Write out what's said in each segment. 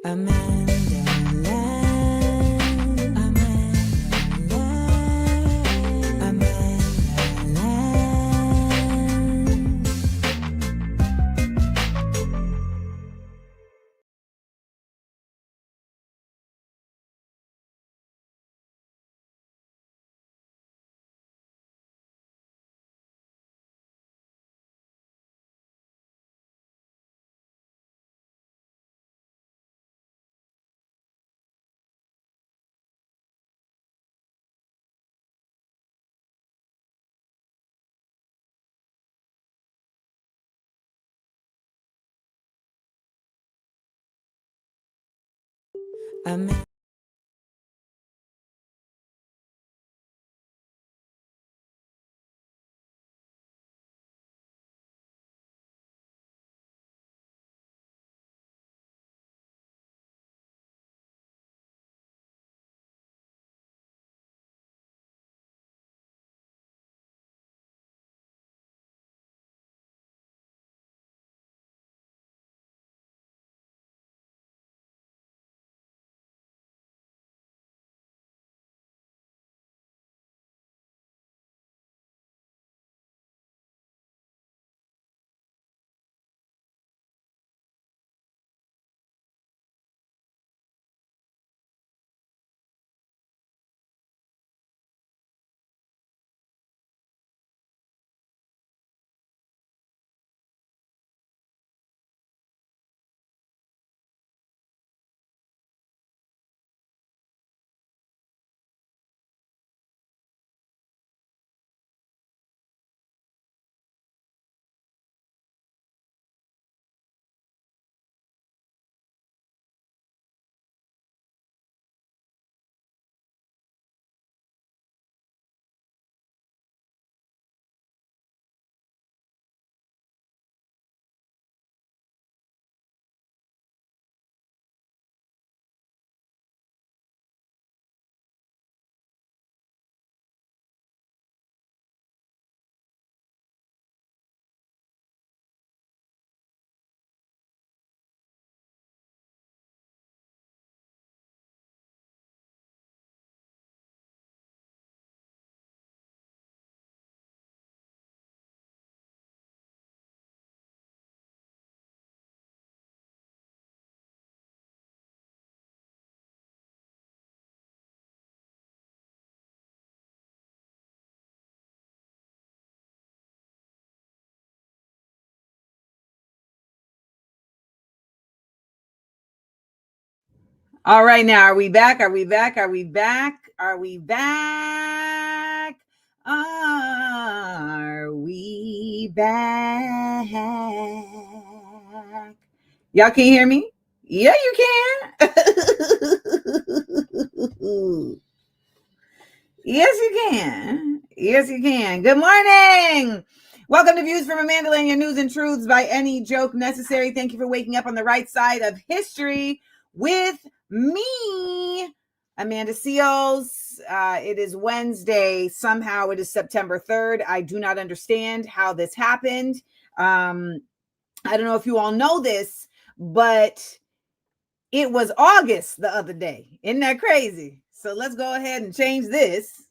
AmandaLand, AmandaLand, AmandaLand. Amen. All right, now are we back? Are we back? Are we back? Are we back? Are we back? Y'all can hear me? Yeah, you can. Yes, you can. Yes, you can. Good morning. Welcome to Views from AmandaLand, your news and truths by any joke necessary. Thank you for waking up on the right side of history with me, Amanda Seals. It is Wednesday. Somehow it is September 3rd. I do not understand how this happened. I don't know if you all know this, but it was August the other day. Isn't that crazy? So let's go ahead and change this.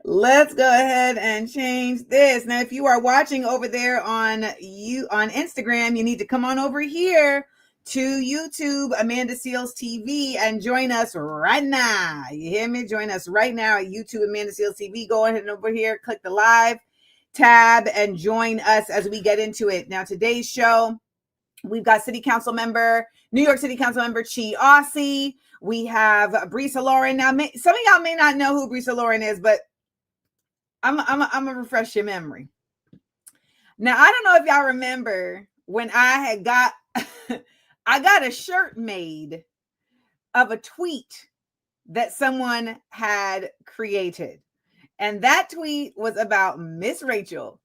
Let's go ahead and change this. Now, if you are watching over there on Instagram, you need to come on over here to YouTube, Amanda Seals TV, and join us right now. You hear me? Join us right now at YouTube, Amanda Seals TV. Go ahead and over here, click the live tab, and join us as we get into it. Now, today's show, we've got New York City Council member Chi Osse. We have Brisa Lauren. Now, some of y'all may not know who Brisa Lauren is, but I'm gonna refresh your memory. Now, I don't know if y'all remember when I got a shirt made of a tweet that someone had created. And that tweet was about Miss Rachel.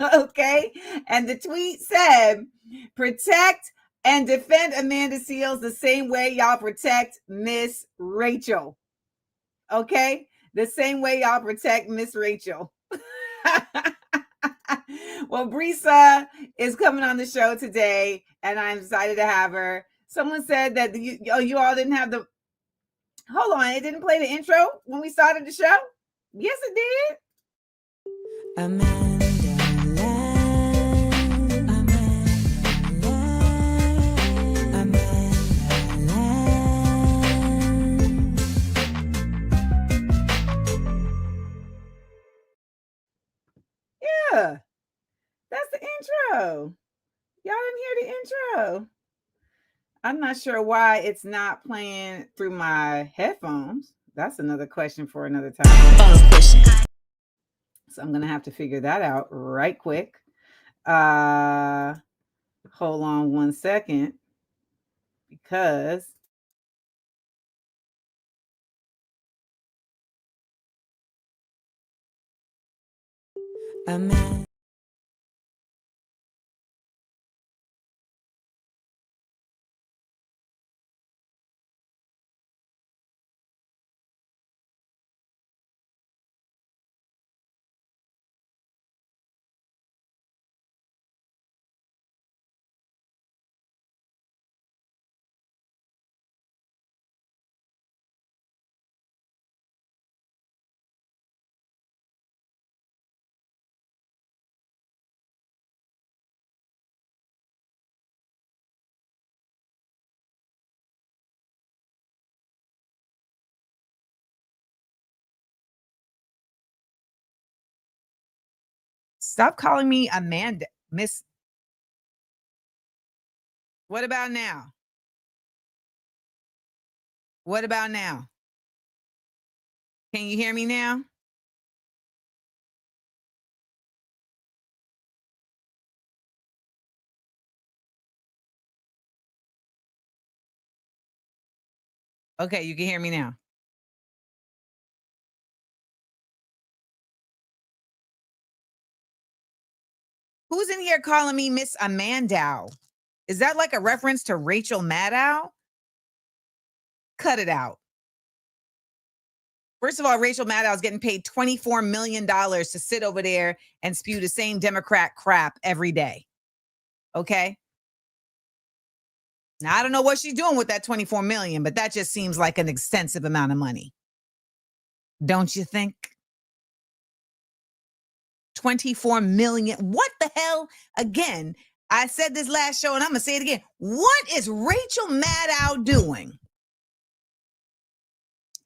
Okay. And the tweet said, protect and defend Amanda Seals the same way y'all protect Miss Rachel. Okay? The same way y'all protect Miss Rachel. Well, Brisa is coming on the show today, and I'm excited to have her. Someone said that you all didn't have the... Hold on, it didn't play the intro when we started the show? Yes, it did. AmandaLand, Yeah, that's the intro. Y'all didn't hear the intro. I'm not sure why it's not playing through my headphones. That's another question for another time. So I'm going to have to figure that out right quick. Hold on one second, because stop calling me Amanda, Miss. What about now? What about now? Can you hear me now? Okay, you can hear me now. Who's in here calling me Miss Amanda? Is that like a reference to Rachel Maddow? Cut it out. First of all, Rachel Maddow is getting paid $24 million to sit over there and spew the same Democrat crap every day. Okay? Now, I don't know what she's doing with that $24 million, but that just seems like an extensive amount of money. Don't you think? $24 million. What the hell? Again, I said this last show and I'm going to say it again. What is Rachel Maddow doing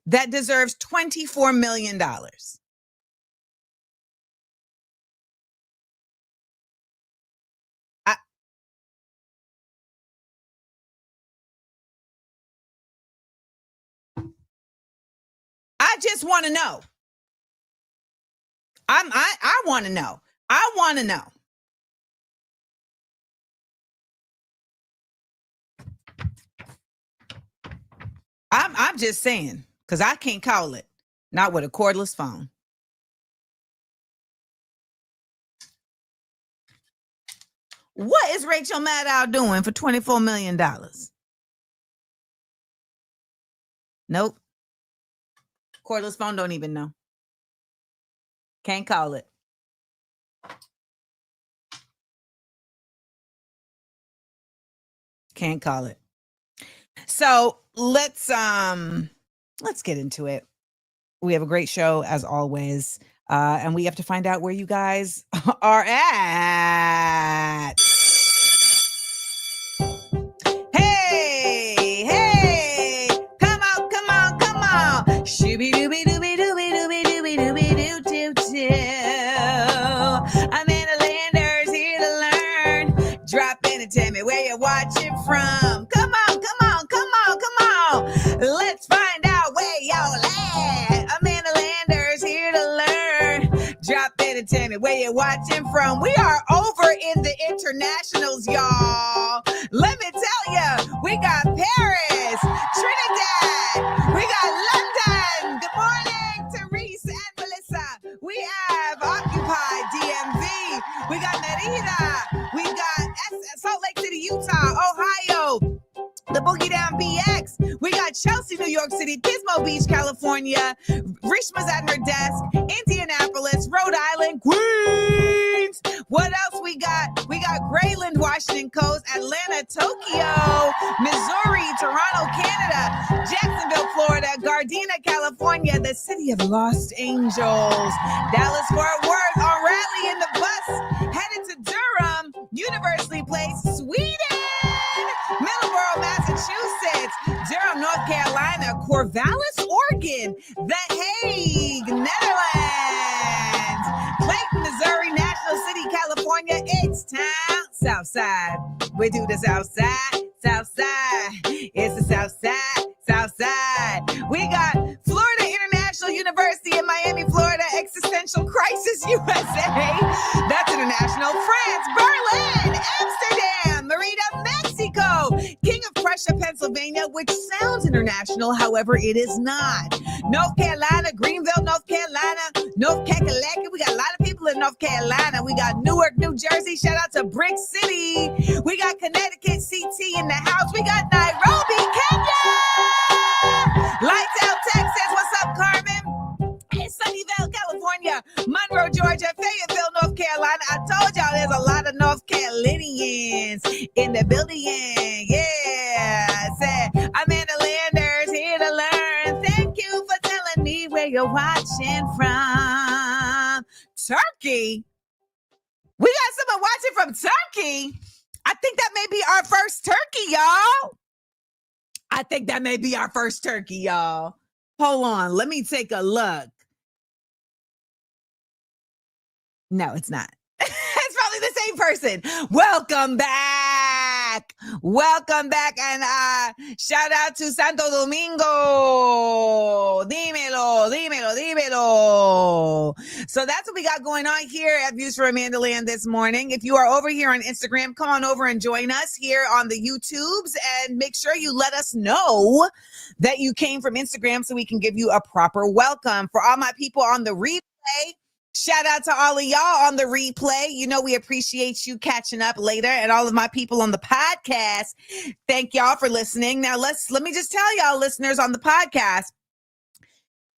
that deserves $24 million? I just want to know. I want to know. I want to know. I'm just saying, because I can't call it. Not with a cordless phone. What is Rachel Maddow doing for $24 million? Nope. Cordless phone don't even know. Can't call it. Can't call it. So let's get into it. We have a great show as always. And we have to find out where you guys are at. Hey, come on. AmandaLanders here to learn. Drop in and tell me where you're watching from. Come on. Let's find out where y'all at. AmandaLanders here to learn. Drop in and tell me where you're watching from. We are over in the internationals, y'all. Let me tell you, we got Paris, Trinidad, we got London. Good morning, Therese and Melissa. We have Occupy DMV. We got Merida. We got Salt Lake City, Utah, Ohio. The Boogie Down BX. We got Chelsea, New York City, Gizmo Beach, California. Rishma's at her desk. Indianapolis, Rhode Island, Queens. What else we got? We got Grayland, Washington Coast, Atlanta, Tokyo, Missouri, Toronto, Canada, Jacksonville, Florida, Gardena, California, the city of Lost Angels, Dallas, Fort Worth, on Raleigh in the bus, headed to Durham, University Place, Sweden, Middleborough, Massachusetts, Durham, North Carolina, Corvallis, Oregon, The Hague, Netherlands, Clayton, Missouri, National City, California. It's time, Southside. We do the Southside, Southside. It's the Southside, Southside. We got Florida International University in Miami, Florida, Existential Crisis, USA. That's international. France, Berlin, Amsterdam, Merida, Mexico, King of Prussia, Pennsylvania, which sounds international, however, it is not. North Carolina, Greenville, North Carolina, North Kakalaki. We got a lot of people in North Carolina. We got Newark, New Jersey. Shout out to Brick City. We got Connecticut, CT in the house. We got Nairobi, Kenya. Lights out, Texas. What's up, Carmen? In Sunnyvale, California, Monroe, Georgia, Fayetteville, North Carolina. I told y'all there's a lot of North Carolinians in the building. Yeah. Said AmandaLanders here to learn. Thank you for telling me where you're watching from. Turkey. We got someone watching from Turkey. I think that may be our first turkey, y'all. I think that may be our first turkey, y'all. Hold on. Let me take a look. No, it's not. It's probably the same person. Welcome back. Welcome back. And shout out to Santo Domingo. Dímelo, dímelo, dímelo. So that's what we got going on here at Views for AmandaLand this morning. If you are over here on Instagram, come on over and join us here on the YouTubes and make sure you let us know that you came from Instagram so we can give you a proper welcome. For all my people on the replay, shout out to all of y'all on the replay. You know, we appreciate you catching up later, and all of my people on the podcast. Thank y'all for listening. Now let me just tell y'all listeners on the podcast,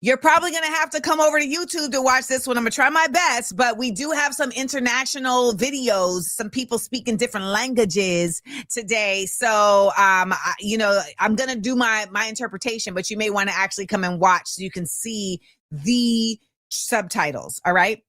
you're probably going to have to come over to YouTube to watch this one. I'm going to try my best, but we do have some international videos, some people speaking different languages today. So, I'm going to do my interpretation, but you may want to actually come and watch so you can see the subtitles. All right.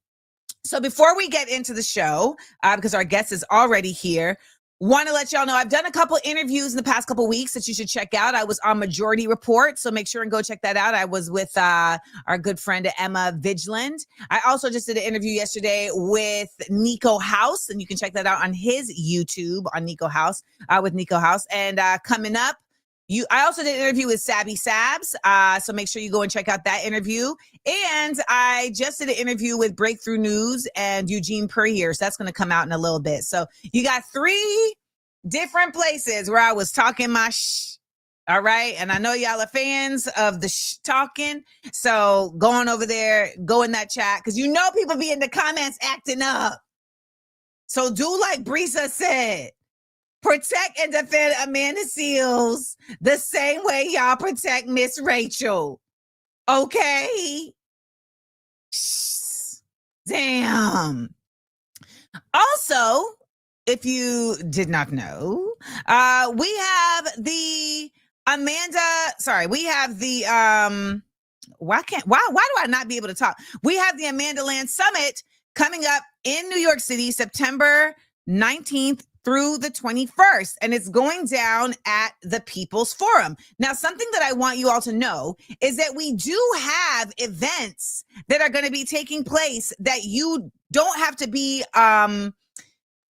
So before we get into the show, because our guest is already here, want to let y'all know I've done a couple interviews in the past couple weeks that you should check out. I was on Majority Report, so make sure and go check that out. I was with our good friend Emma Vigilant. I also just did an interview yesterday with Nico House, and you can check that out on his YouTube on Nico House, with Nico House. And coming up, I also did an interview with Sabby Sabs, so make sure you go and check out that interview. And I just did an interview with Breakthrough News and Eugene Puryear, so that's going to come out in a little bit. So you got 3 different places where I was talking my all right? And I know y'all are fans of the talking, so go on over there, go in that chat, because you know people be in the comments acting up. So do like Brisa said. Protect and defend Amanda Seals the same way y'all protect Miss Rachel. Okay? Damn. Also, if you did not know, we have the why do I not be able to talk? We have the AmandaLand Summit coming up in New York City, September 19th through the 21st, and it's going down at the People's Forum. Now, something that I want you all to know is that we do have events that are going to be taking place that you don't have to be,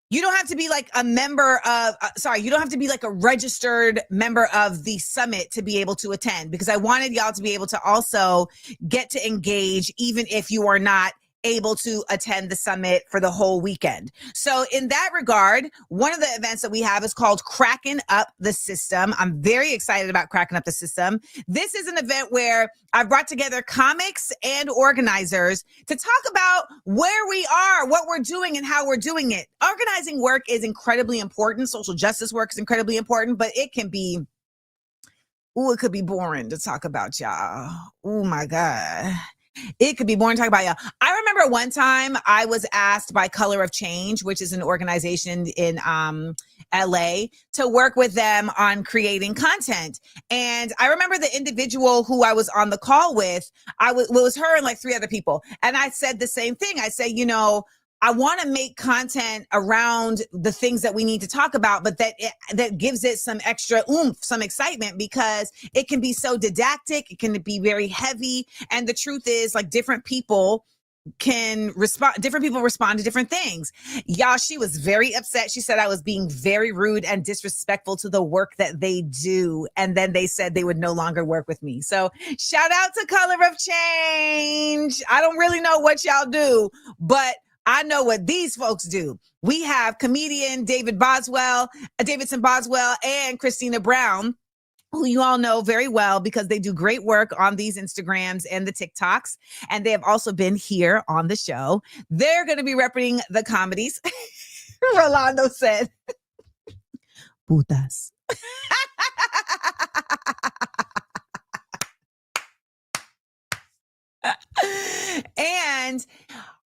you don't have to be like a member of, you don't have to be like a registered member of the summit to be able to attend, because I wanted y'all to be able to also get to engage even if you are not able to attend the summit for the whole weekend. So in that regard, one of the events that we have is called Cracking Up the System. I'm very excited about Cracking Up the System. This is an event where I've brought together comics and organizers to talk about where we are, what we're doing, and how we're doing it. Organizing work is incredibly important. Social justice work is incredibly important, but it can be Ooh, it could be boring to talk about y'all. Oh my God. It could be boring to talk about y'all. I remember one time I was asked by Color of Change, which is an organization in LA, to work with them on creating content. And I remember the individual who I was on the call with, it was her and like 3 other people. And I said the same thing. I said, you know, I want to make content around the things that we need to talk about, but that gives it some extra oomph, some excitement, because it can be so didactic. It can be very heavy. And the truth is, like, different people respond to different things. Y'all, she was very upset. She said I was being very rude and disrespectful to the work that they do. And then they said they would no longer work with me. So shout out to Color of Change. I don't really know what y'all do, but I know what these folks do. We have comedian Davidson Boswell, and Christina Brown, who you all know very well because they do great work on these Instagrams and the TikToks. And they have also been here on the show. They're going to be repping the comedies. Rolando said, putas. And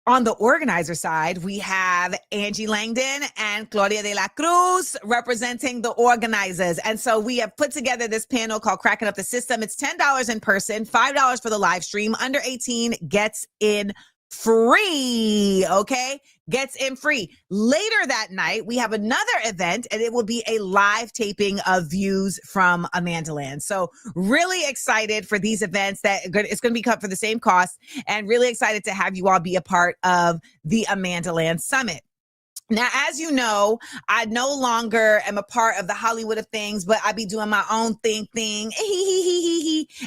on the organizer side, we have Angie Langdon and Claudia de la Cruz representing the organizers. And so we have put together this panel called Cracking Up the System. It's $10 in person, $5 for the live stream. Under 18 gets in free, okay? Gets in free. Later that night, we have another event, and it will be a live taping of views from AmandaLand. So really excited for these events that it's going to be cut for the same cost, and really excited to have you all be a part of the AmandaLand Summit. Now, as you know, I no longer am a part of the Hollywood of things, but I be doing my own thing.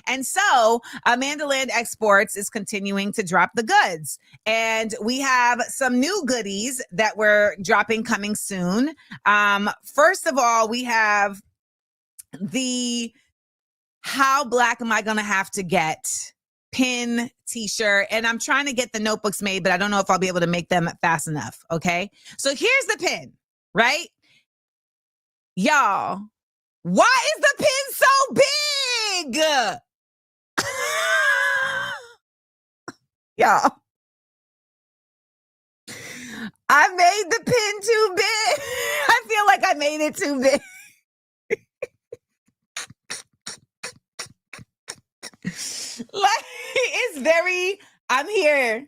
And so AmandaLand Exports is continuing to drop the goods. And we have some new goodies that we're dropping coming soon. First of all, we have the How Black Am I Gonna Have to Get pin t-shirt, and I'm trying to get the notebooks made, but I don't know if I'll be able to make them fast enough. Okay, so here's the pin, right? Y'all, why is the pin so big? Y'all, I made the pin too big. I feel like I made it too big. Like, it's very, I'm here.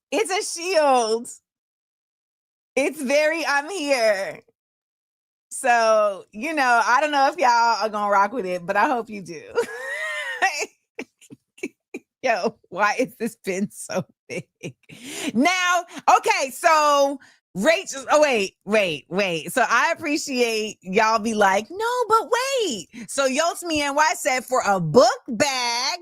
It's a shield. It's very, I'm here. So, you know, I don't know if y'all are going to rock with it, but I hope you do. Yo, why is this pin so big? Now, okay, so Rachel, wait. So I appreciate y'all be like, no, but wait. So Yotsme NY said for a book bag,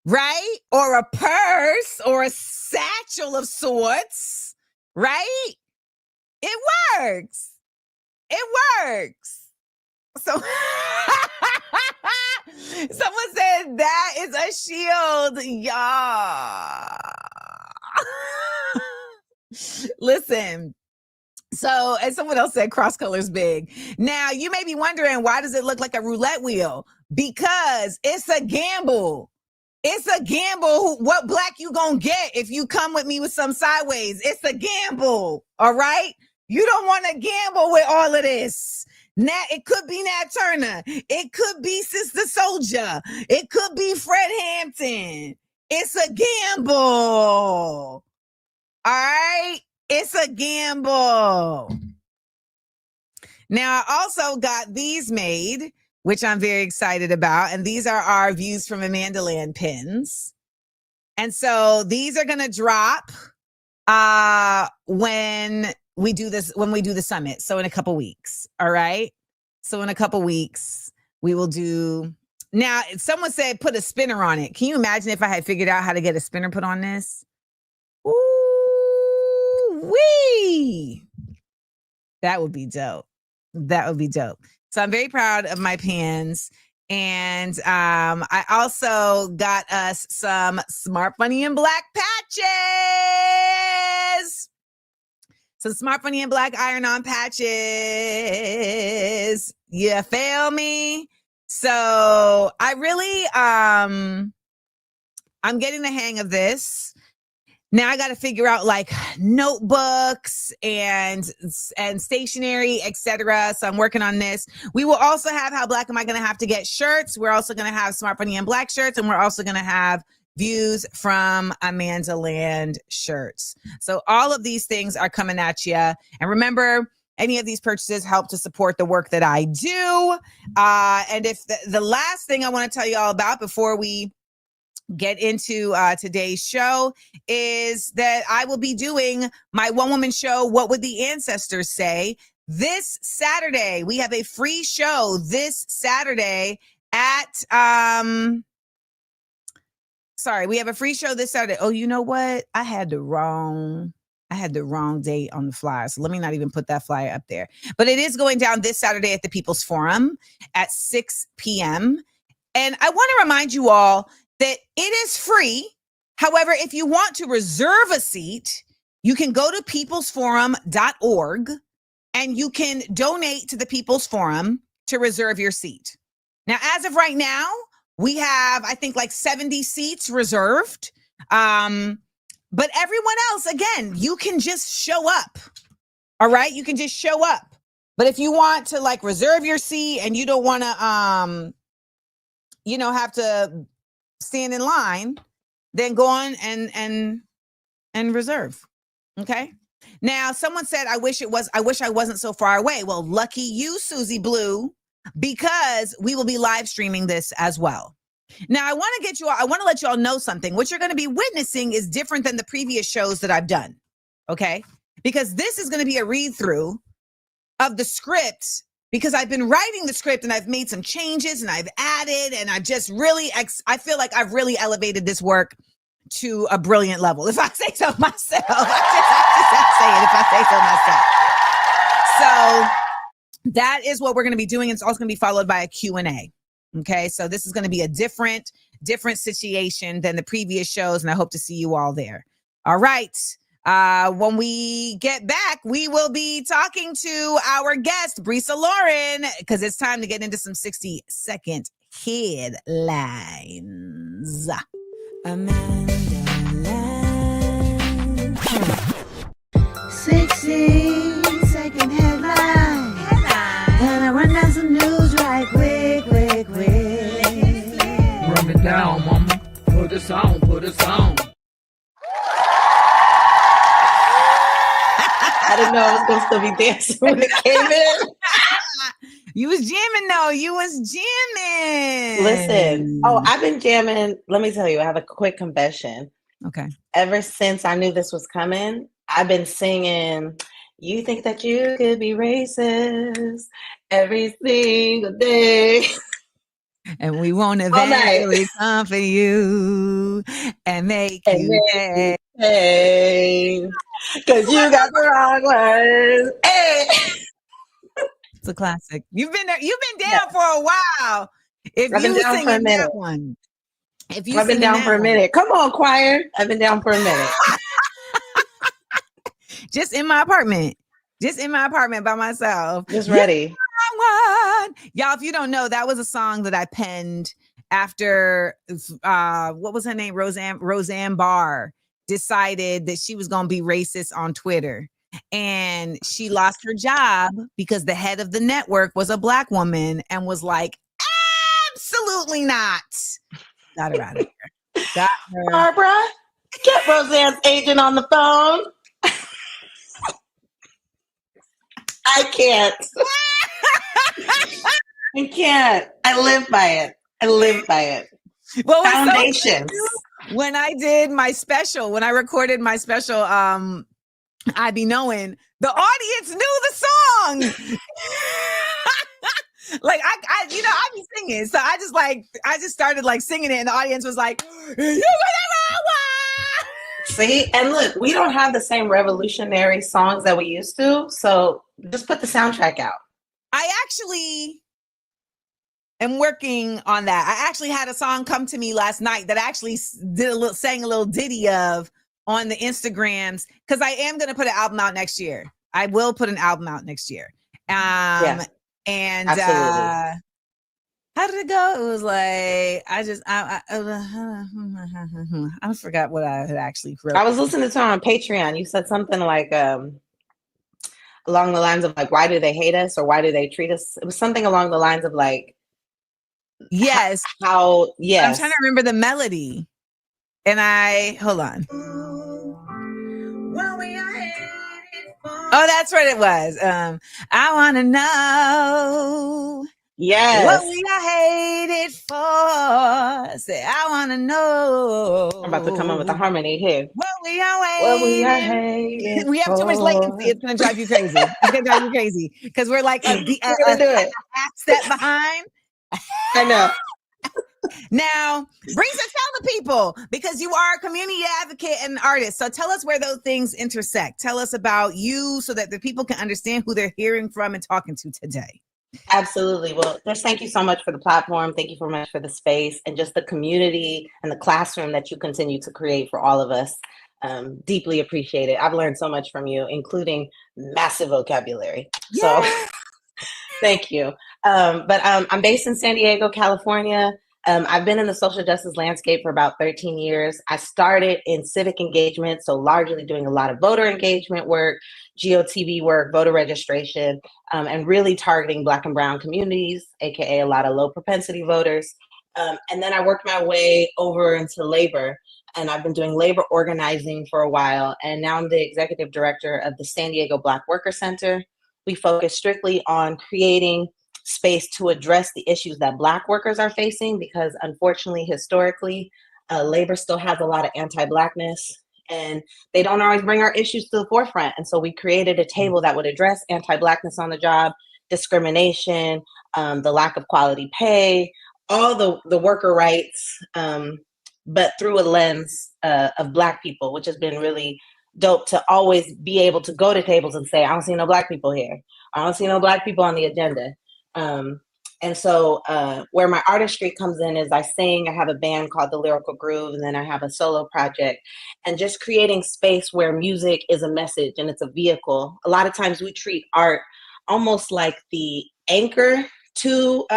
right? Or a purse or a satchel of sorts, right? It works. It works. So someone said that is a shield, y'all. Listen. So, and someone else said cross colors big. Now, you may be wondering, why does it look like a roulette wheel? Because it's a gamble. It's a gamble. What black you gonna get if you come with me with some sideways? It's a gamble, all right? You don't want to gamble with all of this. Nat, it could be Nat Turner. It could be Sister Soldier. It could be Fred Hampton. It's a gamble. All right? It's a gamble. Now, I also got these made, which I'm very excited about. And these are our Views from AmandaLand pins. And so these are going to drop when we do the summit. So in a couple weeks. All right. So in a couple weeks, we will do. Now, someone said put a spinner on it. Can you imagine if I had figured out how to get a spinner put on this? Ooh-wee. That would be dope. That would be dope. So I'm very proud of my pins. And I also got us some Smart Funny and Black patches. Some Smart Funny and Black iron-on patches. You feel me? So I really, I'm getting the hang of this. Now I got to figure out like notebooks and stationery, etc. So I'm working on this. We will also have How Black Am I Going to Have to Get shirts. We're also going to have Smart Funny and Black shirts, and we're also going to have Views from AmandaLand shirts. So all of these things are coming at you. And remember, any of these purchases help to support the work that I do. And if the last thing I want to tell you all about before we get into today's show is that I will be doing my one-woman show, What Would the Ancestors Say? This Saturday. We have a free show this Saturday at we have a free show this Saturday. Oh, you know what? I had the wrong date on the flyer. So let me not even put that flyer up there. But it is going down this Saturday at the People's Forum at 6 p.m. And I want to remind you all that it is free. However, if you want to reserve a seat, you can go to peoplesforum.org and you can donate to the People's Forum to reserve your seat. Now, as of right now, we have, I think, like 70 seats reserved. But everyone else, again, you can just show up. All right? You can just show up. But if you want to like reserve your seat and you don't want to, have to stand in line, then go on and reserve. Okay. Now, someone said, I wish I wasn't so far away. Well, lucky you, Susie Blue, because we will be live streaming this as well. Now, I want to let you all know something. What you're going to be witnessing is different than the previous shows that I've done. Okay. Because this is going to be a read through of the script, because I've been writing the script and I've made some changes and I've added, and I just really, I feel like I've really elevated this work to a brilliant level. If I say so myself, So that is what we're going to be doing. It's also going to be followed by a Q&A. Okay. So this is going to be a different situation than the previous shows. And I hope to see you all there. All right. When we get back, we will be talking to our guest, Brisa Lauren, because it's time to get into some 60-second headlines. AmandaLand. 60-second headline. And I run down some news right quick. Run it down, mama. Put us on. I didn't know I was supposed to be dancing when it came in. You was jamming, though. You was jamming. Listen. Oh, I've been jamming. Let me tell you, I have a quick confession. Okay. Ever since I knew this was coming, I've been singing, "You think that you could be racist every single day." And we won't eventually come for you and make you pay. Because you got the wrong words. Hey. It's a classic. You've been down for a while. If I've been you down for a minute. That one, I've been down for a minute. Come on, choir. I've been down for a minute. Just in my apartment by myself. Just ready. Y'all, if you don't know, that was a song that I penned after what was her name? Roseanne Barr decided that she was going to be racist on Twitter. And she lost her job because the head of the network was a Black woman and was like, absolutely not. Got her out of here. Got her. Barbara, get Roseanne's agent on the phone. I can't. I can't. I live by it. Well, foundations. So when I did my special, when I recorded my special, I Be Knowing, the audience knew the song. Like I be singing. So I just started like singing it, and the audience was like, see, and look, we don't have the same revolutionary songs that we used to. So just put the soundtrack out. I actually am working on that. I actually had a song come to me last night that I actually sang a little ditty of on the Instagrams, because I am going to put an album out next year. I will put an album out next year. Yeah, and absolutely. How did it go? It was like I forgot what I had actually wrote. I was listening to it on Patreon. You said something like along the lines of like, why do they hate us or why do they treat us? It was something along the lines of like, yes, how yes. I'm trying to remember the melody, and hold on. Oh, that's what it was. I want to know. Yes. What we are hated for. Say, I want to know. I'm about to come up with a harmony here. What we are waiting. What we are hated We have too much latency. It's going to drive you crazy. It's going to drive you crazy because we're like we're gonna do it. Half step behind. I know. Now, Brisa, tell the people, because you are a community advocate and an artist. So tell us where those things intersect. Tell us about you so that the people can understand who they're hearing from and talking to today. Absolutely. Well, just thank you so much for the platform. Thank you so much for the space and just the community and the classroom that you continue to create for all of us. Deeply appreciate it. I've learned so much from you, including massive vocabulary. Yay! So thank you. But I'm based in San Diego, California. I've been in the social justice landscape for about 13 years. I started in civic engagement, so largely doing a lot of voter engagement work, GOTV work, voter registration, and really targeting Black and Brown communities, AKA a lot of low propensity voters. And then I worked my way over into labor, and I've been doing labor organizing for a while. And now I'm the executive director of the San Diego Black Worker Center. We focus strictly on creating space to address the issues that Black workers are facing, because unfortunately, historically, labor still has a lot of anti-Blackness, and they don't always bring our issues to the forefront. And so we created a table that would address anti-Blackness on the job, discrimination, the lack of quality pay, all the worker rights, but through a lens of Black people, which has been really dope to always be able to go to tables and say, I don't see no Black people here. I don't see no Black people on the agenda. And so where my artistry comes in is I sing, I have a band called The Lyrical Groove, and then I have a solo project, and just creating space where music is a message and it's a vehicle. A lot of times we treat art almost like the anchor to,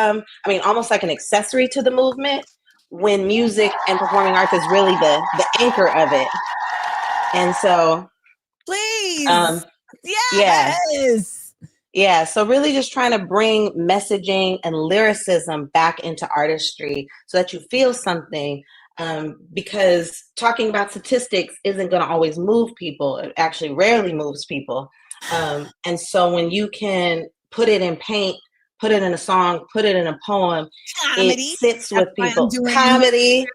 almost like an accessory to the movement, when music and performing arts is really the anchor of it. And so, please, yes. Yeah, so really just trying to bring messaging and lyricism back into artistry so that you feel something, because talking about statistics isn't going to always move people. It actually rarely moves people. And so when you can put it in paint, put it in a song, put it in a poem, comedy. It sits with people. Comedy,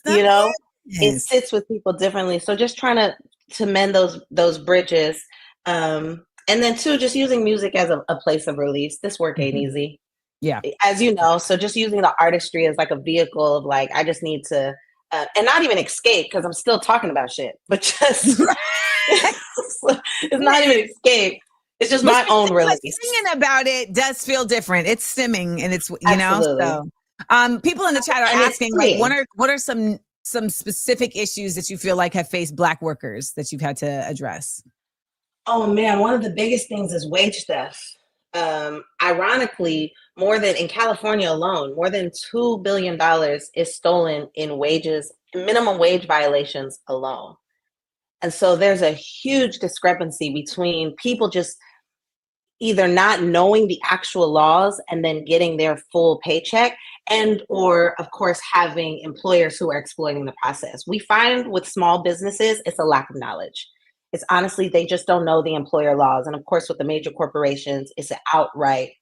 you know, it sits with people differently. So just trying to mend those bridges. And then two, just using music as a place of release. This work ain't easy. Yeah. As you know, so just using the artistry as like a vehicle of like, I just need to, and not even escape, because I'm still talking about shit, but just, it's not even escape. It's just my own release. Singing about it does feel different. It's stimming, and it's, you know, so people in the chat are asking, like, what are some specific issues that you feel like have faced Black workers that you've had to address? Oh man, one of the biggest things is wage theft. Ironically, in California alone, more than $2 billion is stolen in wages, minimum wage violations alone. And so there's a huge discrepancy between people just either not knowing the actual laws and then getting their full paycheck, and or of course having employers who are exploiting the process. We find with small businesses, it's a lack of knowledge. It's honestly, they just don't know the employer laws. And of course, with the major corporations, it's an outright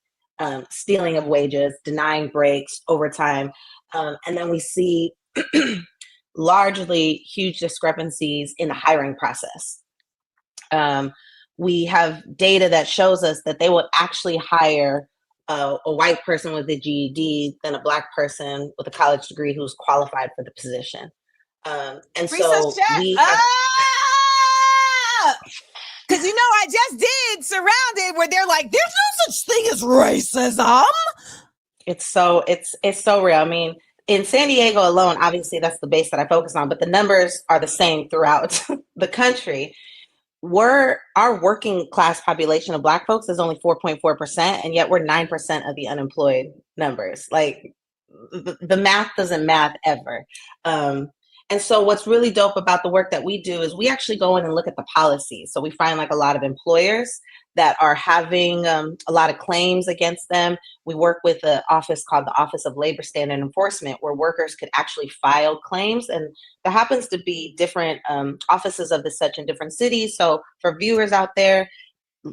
stealing of wages, denying breaks, overtime. And then we see largely huge discrepancies in the hiring process. We have data that shows us that they will actually hire a white person with a GED than a Black person with a college degree who's qualified for the position. And so we have... Because, you know, I just did Surrounded, where they're like, there's no such thing as racism. It's so real. I mean, in San Diego alone, obviously that's the base that I focus on, but the numbers are the same throughout the country. our working class population of Black folks is only 4.4%, and yet we're 9% of the unemployed numbers. Like the math doesn't math ever. And so what's really dope about the work that we do is we actually go in and look at the policies. So we find like a lot of employers that are having a lot of claims against them. We work with an office called the Office of Labor Standard Enforcement, where workers could actually file claims. And there happens to be different offices of this such in different cities. So for viewers out there,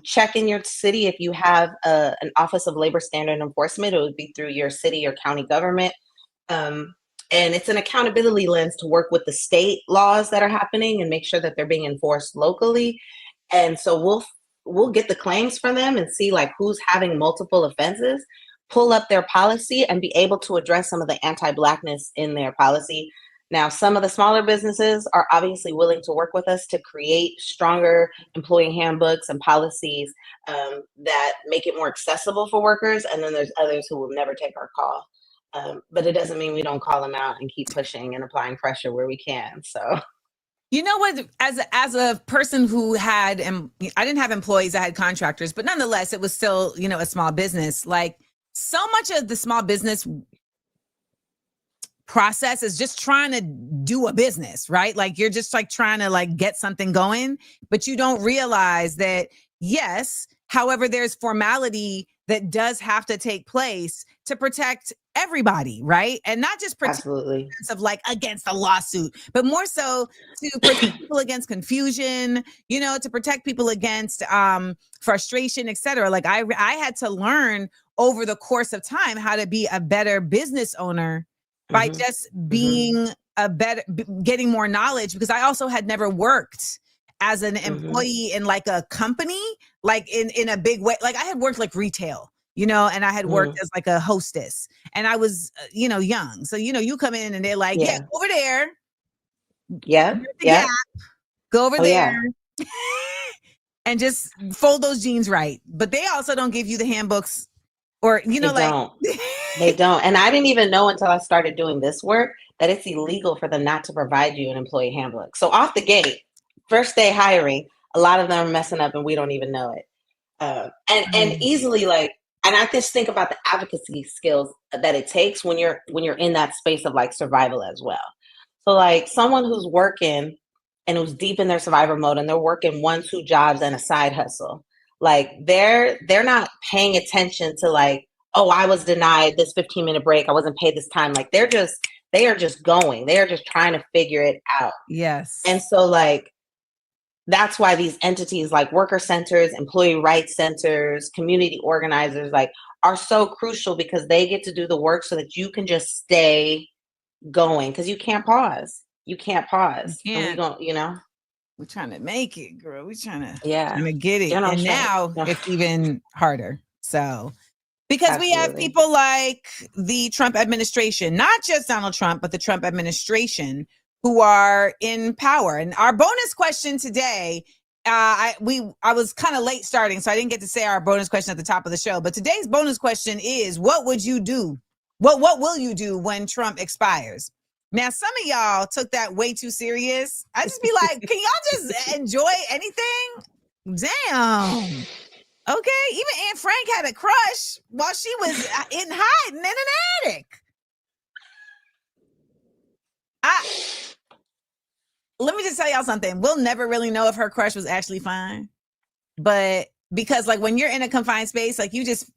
check in your city if you have an Office of Labor Standard Enforcement. It would be through your city or county government. And it's an accountability lens to work with the state laws that are happening and make sure that they're being enforced locally. And so we'll get the claims from them and see like who's having multiple offenses, pull up their policy and be able to address some of the anti-Blackness in their policy. Now, some of the smaller businesses are obviously willing to work with us to create stronger employee handbooks and policies that make it more accessible for workers. And then there's others who will never take our call. But it doesn't mean we don't call them out and keep pushing and applying pressure where we can. So, you know what, as a person who had, and I didn't have employees, I had contractors, but nonetheless, it was still, you know, a small business. Like so much of the small business process is just trying to do a business, right? Like you're just like trying to like get something going, but you don't realize that, yes, however, there's formality that does have to take place to protect everybody, right? And not just protect absolutely of like against a lawsuit, but more so to protect people against confusion, you know, to protect people against frustration, etc. Like I had to learn over the course of time how to be a better business owner by just being a better, getting more knowledge, because I also had never worked as an employee in like a company, like in a big way. Like I had worked like retail, you know, and I had worked as like a hostess, and I was, you know, young. So, you know, you come in and they're like, yeah, over there. Yeah. Go over there. And just fold those jeans right. But they also don't give you the handbooks, or, you know, they don't. And I didn't even know until I started doing this work that it's illegal for them not to provide you an employee handbook. So off the gate, first day hiring, a lot of them are messing up and we don't even know it. And easily, like, and I just think about the advocacy skills that it takes when you're in that space of like survival as well. So like someone who's working and who's deep in their survivor mode and they're working 1-2 jobs and a side hustle, like they're not paying attention to like, oh, I was denied this 15-minute break, I wasn't paid this time. Like they are just going, they are just trying to figure it out. Yes. And so like, that's why these entities like worker centers, employee rights centers, community organizers, like are so crucial, because they get to do the work so that you can just stay going, because you can't pause. You can't pause. And we don't, you know. We're trying to make it, girl. We're trying to get it. Yeah, and now it's even harder. So, because we have people like the Trump administration, not just Donald Trump, but the Trump administration, who are in power. And our bonus question today, I was kind of late starting, so I didn't get to say our bonus question at the top of the show. But today's bonus question is, what would you do? What will you do when Trump expires? Now, some of y'all took that way too serious. I just be like, can y'all just enjoy anything? Damn. Okay. Even Anne Frank had a crush while she was hiding in an attic. Let me just tell y'all something. We'll never really know if her crush was actually fine. But because like when you're in a confined space, like you just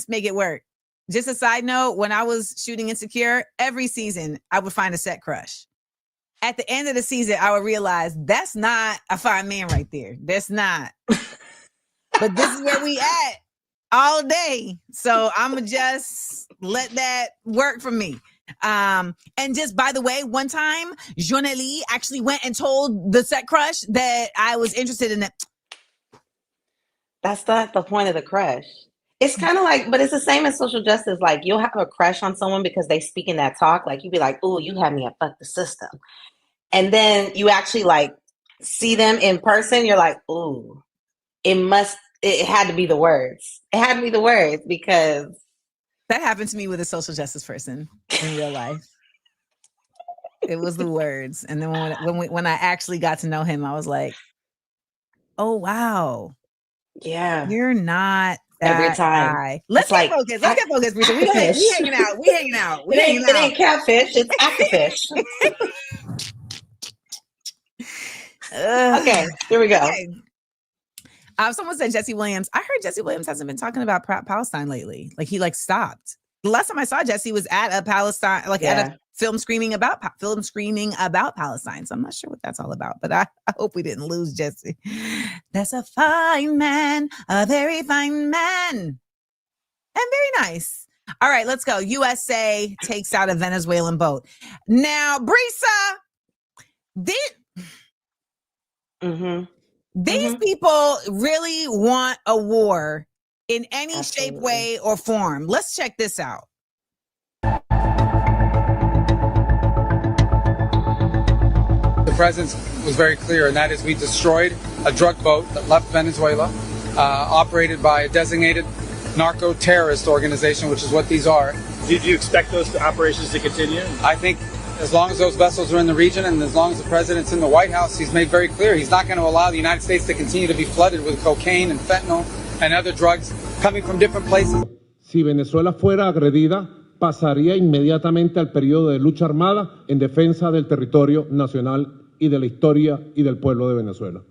make it work. Just a side note, when I was shooting Insecure, every season I would find a set crush. At the end of the season, I would realize that's not a fine man right there. That's not. But this is where we at all day. So I'ma just let that work for me. And just by the way, one time, Jonely actually went and told the set crush that I was interested in it. That's not the point of the crush. It's kind of like, but it's the same as social justice. Like you'll have a crush on someone because they speak in that talk. Like you'd be like, "Ooh, you had me at fuck the system," and then you actually like see them in person. You're like, "Ooh, it had to be the words. It had to be the words," because that happened to me with a social justice person in real life. It was the words, and then when I actually got to know him, I was like, Oh, wow. Yeah. You're not Every that time. guy. Let's It's like, get focused. Let's get focused, Brisa. We Actifish. hanging out. We hanging out. We hanging It out. ain't catfish, it's actifish. Okay, here we go. Okay. Someone said Jesse Williams. I heard Jesse Williams hasn't been talking about Palestine lately. Like he stopped. The last time I saw Jesse was at a Palestine, at a film screening about Palestine. So I'm not sure what that's all about, but I hope we didn't lose Jesse. That's a fine man, a very fine man, and very nice. All right, let's go. USA takes out a Venezuelan boat. Now, Brisa, these people really want a war in any shape, way, or form. Let's check this out. The president was very clear, and that is we destroyed a drug boat that left Venezuela, operated by a designated narco-terrorist organization, which is what these are. Did you expect those operations to continue? I think as long as those vessels are in the region and as long as the president's in the White House, he's made very clear he's not going to allow the United States to continue to be flooded with cocaine and fentanyl and other drugs coming from different places. Si Venezuela fuera agredida, pasaría inmediatamente al periodo de lucha armada en defensa del territorio nacional y de la historia y del pueblo de Venezuela.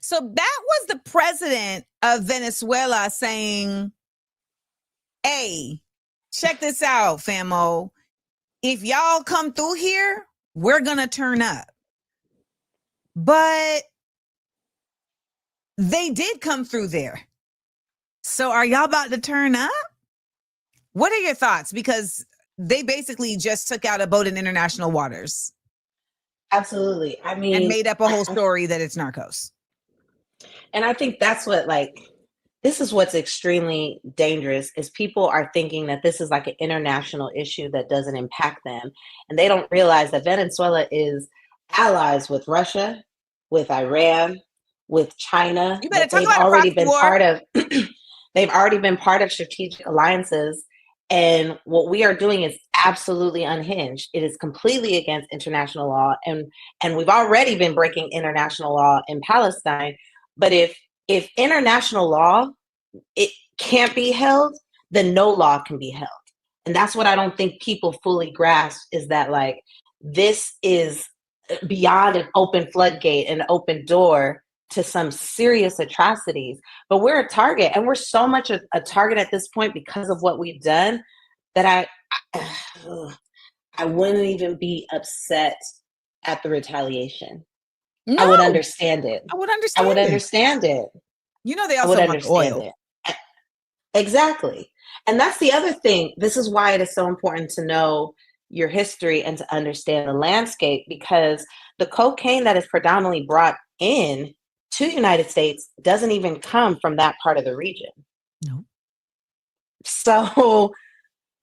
So that was the president of Venezuela saying, hey, check this out, famo. If y'all come through here, we're going to turn up. But they did come through there. So are y'all about to turn up? What are your thoughts? Because they basically just took out a boat in international waters. Absolutely. I mean, and made up a whole story that it's narcos. And I think that's what, this is what's extremely dangerous is people are thinking that this is like an international issue that doesn't impact them. And they don't realize that Venezuela is allies with Russia, with Iran, with China. You better talk they've about already been war. part of they've already been part of strategic alliances. And what we are doing is absolutely unhinged. It is completely against international law. And we've already been breaking international law in Palestine. But if international law, it can't be held, then no law can be held. And that's what I don't think people fully grasp is that this is beyond an open floodgate, an open door to some serious atrocities. But we're a target, and we're so much a target at this point because of what we've done that I wouldn't even be upset at the retaliation. No, I would understand it. I would understand. I would understand it. You know, they also want oil. It. Exactly. And that's the other thing. This is why it is so important to know your history and to understand the landscape, because the cocaine that is predominantly brought in to the United States doesn't even come from that part of the region. No. So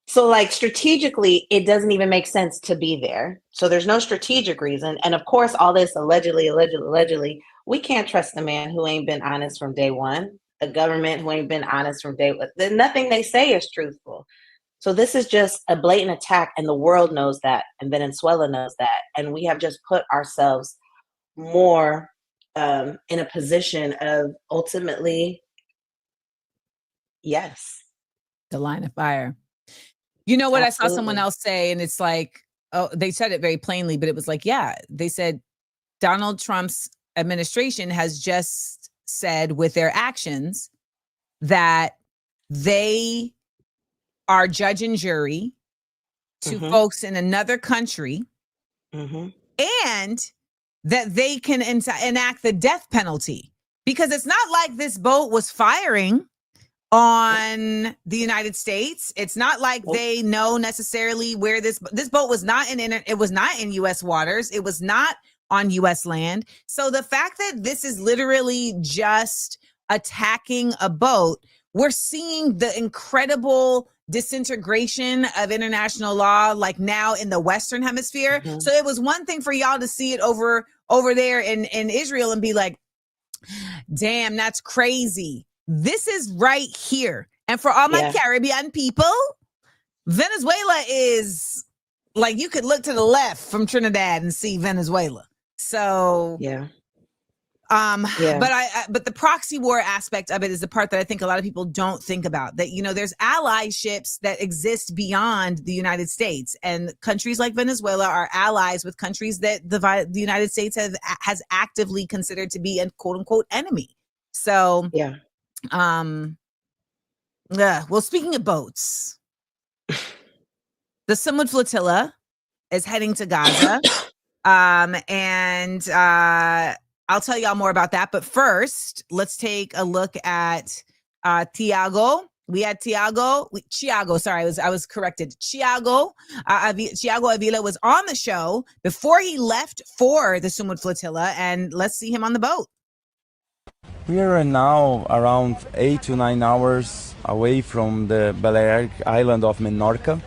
strategically, it doesn't even make sense to be there. So there's no strategic reason. And of course, all this allegedly, we can't trust the man who ain't been honest from day one, the government who ain't been honest from day one. Nothing they say is truthful. So this is just a blatant attack, and the world knows that, and Venezuela knows that. And we have just put ourselves more in a position of ultimately, yes. The line of fire. You know what? Absolutely. I saw someone else say, and it's they said it very plainly, but it was they said Donald Trump's administration has just said with their actions that they are judge and jury to folks in another country, and that they can enact the death penalty, because it's not like this boat was firing on the United States. It's not like they know necessarily where this boat was not it was not in US waters. It was not on US land. So the fact that this is literally just attacking a boat, we're seeing the incredible disintegration of international law now in the Western hemisphere. So it was one thing for y'all to see it over there in Israel and be like, damn, that's crazy. This is right here. And for all my Caribbean people, Venezuela is you could look to the left from Trinidad and see Venezuela. So But the proxy war aspect of it is the part that I think a lot of people don't think about, that, you know, there's allyships that exist beyond the United States, and countries like Venezuela are allies with countries that the United States has actively considered to be a quote unquote enemy. So, well, speaking of boats, the Sumud Flotilla is heading to Gaza. I'll tell y'all more about that. But first, let's take a look at Tiago. We had Chiago. Sorry, I was corrected. Chiago Avila was on the show before he left for the Sumud Flotilla, and let's see him on the boat. We are now around 8 to 9 hours away from the Balearic island of Menorca,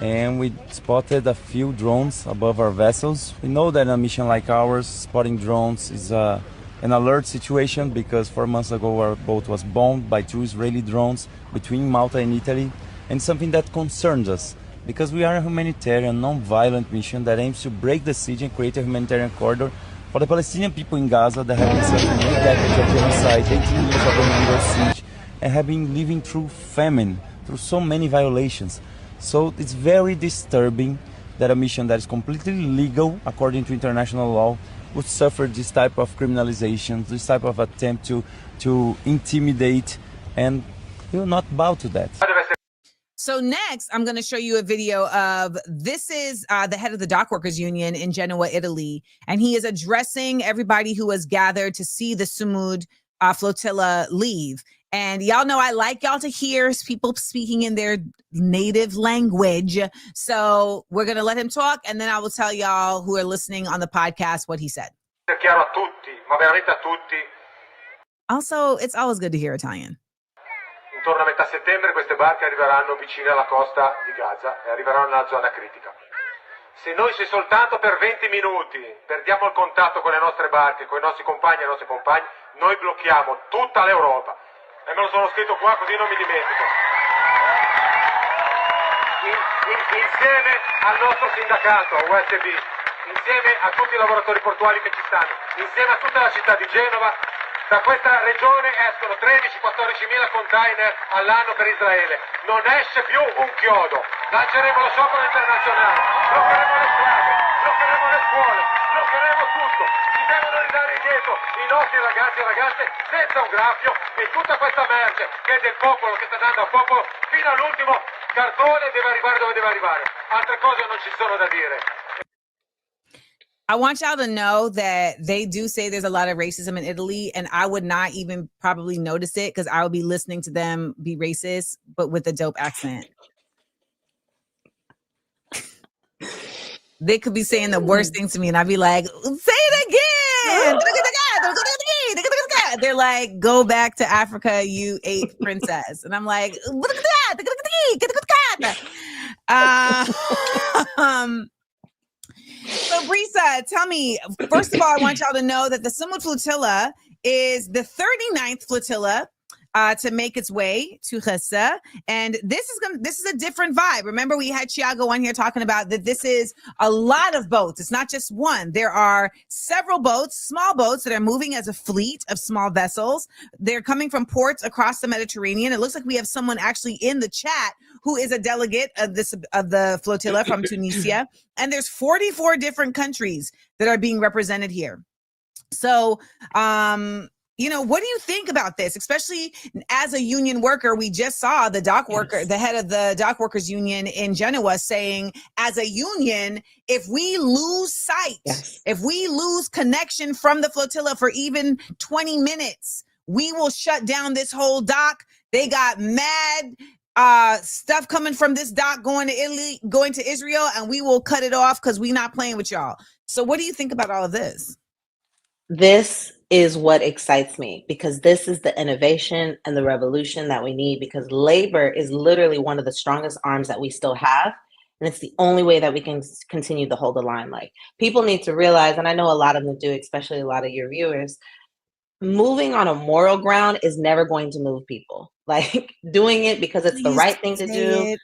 and we spotted a few drones above our vessels. We know that in a mission like ours, spotting drones is an alert situation, because 4 months ago our boat was bombed by 2 Israeli drones between Malta and Italy, and something that concerns us, because we are a humanitarian, non-violent mission that aims to break the siege and create a humanitarian corridor for the Palestinian people in Gaza that have been suffering 8 decades of genocide, 18 years of illegal siege, and have been living through famine, through so many violations. So it's very disturbing that a mission that is completely legal according to international law would suffer this type of criminalization, this type of attempt to intimidate, and we will not bow to that. So next, I'm going to show you a video of, this is the head of the dock workers union in Genoa, Italy, and he is addressing everybody who has gathered to see the Sumud Flotilla leave. And y'all know I like y'all to hear people speaking in their native language. So we're going to let him talk, and then I will tell y'all who are listening on the podcast what he said. Also, it's always good to hear Italian. Intorno a metà settembre queste barche arriveranno vicine alla costa di Gaza e arriveranno nella zona critica. Se noi soltanto per 20 minuti perdiamo il contatto con le nostre barche, con i nostri compagni e le nostre compagne, noi blocchiamo tutta l'Europa. E me lo sono scritto qua così non mi dimentico. Insieme al nostro sindacato USB, insieme a tutti i lavoratori portuali che ci stanno, insieme a tutta la città di Genova, da questa regione escono 13-14 mila container all'anno per Israele. Non esce più un chiodo. Lanceremo lo sciopero internazionale, bloccheremo le strade, bloccheremo le scuole, bloccheremo tutto. Ci devono ridare indietro i nostri ragazzi e ragazze senza un graffio, e tutta questa merce che è del popolo, che sta andando al popolo, fino all'ultimo cartone deve arrivare dove deve arrivare. Altre cose non ci sono da dire. I want y'all to know that they do say there's a lot of racism in Italy, and I would not even probably notice it because I would be listening to them be racist, but with a dope accent. They could be saying the worst things to me, and I'd be like, say it again. They're like, go back to Africa, you ape princess. And I'm like, so Brisa, tell me, first of all, I want y'all to know that the Sumud Flotilla is the 39th flotilla to make its way to Gaza. And this is a different vibe. Remember, we had Chiago on here talking about that this is a lot of boats. It's not just one. There are several boats, small boats, that are moving as a fleet of small vessels. They're coming from ports across the Mediterranean. It looks like we have someone actually in the chat who is a delegate of the flotilla from Tunisia. And there's 44 different countries that are being represented here. So, you know, what do you think about this? Especially as a union worker, we just saw the dock worker, the head of the dock workers union in Genoa saying, as a union, if we lose sight, if we lose connection from the flotilla for even 20 minutes, we will shut down this whole dock. They got mad stuff coming from this dock going to Italy, going to Israel, and we will cut it off because we're not playing with y'all. So what do you think about all of this? This is what excites me, because this is the innovation and the revolution that we need, because labor is literally one of the strongest arms that we still have. And it's the only way that we can continue to hold the line. Like, people need to realize, and I know a lot of them do, especially a lot of your viewers, moving on a moral ground is never going to move people. Like, doing it because it's the right thing to do,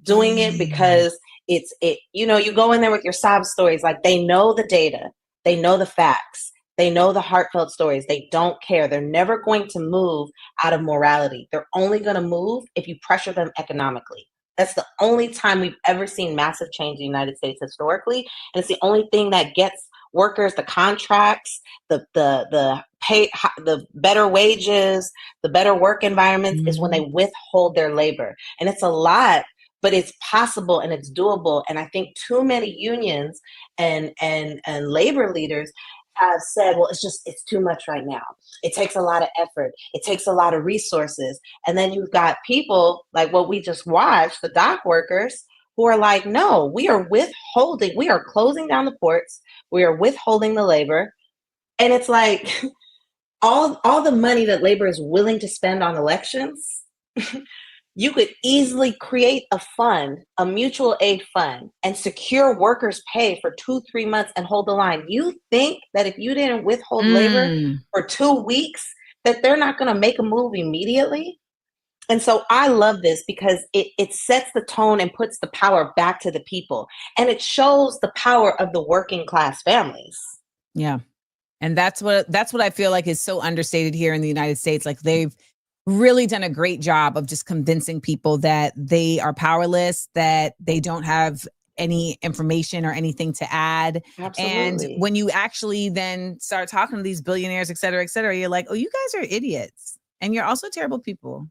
doing it because you know, you go in there with your sob stories, like, they know the data, they know the facts. They know the heartfelt stories. They don't care. They're never going to move out of morality. They're only going to move if you pressure them economically. That's the only time we've ever seen massive change in the United States historically. And it's the only thing that gets workers the contracts, the pay, the better wages, the better work environments is when they withhold their labor. And it's a lot, but it's possible and it's doable. And I think too many unions and labor leaders have said, well, it's too much right now. It takes a lot of effort. It takes a lot of resources. And then you've got people like what we just watched, the dock workers, who are like, no, we are withholding. We are closing down the ports. We are withholding the labor. And it's like all the money that labor is willing to spend on elections, you could easily create a fund, a mutual aid fund, and secure workers' pay for 2-3 months and hold the line. You think that if you didn't withhold labor for 2 weeks, that they're not going to make a move immediately? And so I love this because it sets the tone and puts the power back to the people. And it shows the power of the working class families. Yeah. And that's what I feel like is so understated here in the United States. Like they've really done a great job of just convincing people that they are powerless, that they don't have any information or anything to add. Absolutely. And when you actually then start talking to these billionaires, et cetera, you're like, oh, you guys are idiots. And you're also terrible people.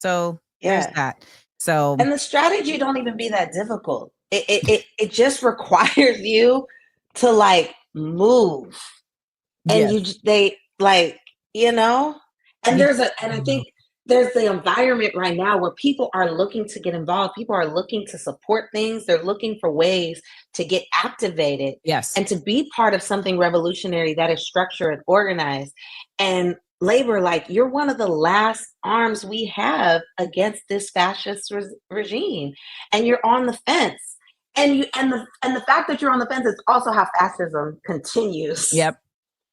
So there's that. So, and the strategy don't even be that difficult. It just requires you to like move. And and I think there's the environment right now where people are looking to get involved. People are looking to support things. They're looking for ways to get activated. Yes. And to be part of something revolutionary that is structured and organized. And labor, like, you're one of the last arms we have against this fascist regime. And you're on the fence. And the fact that you're on the fence is also how fascism continues. Yep.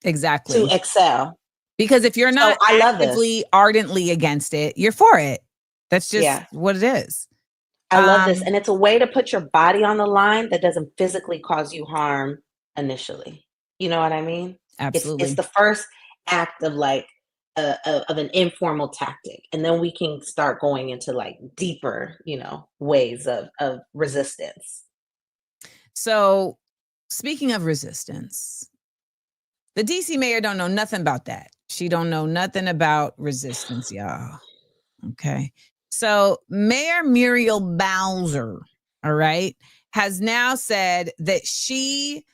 Exactly. To excel. Because if you're not actively, ardently against it, you're for it. That's just what it is. I love this. And it's a way to put your body on the line that doesn't physically cause you harm initially. You know what I mean? Absolutely. It's the first act of like of an informal tactic. And then we can start going into like deeper, ways of resistance. So speaking of resistance, the DC mayor don't know nothing about that. She don't know nothing about resistance, y'all. Okay. So Mayor Muriel Bowser, all right, has now said that she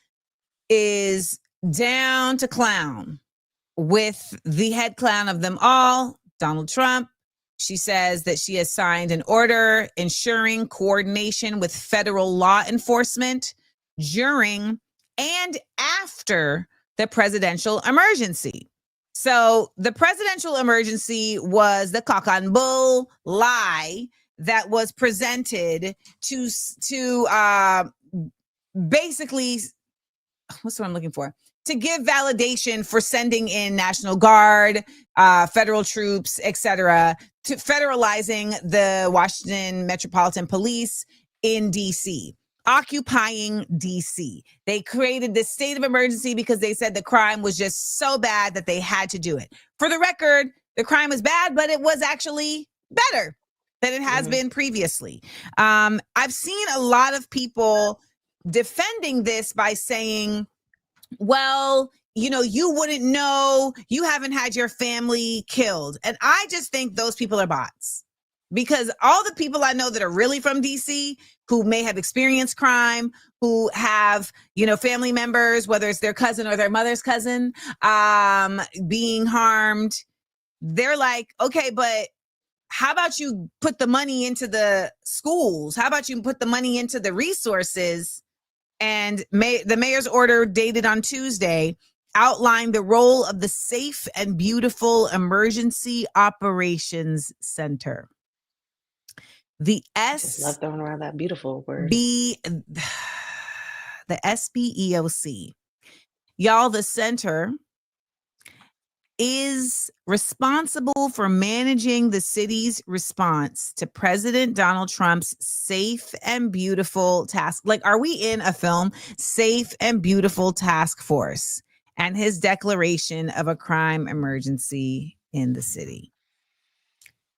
is down to clown with the head clown of them all, Donald Trump. She says that she has signed an order ensuring coordination with federal law enforcement during and after the presidential emergency. So the presidential emergency was the cock and bull lie that was presented to basically, what's what I'm looking for? To give validation for sending in National Guard, federal troops, etc., to federalizing the Washington Metropolitan Police in DC. Occupying DC. They created this state of emergency because they said the crime was just so bad that they had to do it. For the record, the crime was bad, but it was actually better than it has been previously. I've seen a lot of people defending this by saying, well, you wouldn't know, you haven't had your family killed. And I just think those people are bots. Because all the people I know that are really from DC who may have experienced crime, who have, family members, whether it's their cousin or their mother's cousin, being harmed, they're like, okay, but how about you put the money into the schools? How about you put the money into the resources? And the mayor's order dated on Tuesday outlined the role of the Safe and Beautiful Emergency Operations Center. The Just love throwing around that beautiful word. The SBEOC. Y'all, the center is responsible for managing the city's response to President Donald Trump's Safe and Beautiful task. Like, are we in a film? Safe and Beautiful Task Force. and his declaration of a crime emergency in the city.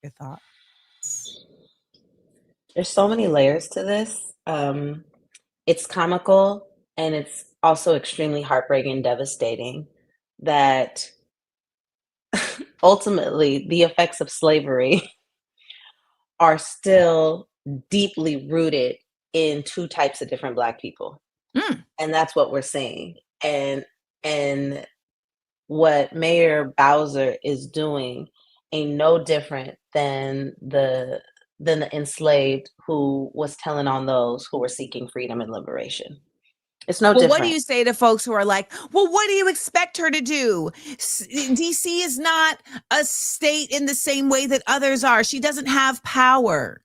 Your thoughts? There's so many layers to this. It's comical and it's also extremely heartbreaking and devastating that ultimately the effects of slavery are still deeply rooted in two types of different Black people. And that's what we're seeing. And what Mayor Bowser is doing ain't no different than the enslaved who was telling on those who were seeking freedom and liberation. It's no different. What do you say to folks who are like, well, what do you expect her to do? DC is not a state in the same way that others are. She doesn't have power.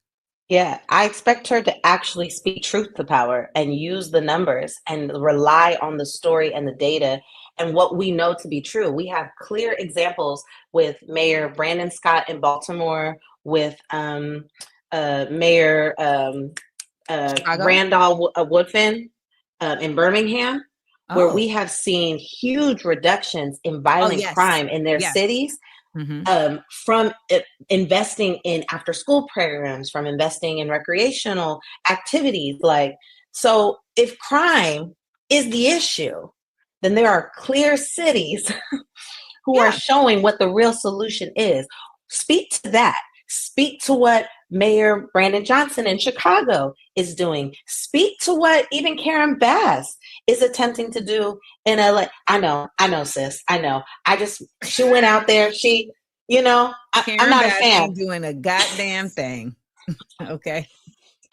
Yeah, I expect her to actually speak truth to power and use the numbers and rely on the story and the data and what we know to be true. We have clear examples with Mayor Brandon Scott in Baltimore, with Mayor Randall Woodfin in Birmingham, where we have seen huge reductions in violent crime in their cities. From investing in after school programs, from investing in recreational activities. So if crime is the issue, then there are clear cities who are showing what the real solution is. Speak to that. Speak to what Mayor Brandon Johnson in Chicago is doing. Speak to what even Karen Bass is attempting to do in LA. I know, sis. I know. She went out there. I'm not a fan. Ain't doing a goddamn thing. Okay.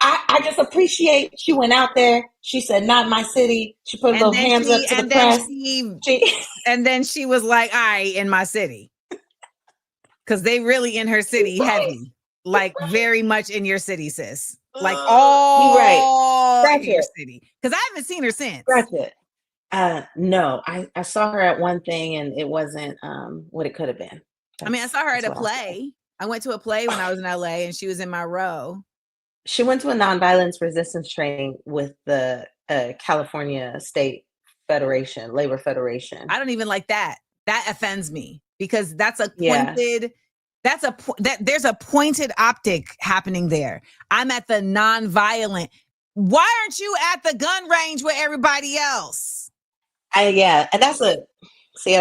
I just appreciate she went out there. She said, not my city. She put those hands up to the press. And then she was like, in my city. Because they really in her city heavy. Like very much in your city, sis. Like all in your city. Because I haven't seen her since. Scratch it. No, I saw her at one thing and it wasn't what it could have been. I saw her at a play. I went to a play when I was in LA and she was in my row. She went to a nonviolence resistance training with the California State Federation, Labor Federation. I don't even like that. That offends me because that's a pointed, there's a pointed optic happening there. I'm at the nonviolent. Why aren't you at the gun range with everybody else? And that's I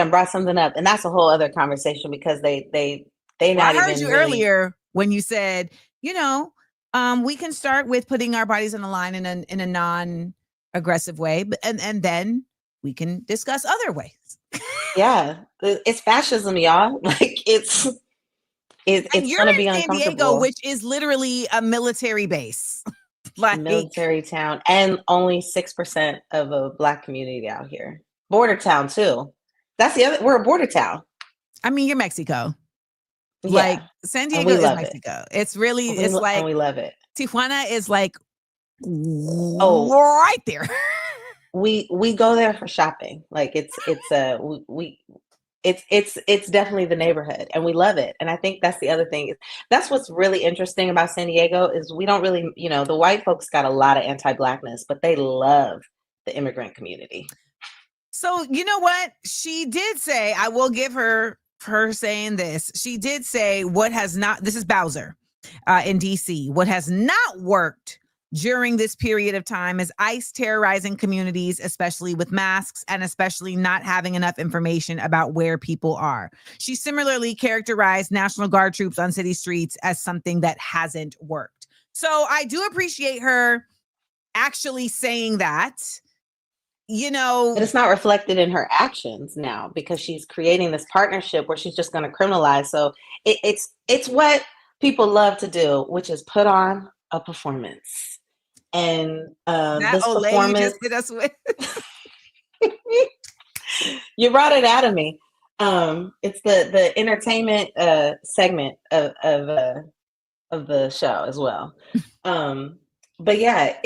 brought something up, and that's a whole other conversation because they I heard you earlier when you said, we can start with putting our bodies on the line in a non-aggressive way, but and then we can discuss other ways. Yeah, it's fascism, y'all. It's going to be uncomfortable. San Diego, which is literally a military base, military town, and only 6% of a Black community out here. Border town too. That's the other. We're a border town. You're Mexico. Like San Diego is Mexico. It's really, it's like, and we love it. Tijuana is like, right there. We go there for shopping. Like it's definitely the neighborhood and we love it. And I think that's the other thing. That's what's really interesting about San Diego is we don't really, the white folks got a lot of anti-Blackness, but they love the immigrant community. So you know what? She did say, I will give her saying this. She did say this is Bowser in DC. What has not worked during this period of time is ICE terrorizing communities, especially with masks and especially not having enough information about where people are. She similarly characterized National Guard troops on city streets as something that hasn't worked. So I do appreciate her actually saying that. But it's not reflected in her actions now because she's creating this partnership where she's just going to criminalize. So it's what people love to do, which is put on a performance. And this performance you just hit us with. You brought it out of me. It's the entertainment segment of the show as well. But yeah,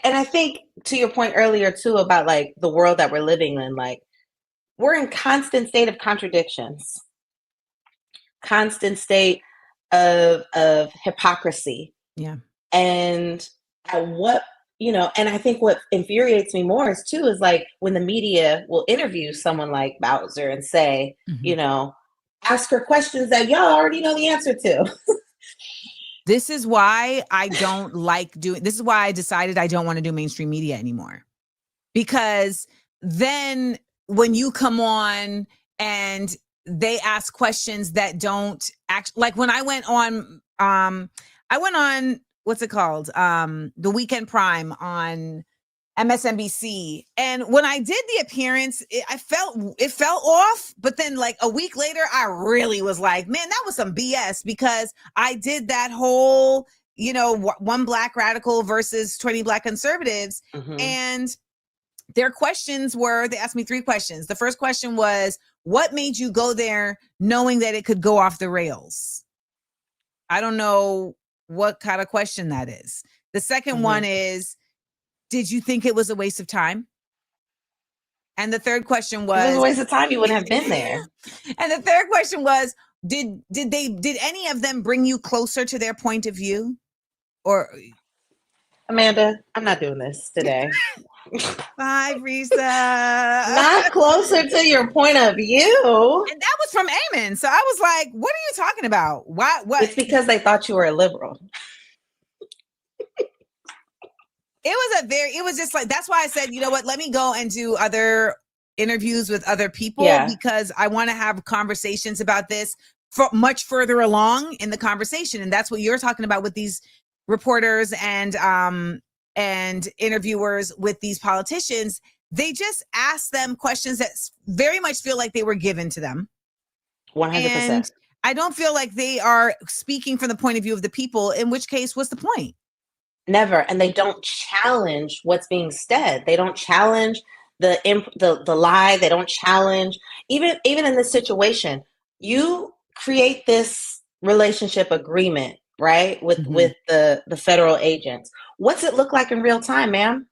and I think to your point earlier too about like the world that we're living in, like we're in constant state of contradictions, constant state of hypocrisy. Yeah. And at what and I think what infuriates me more is like when the media will interview someone like Bowser and say, ask her questions that y'all already know the answer to. This is why I don't like doing, this is why I decided I don't want to do mainstream media anymore. Because then when you come on and they ask questions that don't act, like when I went on, what's it called? The Weekend Prime on MSNBC. And when I did the appearance, it felt off. But then like a week later, I really was like, man, that was some BS, because I did that whole, one black radical versus 20 black conservatives. And their questions were, they asked me 3 questions. The first question was, what made you go there knowing that it could go off the rails? I don't know what kind of question that is. The second one is, did you think it was a waste of time? And the third question was, if it was a waste of time, you wouldn't have been there. And the third question was, did any of them bring you closer to their point of view? Or Amanda, I'm not doing this today. Bye, Brisa. Not closer to your point of view. And that was from Amen. So I was like, what are you talking about? What? It's because they thought you were a liberal. It was just like, that's why I said, you know what, let me go and do other interviews with other people, because I want to have conversations about this for much further along in the conversation. And that's what you're talking about with these reporters and interviewers with these politicians. They just ask them questions that very much feel like they were given to them. 100%. And I don't feel like they are speaking from the point of view of the people, in which case, what's the point? Never. And they don't challenge what's being said. They don't challenge the lie. They don't challenge, even in this situation, you create this relationship agreement, right? With the federal agents. What's it look like in real time, ma'am?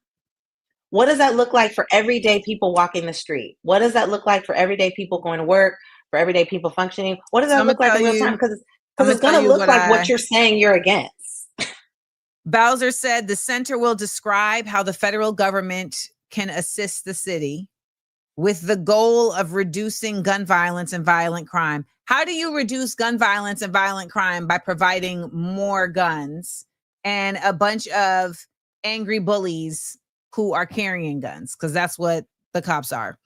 What does that look like for everyday people walking the street? What does that look like for everyday people going to work, for everyday people functioning? What does that look like in real time? Because it's going to look like what you're saying you're against. Bowser said the center will describe how the federal government can assist the city with the goal of reducing gun violence and violent crime. How do you reduce gun violence and violent crime? By providing more guns and a bunch of angry bullies who are carrying guns, because that's what the cops are.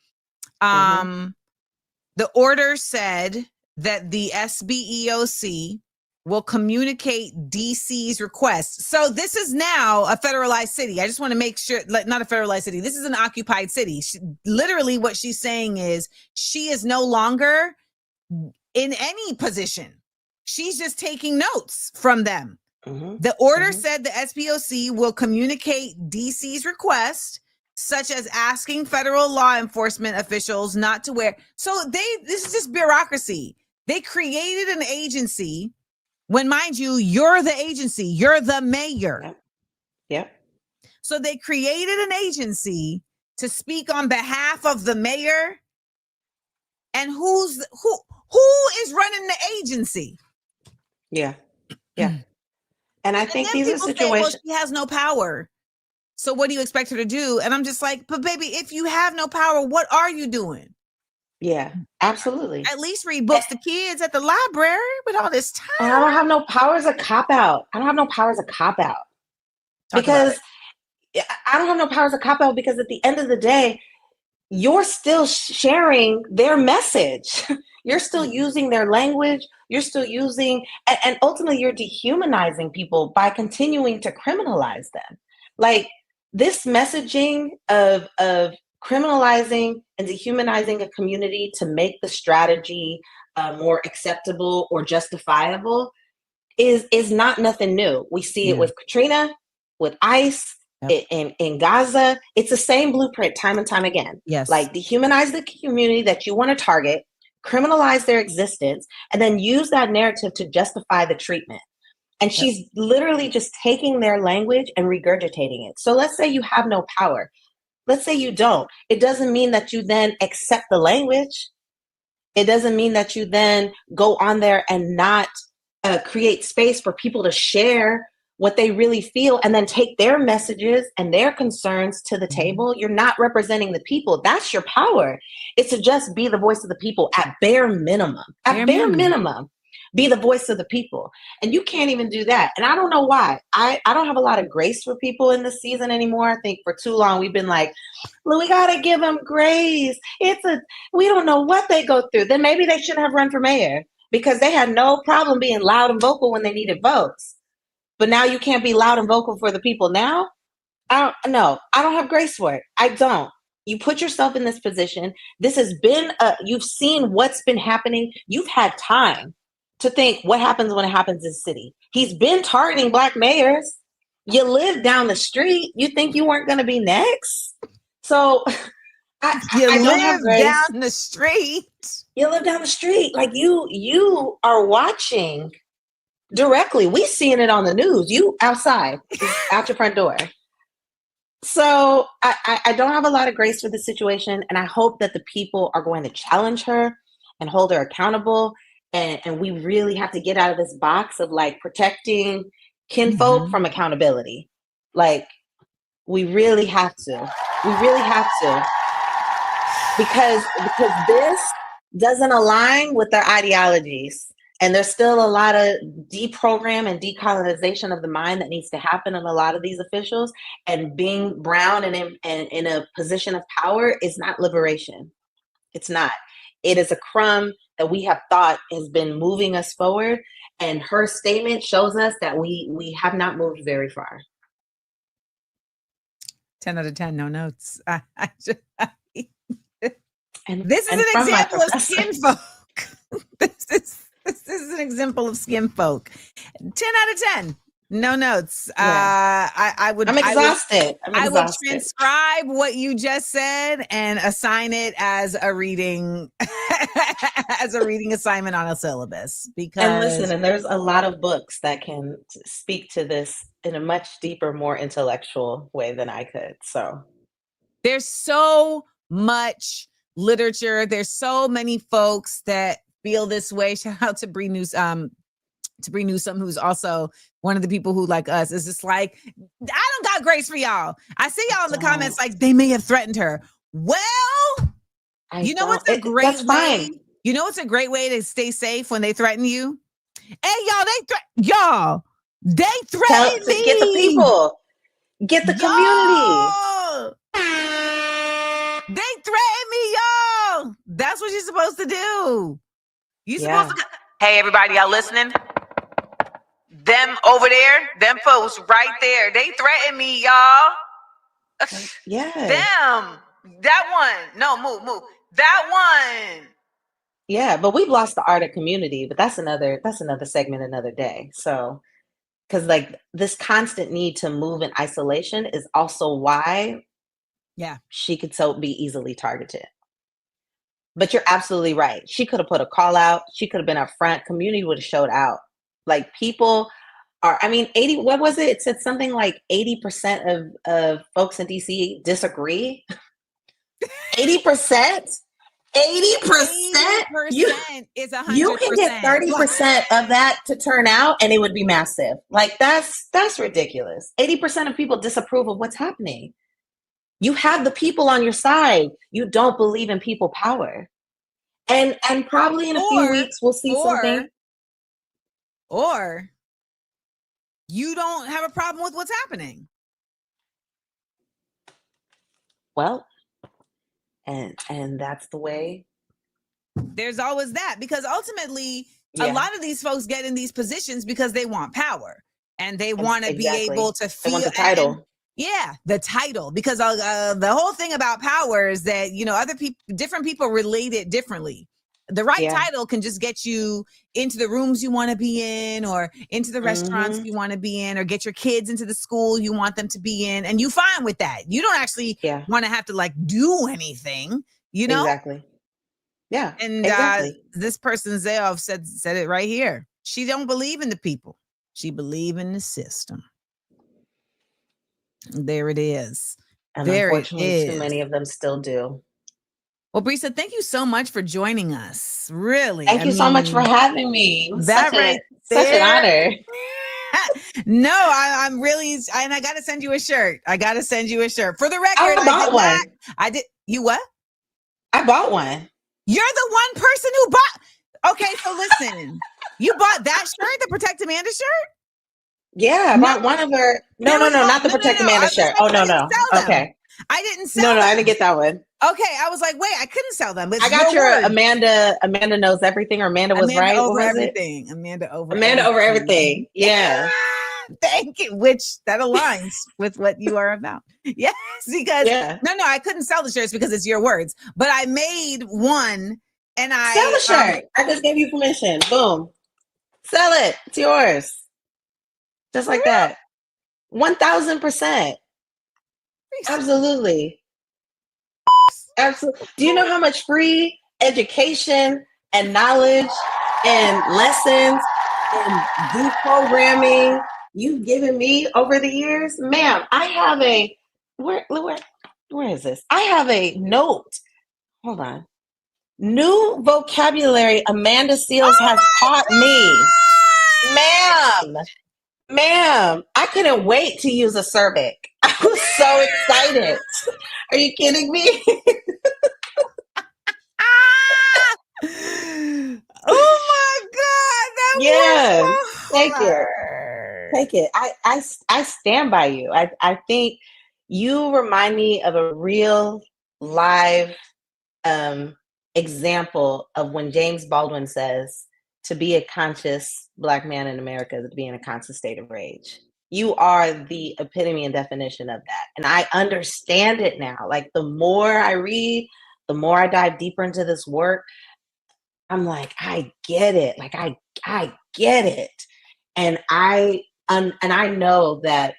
The order said that the SBEOC will communicate DC's request. So this is now a federalized city. I just want to make sure, like, not a federalized city. This is an occupied city. Literally what she's saying is she is no longer in any position. She's just taking notes from them. The order said the SBOC will communicate DC's request, such as asking federal law enforcement officials not to wear. So this is just bureaucracy. They created an agency when, mind you, you're the agency, you're the mayor. Yep. So they created an agency to speak on behalf of the mayor. And who is running the agency? Yeah. And I think these are situations. Say, well, she has no power. So what do you expect her to do? And I'm just like, but baby, if you have no power, what are you doing? Yeah, absolutely. At least read books to kids at the library with all this time. And I don't have no power as a cop-out. Because I don't have no power as a cop-out because at the end of the day, you're still sharing their message. You're still using their language. You're still using, and ultimately you're dehumanizing people by continuing to criminalize them. Like this messaging of criminalizing and dehumanizing a community to make the strategy more acceptable or justifiable is not nothing new. We see it with Katrina, with ICE, in Gaza. It's the same blueprint time and time again. Yes. Like dehumanize the community that you want to target, criminalize their existence, and then use that narrative to justify the treatment. And she's literally just taking their language and regurgitating it. So let's say you have no power. Let's say you don't. It doesn't mean that you then accept the language. It doesn't mean that you then go on there and not create space for people to share what they really feel and then take their messages and their concerns to the table, you're not representing the people. That's your power. It's to just be the voice of the people at bare minimum. At bare minimum, be the voice of the people. And you can't even do that. And I don't know why. I don't have a lot of grace for people in this season anymore. I think for too long we've been like, well, we got to give them grace. We don't know what they go through. Then maybe they shouldn't have run for mayor because they had no problem being loud and vocal when they needed votes. But now you can't be loud and vocal for the people now? I don't have grace for it. I don't. You put yourself in this position. This has been, you've seen what's been happening. You've had time to think what happens when it happens in the city. He's been targeting Black mayors. You live down the street. You think you weren't going to be next? So I don't have grace. Down the street. You live down the street. Like you are watching directly. We seeing it on the news. You outside, out your front door. So I don't have a lot of grace for the situation. And I hope that the people are going to challenge her and hold her accountable. And we really have to get out of this box of like protecting kinfolk from accountability. Like we really have to. We really have to. Because this doesn't align with their ideologies. And there's still a lot of deprogram and decolonization of the mind that needs to happen in a lot of these officials. And being brown and in a position of power is not liberation. It's not. It is a crumb that we have thought has been moving us forward. And her statement shows us that we have not moved very far. 10 out of 10, no notes. This is And an from my example of professor. skin folk. This is an example of skin folk. 10 out of 10. No notes. Yeah. I'm exhausted. I would transcribe what you just said and assign it as a reading assignment on a syllabus. Because And listen, and there's a lot of books that can speak to this in a much deeper, more intellectual way than I could. So there's so much literature. There's so many folks that feel this way. Shout out to Bree Newsome, who's also one of the people who, like us, is just like, I don't got grace for y'all. I see y'all in the comments like they may have threatened her. Well, you know what's a great way? You know what's a great way to stay safe when they threaten you? Hey, y'all, they threatened me. Get the people. Get the community. They threatened me, y'all. That's what you're supposed to do. You supposed to. Hey, everybody, y'all listening? Them over there, them folks right there, they threatened me, y'all. Yeah. Them. That one. No, move. That one. Yeah, but we've lost the art of community, but that's another segment another day. So, because like this constant need to move in isolation is also why she could so be easily targeted. But you're absolutely right. She could have put a call out. She could have been up front. Community would have showed out. Like people are, 80, what was it? It said something like 80% of folks in DC disagree. 80%? 80%? Is 100%. You can get 30% of that to turn out and it would be massive. Like that's ridiculous. 80% of people disapprove of what's happening. You have the people on your side. You don't believe in people power. And probably in a few weeks we'll see something. Or you don't have a problem with what's happening. Well, and that's the way. There's always that, because ultimately a lot of these folks get in these positions because they want power and they want to be able to feel. They want the title. The title, because the whole thing about power is that, other people, different people relate it differently. The right title can just get you into the rooms you want to be in, or into the restaurants you want to be in, or get your kids into the school you want them to be in. And you fine with that. You don't actually want to have to like do anything, Exactly. Yeah. And this person, Zayoff, said it right here. She don't believe in the people. She believe in the system. There it is. And unfortunately, too many of them still do. Well, Brisa, thank you so much for joining us. Really. Thank you so much for having me. Such an honor. No, I'm really, and I got to send you a shirt. For the record, I bought one. I did. You what? I bought one. You're the one person who bought. Okay, so listen, you bought that shirt, the Protect Amanda shirt? Yeah, I bought one of her. No, not the Protect Amanda shirt. Oh, no. Okay. I didn't sell them. No, I didn't get that one. Okay, I was like, wait, I couldn't sell them. I got your word. Amanda knows everything, or Amanda was right. Over everything. Amanda over everything. Yeah. Thank you. Which that aligns with what you are about. Yes, because no, I couldn't sell the shirts because it's your words. But I made one, and I sell the shirt. I just gave you permission. Boom, sell it. It's yours. Just like that. 1000%. Absolutely. Absolutely. Do you know how much free education and knowledge and lessons and deprogramming you've given me over the years? Ma'am, I have a where is this? I have a note. Hold on. New vocabulary Amanda Seales has taught me. Ma'am, I couldn't wait to use a cervix. I was so excited. Are you kidding me? Oh my God! Yeah, take it. I stand by you. I think you remind me of a real live example of when James Baldwin says, to be a conscious Black man in America is to be in a constant state of rage. You are the epitome and definition of that. And I understand it now. Like, the more I read, the more I dive deeper into this work, I'm like, I get it. Like, I get it. And I know that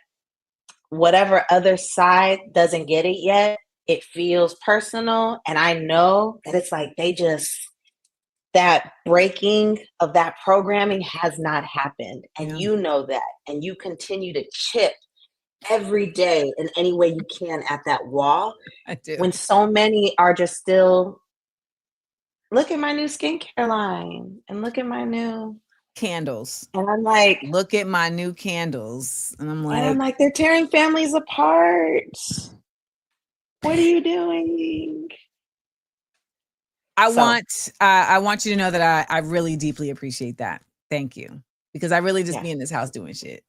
whatever other side doesn't get it yet, it feels personal. And I know that it's like that breaking of that programming has not happened. And you know that. And you continue to chip every day in any way you can at that wall. I do. When so many are just still, look at my new skincare line and look at my new candles. And I'm like, look at my new candles. And I'm like, they're tearing families apart. What are you doing? I want you to know that I really deeply appreciate that. Thank you. Because I really just be in this house doing shit.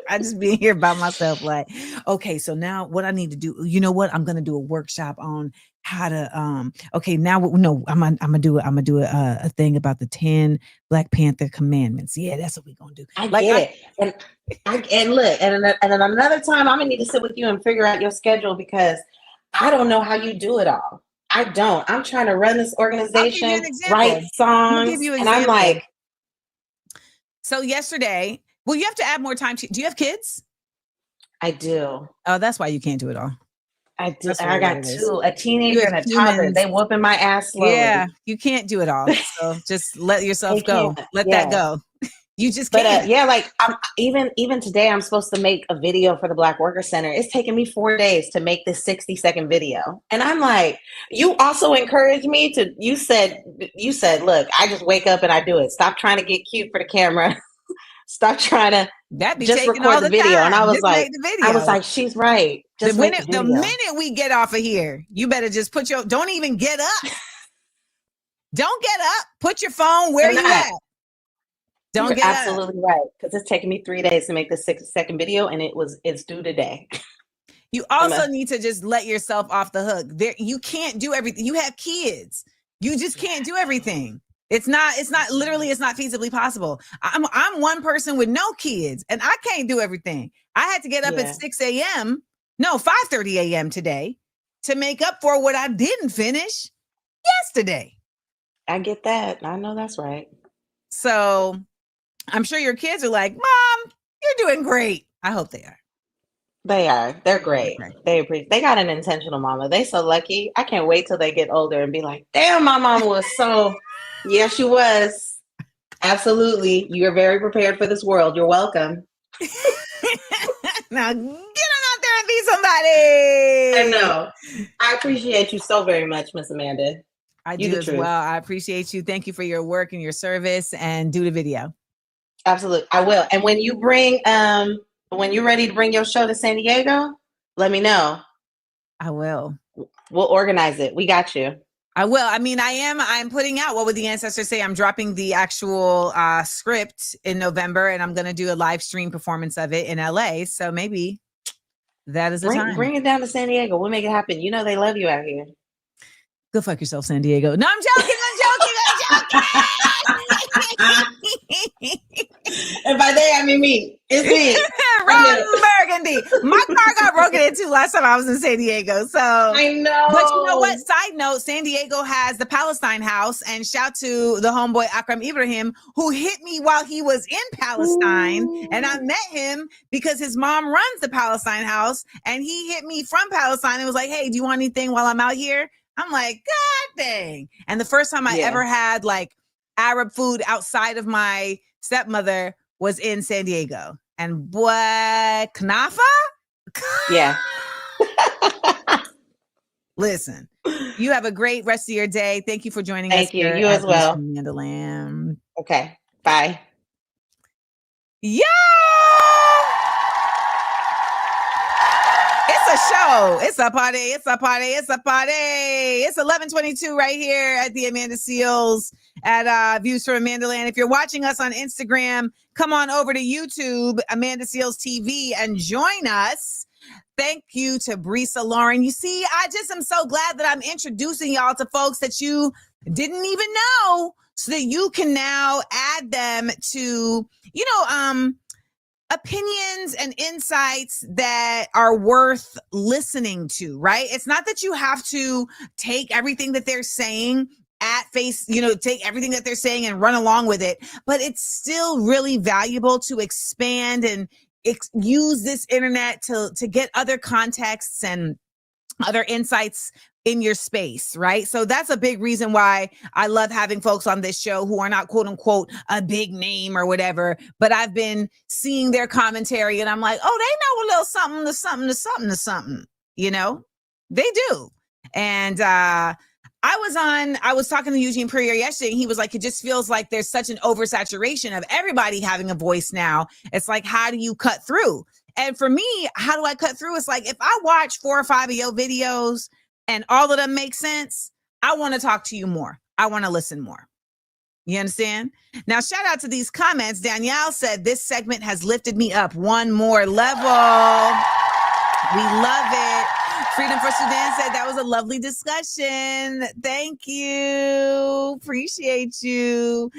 I just be here by myself, like, okay, so now what I need to do, you know what? I'm gonna do a workshop on how to okay, now no, I'm gonna do a thing about the 10 Black Panther commandments. Yeah, that's what we're gonna do. I get it. And look, and another time I'm gonna need to sit with you and figure out your schedule, because I don't know how you do it all. I don't. I'm trying to run this organization, write songs, and I'm like. So yesterday, well, you have to add more time. Do you have kids? I do. Oh, that's why you can't do it all. I do. I got two, a teenager and a toddler. They whooping my ass slowly. Yeah, you can't do it all. So just let yourself go. Let that go. You just can't. But like even today, I'm supposed to make a video for the Black Worker Center. It's taken me 4 days to make this 60-second video, and I'm like, you also encouraged me to. You said, look, I just wake up and I do it. Stop trying to get cute for the camera. Stop trying to just record the video. And I was like, she's right. The minute we get off of here, you better just don't even get up. Don't get up. Put your phone where you at. Don't get up. Absolutely right. Because it's taken me 3 days to make this 60-second video, and it's due today. You also need to just let yourself off the hook. You can't do everything. You have kids. You just can't do everything. It's not feasibly possible. I'm one person with no kids, and I can't do everything. I had to get up at 5:30 a.m. today to make up for what I didn't finish yesterday. I get that. I know that's right. So I'm sure your kids are like, Mom, you're doing great. I hope they are. They are. They're great. They got an intentional mama. They so lucky. I can't wait till they get older and be like, damn, my mama was so... Yes, she was. Absolutely. You're very prepared for this world. You're welcome. Now get on out there and be somebody. I know. I appreciate you so very much, Miss Amanda. I do as well. I appreciate you. Thank you for your work and your service, and do the video. Absolutely. I will. And when you're ready to bring your show to San Diego, let me know. I will. We'll organize it. We got you. I will. I mean, I'm putting out What Would the Ancestors Say? I'm dropping the actual script in November, and I'm going to do a live stream performance of it in LA. So maybe that is the time. Bring it down to San Diego. We'll make it happen. You know they love you out here. Go fuck yourself, San Diego. No, I'm joking. And by they, I mean me. It's me. Ron Burgundy. My car got broken into last time I was in San Diego. So I know. But you know what? Side note, San Diego has the Palestine House, and shout to the homeboy Akram Ibrahim, who hit me while he was in Palestine. Ooh. And I met him because his mom runs the Palestine House, and he hit me from Palestine and was like, hey, do you want anything while I'm out here? I'm like, God dang. And the first time I ever had like Arab food outside of my stepmother was in San Diego. And what? Knafa? Yeah. Listen, you have a great rest of your day. Thank you for joining us. Thank you. You as well. AmandaLand. Okay. Bye. Yeah. It's a show. It's a party. It's a party. It's a party. It's 11:22 right here at the Amanda Seals at Views from AmandaLand. If you're watching us on Instagram, come on over to YouTube, Amanda Seals TV, and join us. Thank you to Brisa Lauren. You see, I just am so glad that I'm introducing y'all to folks that you didn't even know, so that you can now add them to, opinions and insights that are worth listening to, right? It's not that you have to take everything that they're saying at face, take everything that they're saying and run along with it, but it's still really valuable to expand and use this internet to get other contexts and other insights in your space, right? So that's a big reason why I love having folks on this show who are not quote unquote a big name or whatever, but I've been seeing their commentary and I'm like, oh, they know a little something to something to something to something, they do. And I was talking to Eugene Purrier yesterday, and he was like, it just feels like there's such an oversaturation of everybody having a voice now. It's like, how do you cut through? And for me, how do I cut through? It's like, if I watch 4 or 5 of your videos and all of them make sense, I want to talk to you more. I want to listen more. You understand? Now, shout out to these comments. Danielle said, this segment has lifted me up one more level. We love it. Freedom for Sudan said that was a lovely discussion. Thank you. Appreciate you.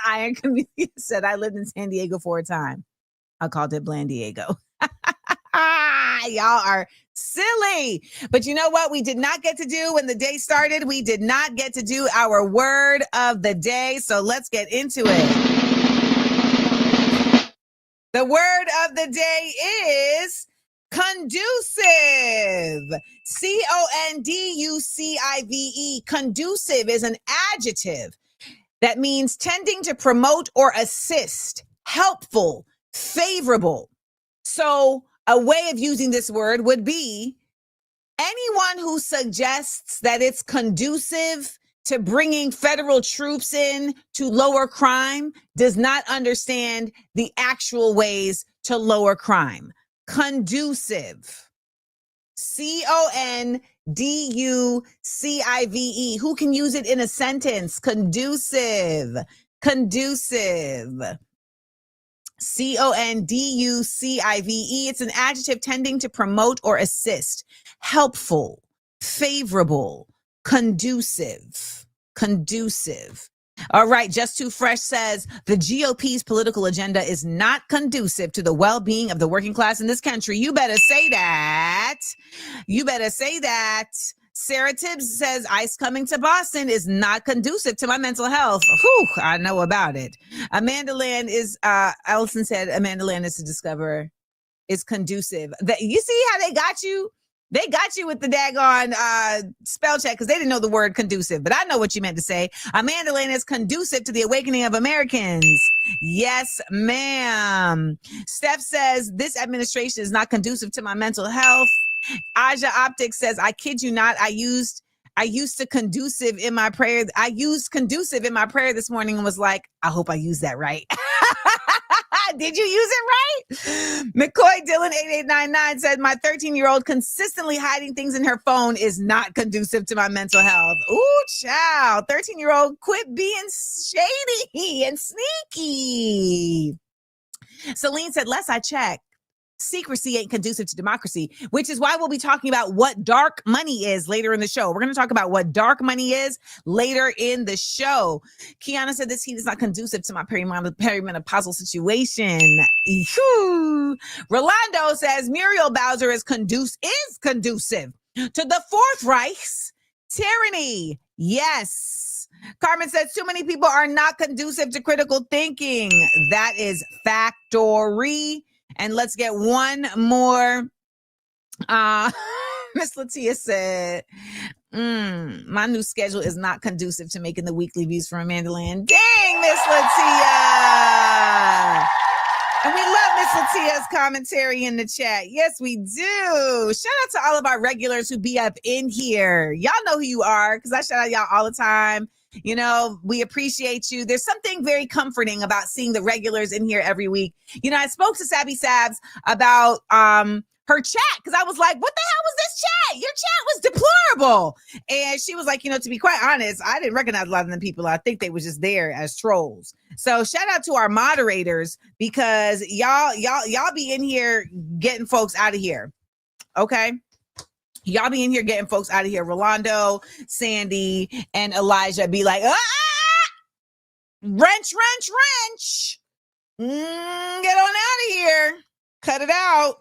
Iron Comedian said, I lived in San Diego for a time. I called it Bland Diego. Y'all are silly. But you know what we did not get to do when the day started? We did not get to do our word of the day. So let's get into it. The word of the day is conducive. Conducive. Conducive is an adjective that means tending to promote or assist, helpful, favorable. So a way of using this word would be anyone who suggests that it's conducive to bringing federal troops in to lower crime does not understand the actual ways to lower crime. Conducive. Conducive. Who can use it in a sentence? Conducive. Conducive. Conducive. It's an adjective tending to promote or assist. Helpful, favorable, conducive, conducive. All right, Just Too Fresh says the GOP's political agenda is not conducive to the well-being of the working class in this country. You better say that. You better say that. Sarah Tibbs says ICE coming to Boston is not conducive to my mental health. Whew, I know about it. AmandaLand is, Allison said AmandaLand is to discover is conducive. You see how they got you? They got you with the daggone spell check because they didn't know the word conducive, but I know what you meant to say. AmandaLand is conducive to the awakening of Americans. Yes, ma'am. Steph says this administration is not conducive to my mental health. Aja Optics says, I kid you not, I used conducive in my prayer. I used conducive in my prayer this morning and was like, I hope I used that right. Did you use it right? McCoy Dylan 8899 said, my 13-year-old consistently hiding things in her phone is not conducive to my mental health. Ooh, child. 13-year-old, quit being shady and sneaky. Celine said, lest I check, secrecy ain't conducive to democracy, which is why we'll be talking about what dark money is later in the show. We're going to talk about what dark money is later in the show. Kiana said this heat is not conducive to my perimenopausal situation. Rolando says Muriel Bowser is conducive to the Fourth Reich's tyranny. Yes. Carmen says too many people are not conducive to critical thinking. That is factory. And let's get one more. Miss Latia said, my new schedule is not conducive to making the weekly views for AmandaLand. Dang, Miss Latia. And we love Miss Latia's commentary in the chat. Yes, we do. Shout out to all of our regulars who be up in here. Y'all know who you are because I shout out y'all all the time. You know, we appreciate you. There's something very comforting about seeing the regulars in here every week. You know, I spoke to Sabby Sabs about her chat because I was like, what the hell was this chat? Your chat was deplorable. And she was like, you know, to be quite honest, I didn't recognize a lot of them people. I think they were just there as trolls. So shout out to our moderators because y'all be in here getting folks out of here. Okay. Y'all be in here getting folks out of here. Rolando, Sandy, and Elijah be like, wrench. Get on out of here. Cut it out.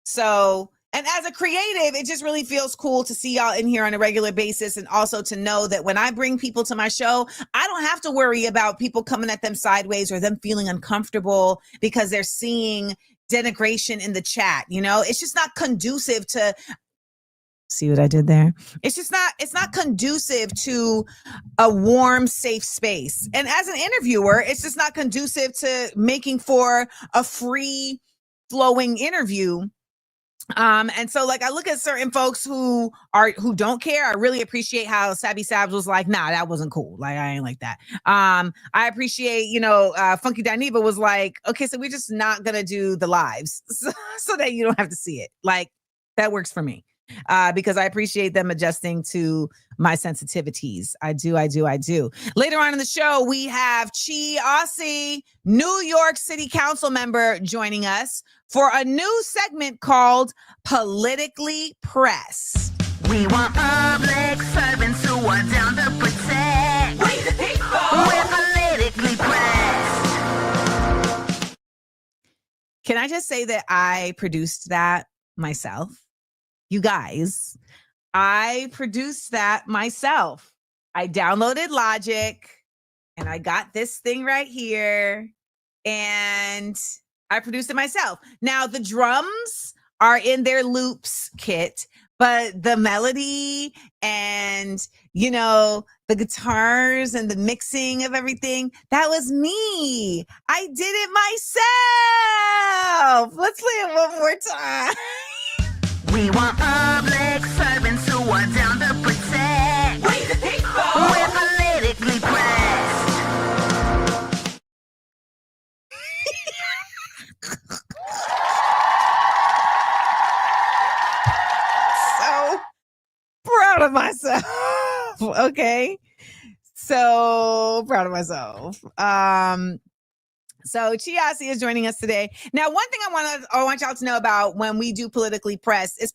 So, and as a creative, it just really feels cool to see y'all in here on a regular basis. And also to know that when I bring people to my show, I don't have to worry about people coming at them sideways or them feeling uncomfortable because they're seeing denigration in the chat. You know, it's just not conducive to. See what I did there? It's not conducive to a warm, safe space. And as an interviewer, it's just not conducive to making for a free flowing interview. And so like I look at certain folks who don't care. I really appreciate how Sabby Sabs was like, nah, that wasn't cool. Like I ain't like that. I appreciate, you know, Funky Dineva was like, okay, so we're just not gonna do the lives so that you don't have to see it. Like that works for me. Because I appreciate them adjusting to my sensitivities. I do. Later on in the show, we have Chi Osse, New York City Council member, joining us for a new segment called Politically Pressed. We want public servants who are down to protect. We the people. We're politically pressed. Can I just say that I produced that myself? You guys, I produced that myself. I downloaded Logic and I got this thing right here and I produced it myself. Now the drums are in their loops kit, but the melody and, you know, the guitars and the mixing of everything, that was me. I did it myself. Let's play it one more time. We want public servants who are down to protect. We the people. We're politically pressed. So proud of myself. Okay. So proud of myself. So Chi Osse is joining us today. Now, one thing I want y'all to know about when we do Politically Pressed is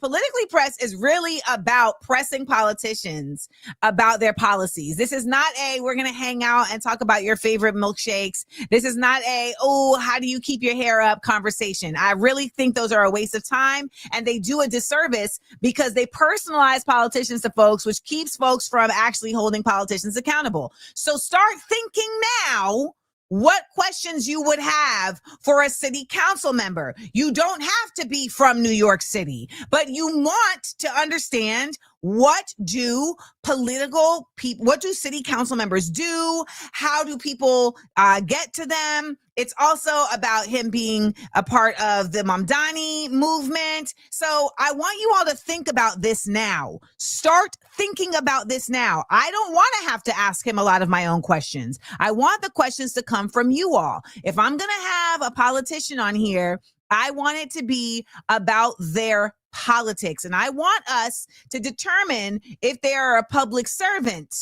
really about pressing politicians about their policies. This is not we're going to hang out and talk about your favorite milkshakes. This is not how do you keep your hair up conversation. I really think those are a waste of time and they do a disservice because they personalize politicians to folks, which keeps folks from actually holding politicians accountable. So start thinking now what questions you would have for a city council member. You don't have to be from New York City, but you want to understand What do political people, what do city council members do? How do people get to them? It's also about him being a part of the Mamdani movement. So I want you all to think about this now. Start thinking about this now. I don't want to have to ask him a lot of my own questions. I want the questions to come from you all. If I'm going to have a politician on here, I want it to be about their politics. And I want us to determine if they are a public servant,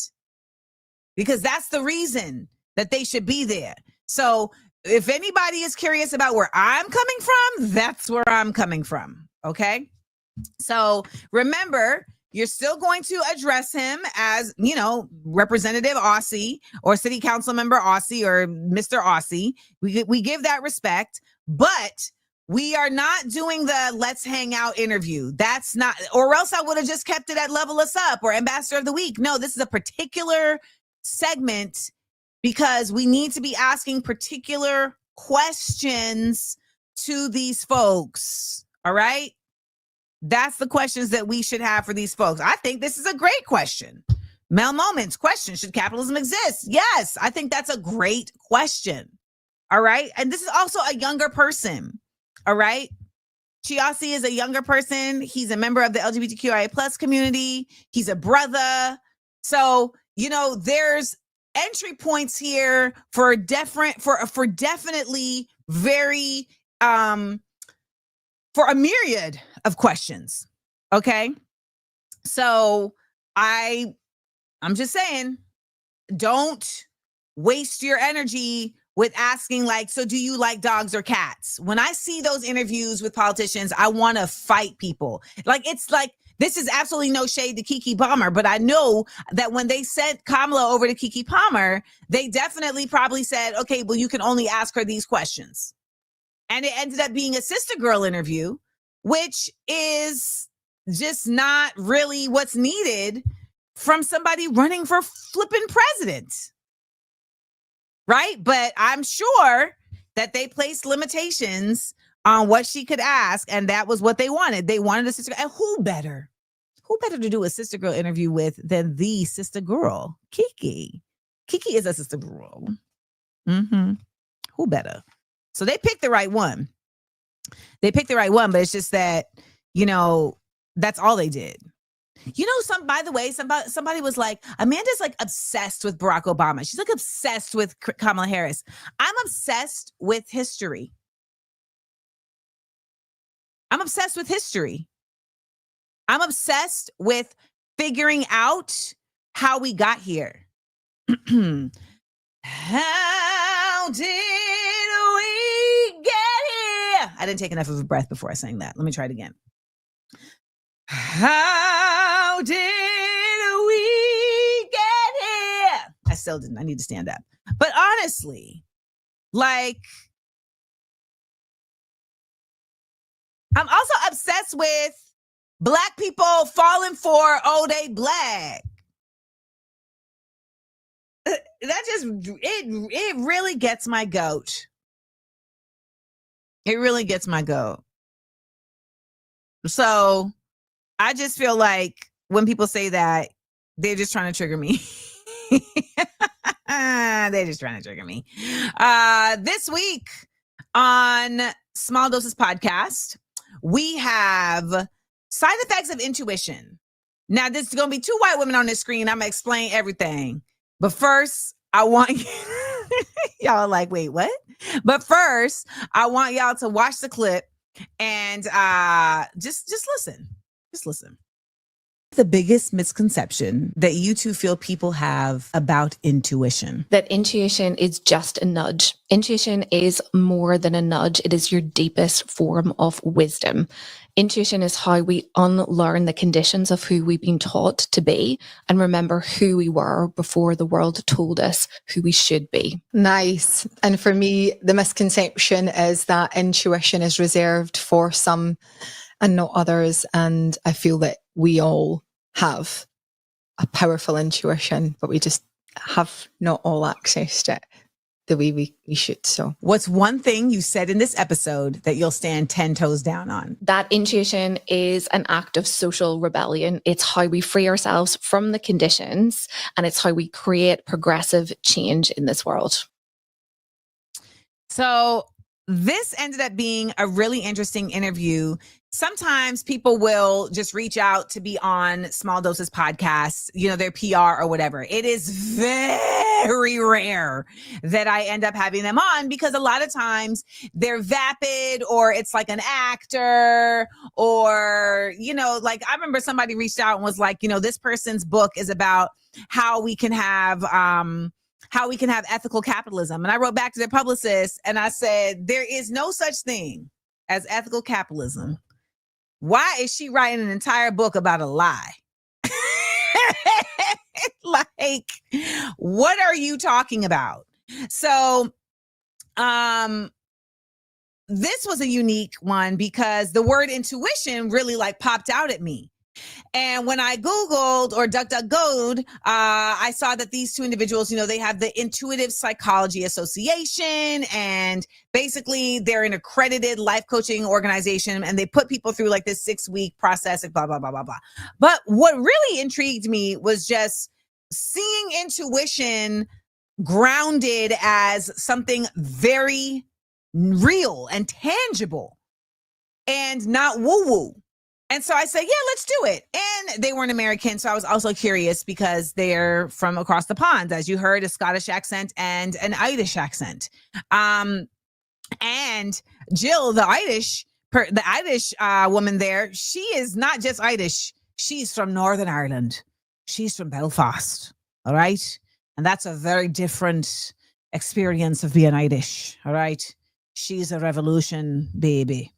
because that's the reason that they should be there. So if anybody is curious about where I'm coming from, that's where I'm coming from. Okay. So remember, you're still going to address him as, you know, Representative Osse or City Council Member Osse or Mr. Osse. We give that respect, but we are not doing the let's hang out interview. That's not, or else I would have just kept it at Level Us Up or Ambassador of the Week. No, this is a particular segment because we need to be asking particular questions to these folks. All right. That's the questions that we should have for these folks. I think this is a great question. Mel Moments question, should capitalism exist? Yes, I think that's a great question. All right. And this is also a younger person. All right. Chi Osse is a younger person. He's a member of the LGBTQIA plus community. He's a brother. So, you know, there's entry points here for definitely very, for a myriad of questions. Okay. So I'm just saying, don't waste your energy with asking like, so do you like dogs or cats? When I see those interviews with politicians, I want to fight people. Like, it's like, this is absolutely no shade to Keke Palmer, but I know that when they sent Kamala over to Keke Palmer, they definitely probably said, okay, well, you can only ask her these questions. And it ended up being a sister girl interview, which is just not really what's needed from somebody running for flipping president. Right? But I'm sure that they placed limitations on what she could ask, and that was what they wanted. They wanted a sister. And who better to do a sister girl interview with than the sister girl, Keke? Keke is a sister girl. Who better? So they picked the right one. But it's just that, you know, that's all they did. You know, by the way, somebody was like, Amanda's like obsessed with Barack Obama. She's like obsessed with Kamala Harris. I'm obsessed with history. I'm obsessed with figuring out how we got here. How did we get here? I didn't take enough of a breath before I sang that. Let me try it again. How did we get here? I still didn't. I need to stand up. But honestly, like, I'm also obsessed with Black people falling for, oh, they Black. That just, it really gets my goat. It really gets my goat. So I just feel like when people say that, they're just trying to trigger me. They're just trying to trigger me. This week on Small Doses Podcast, we have side effects of intuition. Now, this is going to be two white women on this screen. I'm going to explain everything. But first, I want y'all are like, wait, what? But first, I want y'all to watch the clip and just listen. Just listen. The biggest misconception that you two feel people have about intuition. That intuition is just a nudge. Intuition is more than a nudge. It is your deepest form of wisdom. Intuition is how we unlearn the conditions of who we've been taught to be and remember who we were before the world told us who we should be. Nice. And for me, the misconception is that intuition is reserved for some and not others. And I feel that we all have a powerful intuition, but we just have not all accessed it the way we should. So what's one thing you said in this episode that you'll stand 10 toes down on? That intuition is an act of social rebellion. It's how we free ourselves from the conditions, and it's how we create progressive change in this world. So this ended up being a really interesting interview. Sometimes people will just reach out to be on Small Doses podcasts, their PR or whatever. It is very rare that I end up having them on because a lot of times they're vapid or it's like an actor or, like I remember somebody reached out and was like, this person's book is about how we can have ethical capitalism. And I wrote back to their publicist and I said, there is no such thing as ethical capitalism. Why is she writing an entire book about a lie? Like, what are you talking about? So, this was a unique one because the word intuition really popped out at me. And when I Googled or DuckDuckGo'd, I saw that these two individuals, they have the Intuitive Psychology Association, and basically they're an accredited life coaching organization, and they put people through this 6-week process, blah, blah, blah, blah, blah. But what really intrigued me was just seeing intuition grounded as something very real and tangible and not woo-woo. And so I said, yeah, let's do it. And they weren't American. So I was also curious because they're from across the pond, as you heard, a Scottish accent and an Irish accent. And Jill, the Irish woman there, she is not just Irish. She's from Northern Ireland. She's from Belfast. All right. And that's a very different experience of being Irish. All right. She's a revolution baby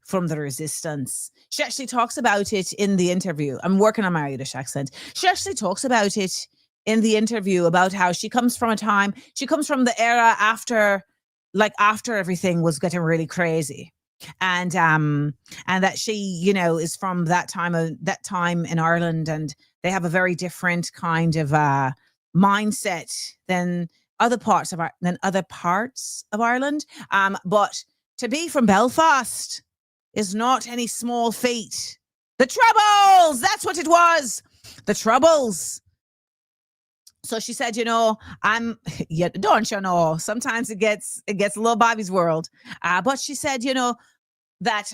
from the resistance. She actually talks about it in the interview. I'm working on my Irish accent. She actually talks about it in the interview about how she comes from the era after everything was getting really crazy. And that she, is from that time in Ireland, and they have a very different kind of mindset than other parts of Ireland. But to be from Belfast is not any small feat. The Troubles, that's what it was. The Troubles. So she said, don't sometimes it gets a little Bobby's world. But she said, that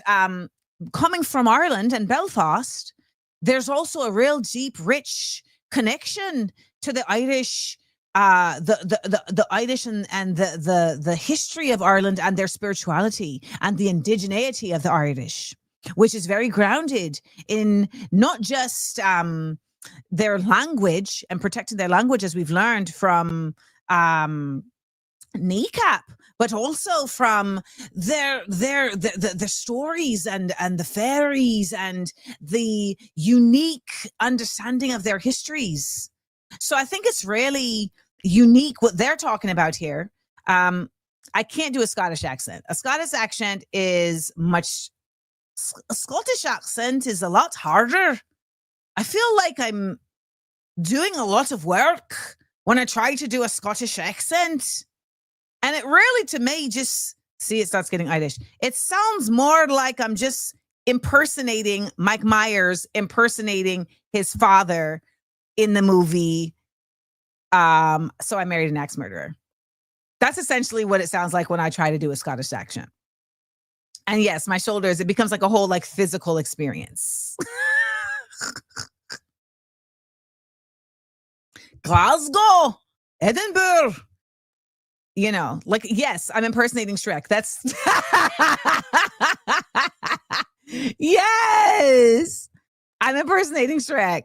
coming from Ireland and Belfast, there's also a real deep, rich connection to the Irish, the Irish and the history of Ireland and their spirituality and the indigeneity of the Irish, which is very grounded in not just their language and protecting their language, as we've learned from kneecap, but also from the stories and the fairies and the unique understanding of their histories. So I think it's really unique what they're talking about here. I can't do a Scottish accent. A Scottish accent is a Scottish accent is a lot harder. I feel like I'm doing a lot of work when I try to do a Scottish accent. And it really, to me, just, see, it starts getting Irish. It sounds more like I'm just impersonating Mike Myers, impersonating his father in the movie So I Married an Axe Murderer. That's essentially what it sounds like when I try to do a Scottish accent. And yes, my shoulders, it becomes like a whole physical experience. Glasgow, Edinburgh. Yes, I'm impersonating Shrek. That's yes, I'm impersonating Shrek.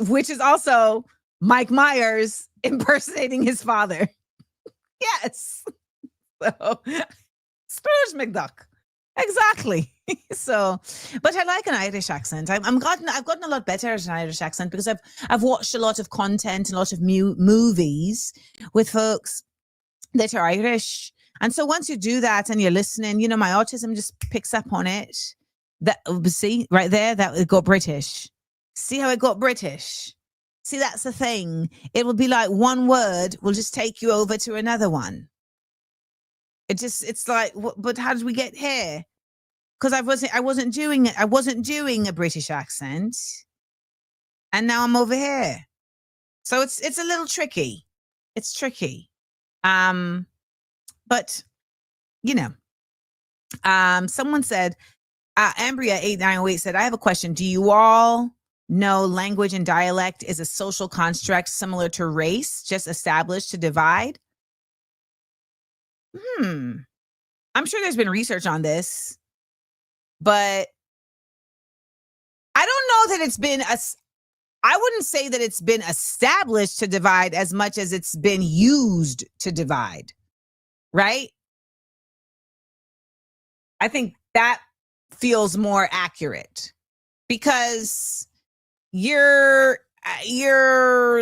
Which is also Mike Myers impersonating his father. Yes. So, Scrooge McDuck. Exactly. So, but I like an Irish accent. I've gotten a lot better at an Irish accent because I've watched a lot of content, a lot of movies with folks that are Irish. And so once you do that and you're listening, my autism just picks up on it. That, see right there, that it got British. See how it got British? See, that's the thing. It will be like one word will just take you over to another one. It's like, but how did we get here? Because I wasn't doing it. I wasn't doing a British accent, and now I'm over here. So it's a little tricky. It's tricky. But you know, someone said, Ambria 8908 said, I have a question. Do you all know language and dialect is a social construct similar to race, just established to divide? I'm sure there's been research on this, but I don't know that it's been I wouldn't say that it's been established to divide as much as it's been used to divide, right? I think that feels more accurate because your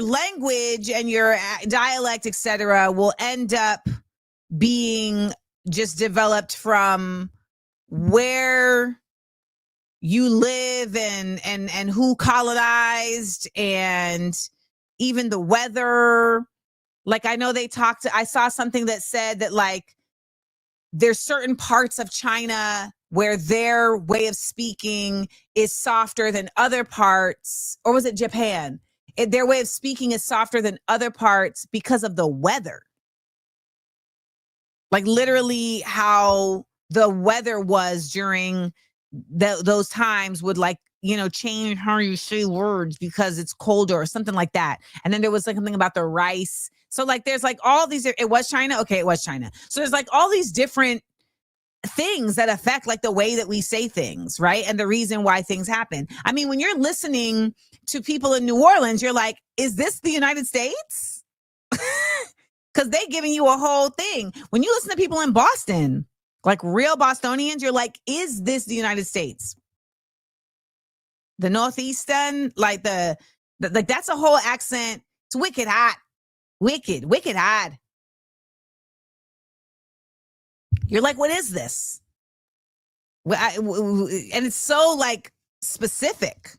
language and your dialect, etc., will end up being just developed from where you live and who colonized and even the weather. Like, I know I saw something that said that like there's certain parts of China where their way of speaking is softer than other parts, or was it Japan? Their way of speaking is softer than other parts because of the weather. Like literally how the weather was during those times would like, change how you say words because it's colder or something like that. And then there was like something about the rice. So like there's like all these, it was China. Okay, it was China. So there's like all these different things that affect like the way that we say things, right? And the reason why things happen. I mean, when you're listening to people in New Orleans, you're like, is this the United States? Because they giving you a whole thing. When you listen to people in Boston, like real Bostonians, you're like, is this the United States? The Northeastern, like like that's a whole accent. It's wicked hot. Wicked hot. You're like, what is this? And it's so like specific.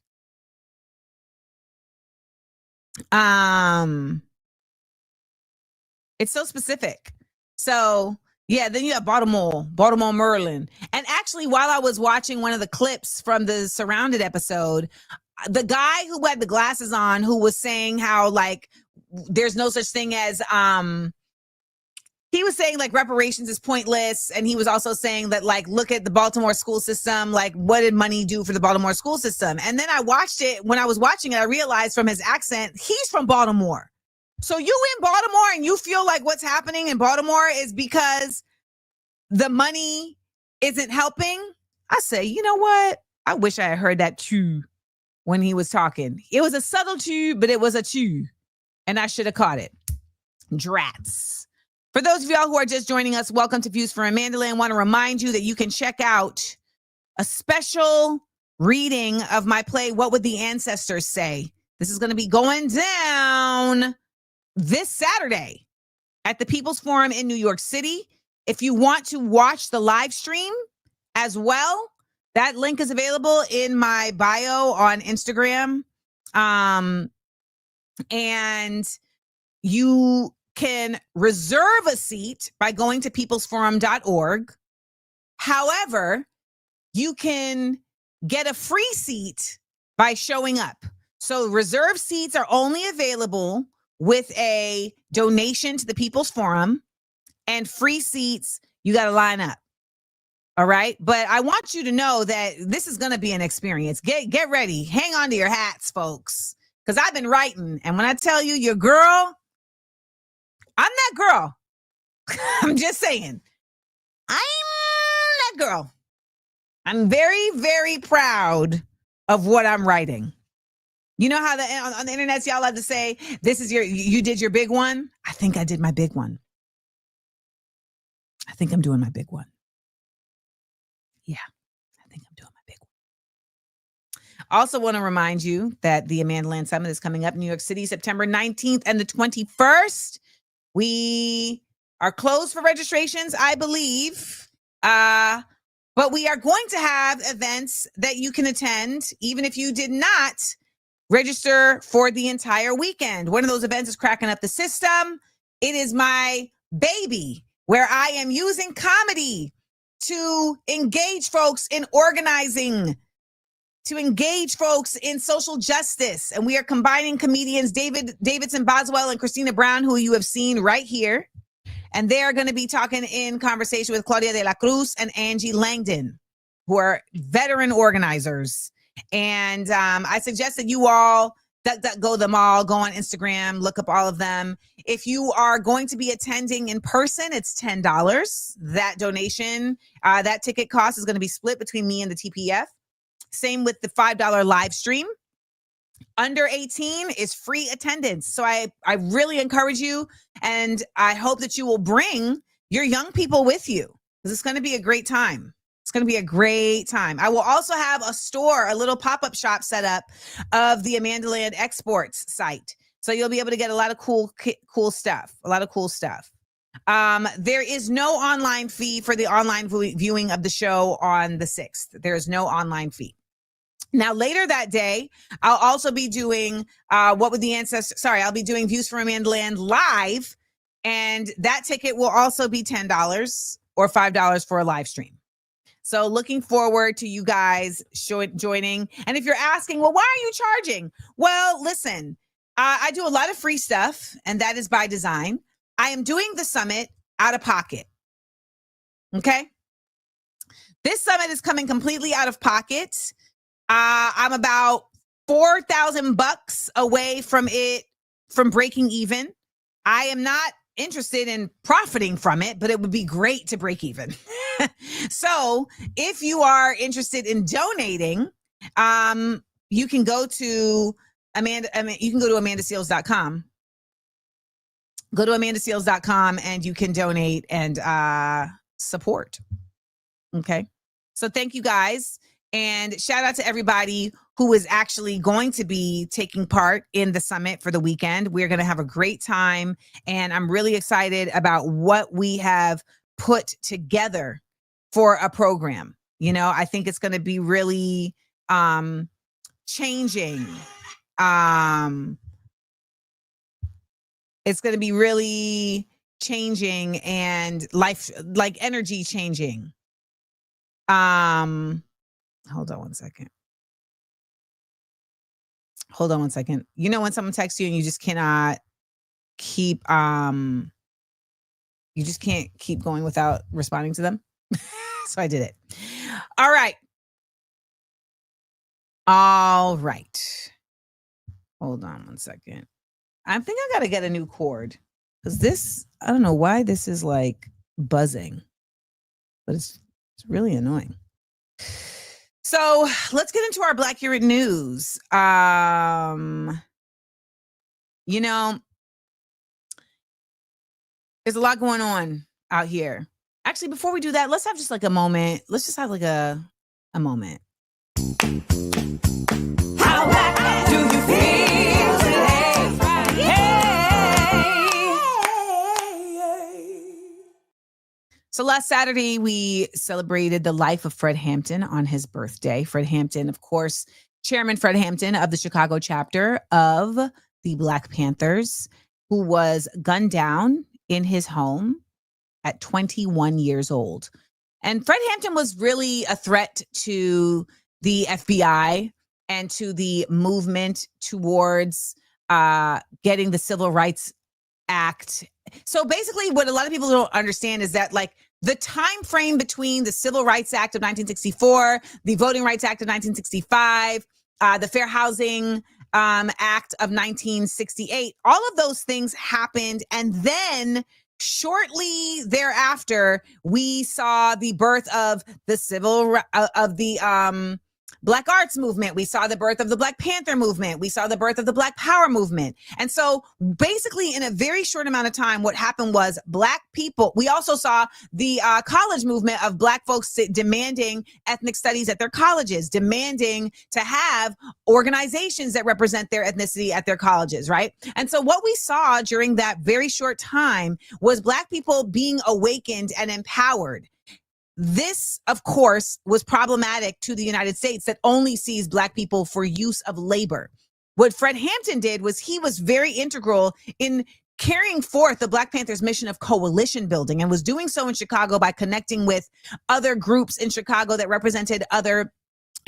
It's so specific. So yeah, then you have Baltimore, Maryland. And actually, while I was watching one of the clips from the Surrounded episode, the guy who had the glasses on, who was saying how like there's no such thing as he was saying like reparations is pointless, and he was also saying that like look at the Baltimore school system, like what did money do for the Baltimore school system? And then I watched it. When I was watching it, I realized from his accent he's from Baltimore. So you in Baltimore and you feel like what's happening in Baltimore is because the money isn't helping? I say, you know what? I wish I had heard that too when he was talking. It was a subtle chew, but it was a chew. And I should have caught it. Drats. For those of y'all who are just joining us, welcome to Views for AmandaLand. I want to remind you that you can check out a special reading of my play, What Would the Ancestors Say? This is going to be going down this Saturday at the People's Forum in New York City. If you want to watch the live stream as well, that link is available in my bio on Instagram. And you can reserve a seat by going to peoplesforum.org. However, you can get a free seat by showing up. So reserved seats are only available with a donation to the People's Forum, and free seats, you got to line up. All right. But I want you to know that this is going to be an experience. Get ready. Hang on to your hats, folks. Because I've been writing. And when I tell you your girl, I'm that girl. I'm just saying. I'm that girl. I'm very, very proud of what I'm writing. You know how on the internet, y'all like to say, this is you did your big one? I think I did my big one. I think I'm doing my big one. Yeah, I think I'm doing my big one. Also want to remind you that the AmandaLand Summit is coming up in New York City, September 19th and the 21st. We are closed for registrations, I believe. But we are going to have events that you can attend, even if you did not register for the entire weekend. One of those events is Cracking Up the System. It is my baby where I am using comedy to engage folks in organizing, to engage folks in social justice. And we are combining comedians Davidson Boswell and Christina Brown, who you have seen right here. And they are going to be talking in conversation with Claudia de la Cruz and Angie Langdon, who are veteran organizers. And I suggest that you all go them all, go on Instagram, look up all of them. If you are going to be attending in person, it's $10. That donation, that ticket cost is going to be split between me and the TPF. Same with the $5 live stream. Under 18 is free attendance. So I really encourage you, and I hope that you will bring your young people with you, because it's going to be a great time. It's going to be a great time. I will also have a store, a little pop-up shop set up of the AmandaLand exports site. So you'll be able to get a lot of cool stuff, There is no online fee for the online viewing of the show on the 6th. There is no online fee. Now, later that day, I'll also be doing I'll be doing Views from AmandaLand live, and that ticket will also be $10 or $5 for a live stream. So looking forward to you guys joining. And if you're asking, well, why are you charging? Well, listen, I do a lot of free stuff, and that is by design. I am doing the summit out of pocket. Okay? This summit is coming completely out of pocket. I'm about $4,000 away from breaking even. I am not interested in profiting from it, but it would be great to break even. So if you are interested in donating, you can go to AmandaSeals.com. Go to AmandaSeals.com and you can donate and support. Okay. So thank you guys. And shout out to everybody who is actually going to be taking part in the summit for the weekend. We're going to have a great time. And I'm really excited about what we have put together for a program. You know, I think it's going to be really changing. It's going to be really changing and energy changing. Hold on one second. You know, when someone texts you and you just cannot keep, you just can't keep going without responding to them. So I did it. All right. Hold on one second. I think I got to get a new cord, because this, I don't know why this is like buzzing, but it's really annoying. So let's get into our Black Current news. You know, there's a lot going on out here. Actually, before we do that, let's have just like a moment. Let's just have like a moment. How black do you feel today? Hey. So last Saturday, we celebrated the life of Fred Hampton on his birthday. Fred Hampton, of course, Chairman Fred Hampton of the Chicago chapter of the Black Panthers, who was gunned down in his home at 21 years old. And Fred Hampton was really a threat to the FBI and to the movement towards getting the Civil Rights Act. So basically what a lot of people don't understand is that like the time frame between the Civil Rights Act of 1964, the Voting Rights Act of 1965, the Fair Housing Act of 1968, all of those things happened. And then shortly thereafter, we saw the birth of the Black Arts Movement. We saw the birth of the Black Panther Movement. We saw the birth of the Black Power Movement. And so basically in a very short amount of time, what happened was Black people, we also saw the college movement of Black folks demanding ethnic studies at their colleges, demanding to have organizations that represent their ethnicity at their colleges, right? And so what we saw during that very short time was Black people being awakened and empowered. This, of course, was problematic to the United States that only sees Black people for use of labor. What Fred Hampton did was he was very integral in carrying forth the Black Panthers' mission of coalition building, and was doing so in Chicago by connecting with other groups in Chicago that represented other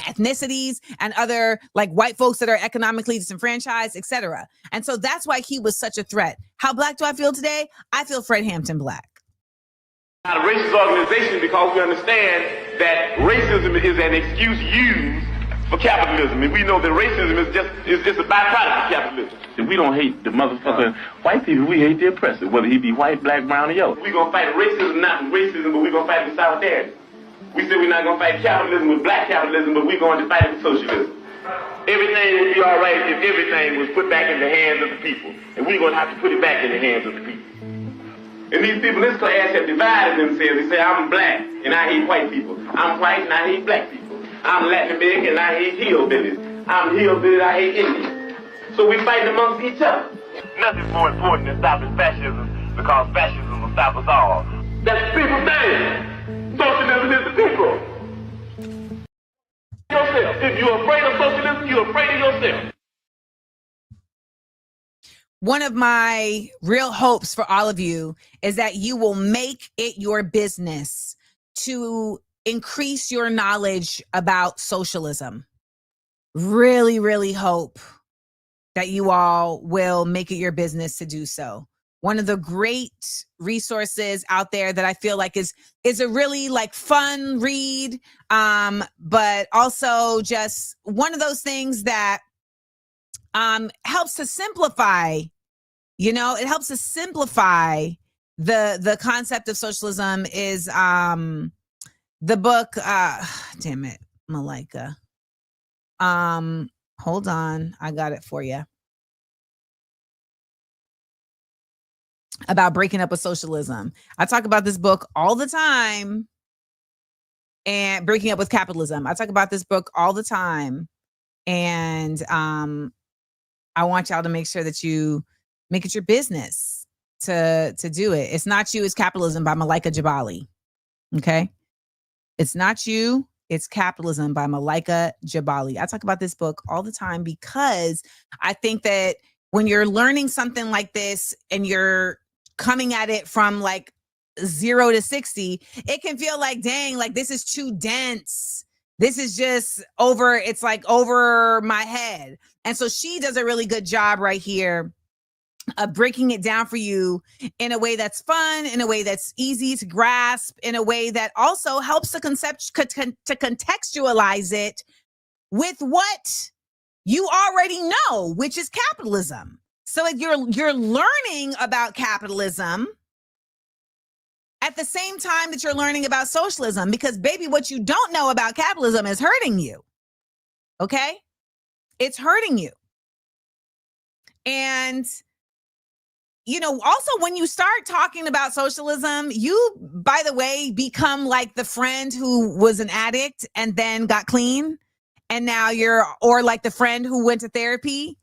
ethnicities and other like white folks that are economically disenfranchised, etc. And so that's why he was such a threat. How Black do I feel today? I feel Fred Hampton Black. Not a racist organization because we understand that racism is an excuse used for capitalism, and we know that racism is just a byproduct of capitalism. If we don't hate the motherfucking white people, we hate the oppressor, whether he be white, black, brown, or yellow. We're gonna fight racism, not with racism, but we're gonna fight with solidarity. We said we're not gonna fight capitalism with black capitalism, but we're going to fight it with socialism. Everything would be all right if everything was put back in the hands of the people, and we're gonna have to put it back in the hands of the people. And these people in this class have divided themselves. They say, I'm black and I hate white people. I'm white and I hate black people. I'm Latin American and I hate hillbillies. I'm hillbilly and I hate Indians. So we fight amongst each other. Nothing's more important than stopping fascism, because fascism will stop us all. That's the people's thing. Socialism is the people. Yourself. If you're afraid of socialism, you're afraid of yourself. One of my real hopes for all of you is that you will make it your business to increase your knowledge about socialism. Really, really hope that you all will make it your business to do so. One of the great resources out there that I feel like is a really like fun read, but also just one of those things that helps to simplify. You know, it helps to simplify the concept of socialism is the book, damn it, Malika. Hold on, I got it for you. About breaking up with socialism. I talk about this book all the time, and breaking up with capitalism. I talk about this book all the time, and I want y'all to make sure that you make it your business to do it. It's Not You, It's Capitalism by Malika Jabali. Okay? It's Not You, It's Capitalism by Malika Jabali. I talk about this book all the time because I think that when you're learning something like this and you're coming at it from like 0 to 60, it can feel like, dang, like this is too dense. This is just over, it's like over my head. And so she does a really good job right here of breaking it down for you in a way that's fun, in a way that's easy to grasp, in a way that also helps to contextualize it with what you already know, which is capitalism. So you're learning about capitalism at the same time that you're learning about socialism, because baby, what you don't know about capitalism is hurting you. Okay? It's hurting you. And you know, also when you start talking about socialism, you, by the way, become like the friend who was an addict and then got clean. And now or like the friend who went to therapy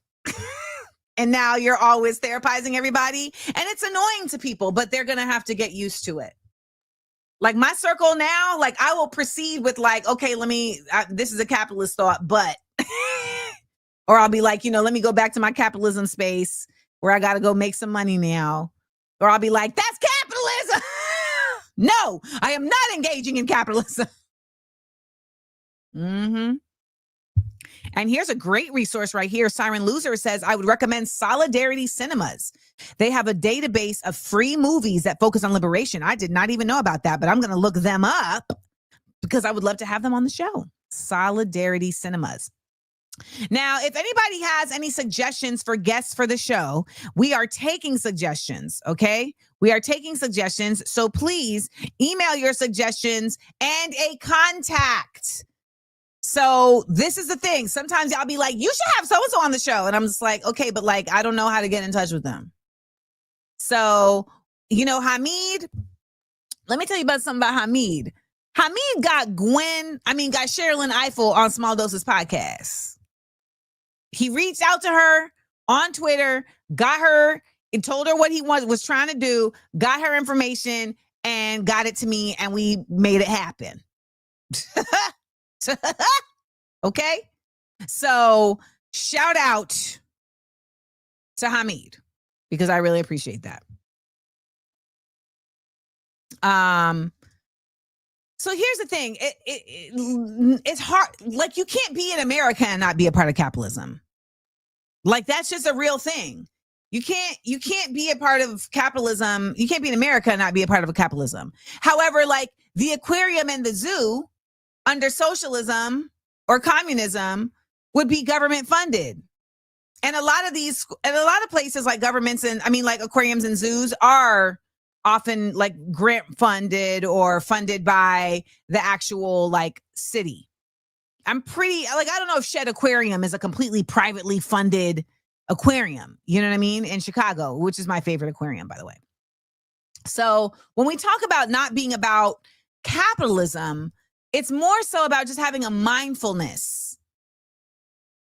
and now you're always therapizing everybody. And it's annoying to people, but they're going to have to get used to it. Like my circle now, like I will proceed with like, okay, this is a capitalist thought, but, or I'll be like, let me go back to my capitalism space where I got to go make some money now. Or I'll be like, that's capitalism. No, I am not engaging in capitalism. And here's a great resource right here. Siren Loser says, I would recommend Solidarity Cinemas. They have a database of free movies that focus on liberation. I did not even know about that, but I'm going to look them up because I would love to have them on the show. Solidarity Cinemas. Now, if anybody has any suggestions for guests for the show, we are taking suggestions, okay? We are taking suggestions, so please email your suggestions and a contact. So this is the thing. Sometimes y'all be like, you should have so-and-so on the show. And I'm just like, okay, but like, I don't know how to get in touch with them. So, Hamid, let me tell you about something about Hamid. Hamid got Sherilyn Eiffel on Small Doses Podcast. He reached out to her on Twitter, got her, and told her what he was trying to do, got her information, and got it to me, and we made it happen. Okay? So shout out to Hamid because I really appreciate that. So here's the thing. It's hard. Like, you can't be in America and not be a part of capitalism. Like, that's just a real thing. You can't be a part of capitalism. You can't be in America and not be a part of a capitalism. However, like the aquarium and the zoo under socialism or communism would be government funded. And a lot of places like governments and like aquariums and zoos are often like grant funded or funded by the actual like city. I'm pretty like, I don't know if Shed Aquarium is a completely privately funded aquarium, you know what I mean? In Chicago, which is my favorite aquarium, by the way. So when we talk about not being about capitalism, it's more so about just having a mindfulness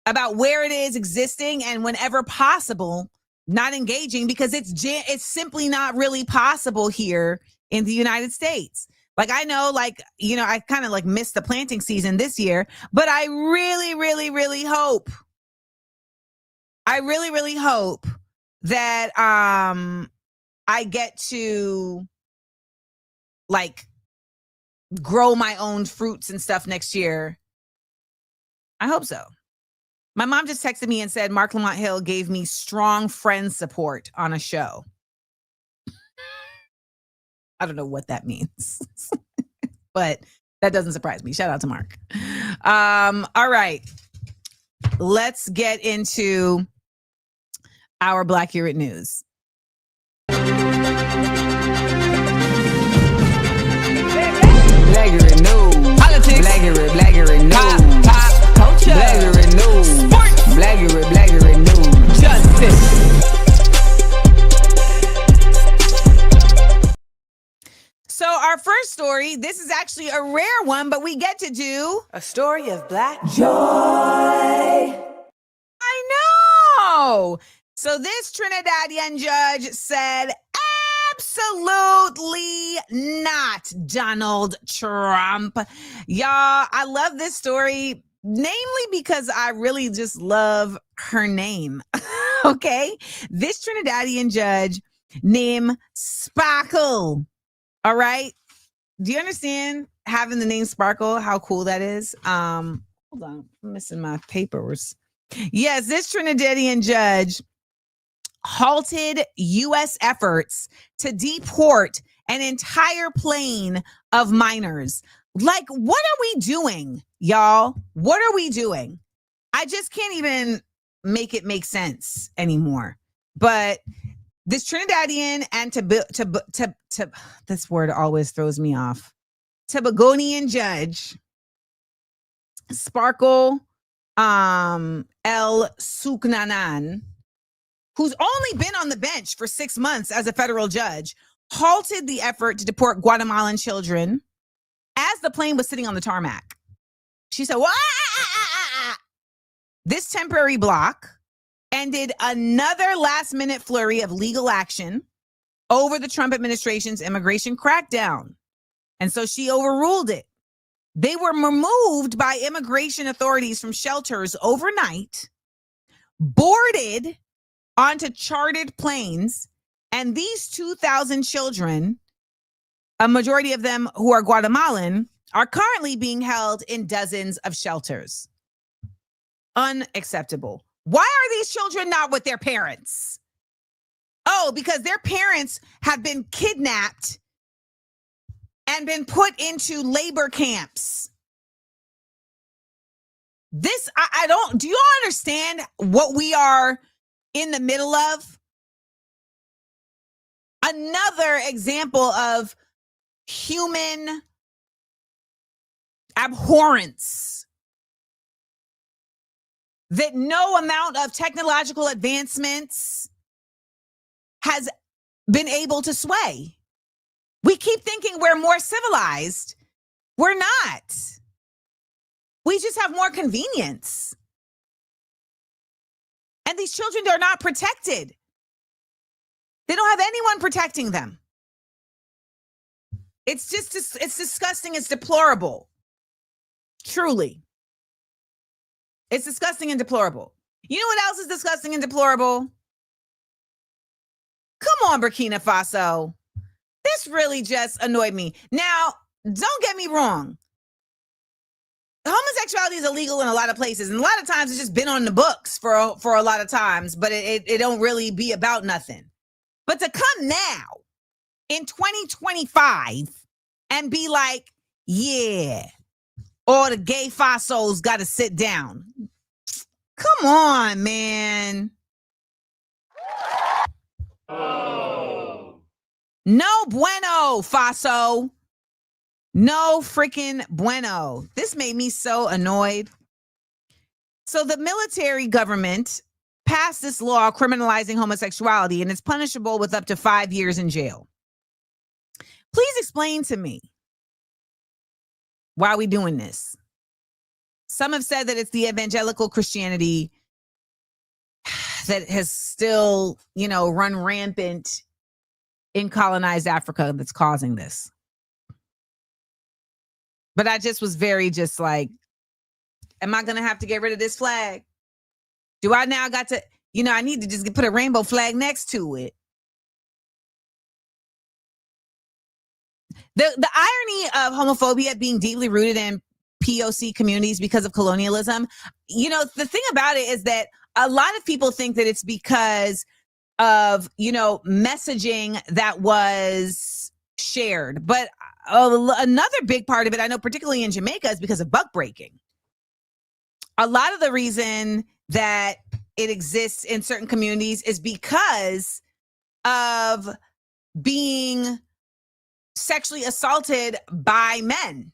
about where it is existing and whenever possible, not engaging, because it's simply not really possible here in the United States. Like, I know, like, you know, I kind of like missed the planting season this year, but I really, really, really hope that I get to like grow my own fruits and stuff next year. I hope so. My mom just texted me and said Mark Lamont Hill gave me strong friend support on a show. I don't know what that means, but that doesn't surprise me. Shout out to Mark. All right. Let's get into our Black Curate News. Black Curate News. Politics. Black Curate News. Pop culture. Black Curate News. Sports. Black Curate News. Justice. So our first story, this is actually a rare one, but we get to do a story of Black joy. I know. So this Trinidadian judge said, absolutely not, Donald Trump. Y'all, I love this story, namely because I really just love her name. Okay? This Trinidadian judge named Sparkle. All right. Do you understand having the name Sparkle? How cool that is? Hold on. I'm missing my papers. Yes, this Trinidadian judge halted U.S. efforts to deport an entire plane of minors. Like, what are we doing, y'all? What are we doing? I just can't even make it make sense anymore. But this Trinidadian and this word always throws me off. Tobagonian judge, Sparkle El Suknanan, who's only been on the bench for 6 months as a federal judge, halted the effort to deport Guatemalan children as the plane was sitting on the tarmac. She said, this temporary block ended another last-minute flurry of legal action over the Trump administration's immigration crackdown. And so she overruled it. They were removed by immigration authorities from shelters overnight, boarded onto chartered planes, and these 2,000 children, a majority of them who are Guatemalan, are currently being held in dozens of shelters. Unacceptable. Why are these children not with their parents? Oh, because their parents have been kidnapped and been put into labor camps. This, I don't, do you all understand what we are in the middle of? Another example of human abhorrence that no amount of technological advancements has been able to sway. We keep thinking we're more civilized. We're not. We just have more convenience. And these children are not protected. They don't have anyone protecting them. It's just, it's disgusting. It's deplorable. Truly. It's disgusting and deplorable. You know what else is disgusting and deplorable? Come on, Burkina Faso. This really just annoyed me. Now, don't get me wrong. Homosexuality is illegal in a lot of places, and a lot of times it's just been on the books for a lot of times, but it don't really be about nothing. But to come now in 2025 and be like, yeah, all the gay Fasos got to sit down. Come on, man. Oh. No bueno, Faso. No freaking bueno. This made me so annoyed. So the military government passed this law criminalizing homosexuality, and it's punishable with up to 5 years in jail. Please explain to me why are we doing this? Some have said that it's the evangelical Christianity that has still, run rampant in colonized Africa that's causing this. But I just was very like, am I going to have to get rid of this flag? Do I now got to, I need to just put a rainbow flag next to it. The irony of homophobia being deeply rooted in POC communities because of colonialism, the thing about it is that a lot of people think that it's because of, messaging that was shared. But another big part of it, I know particularly in Jamaica, is because of buck breaking. A lot of the reason that it exists in certain communities is because of being sexually assaulted by men.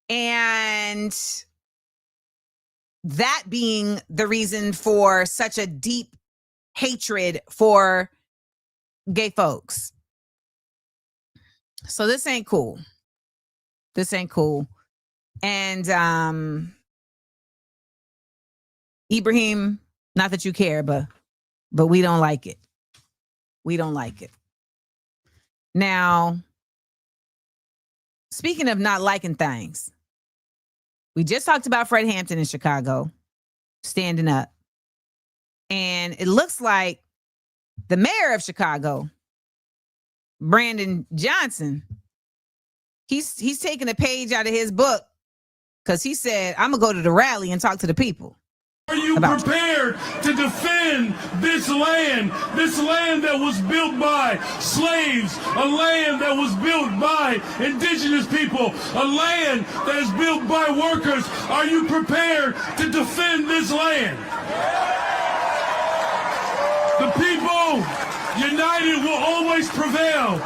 And that being the reason for such a deep hatred for gay folks. So this ain't cool. This ain't cool. And Ibrahim, not that you care, but we don't like it. We don't like it. Now, speaking of not liking things, we just talked about Fred Hampton in Chicago standing up. And it looks like the mayor of Chicago, Brandon Johnson, he's taking a page out of his book because he said, I'm going to go to the rally and talk to the people. Are you prepared to defend this land that was built by slaves, a land that was built by indigenous people, a land that is built by workers? Are you prepared to defend this land? The people united will always prevail.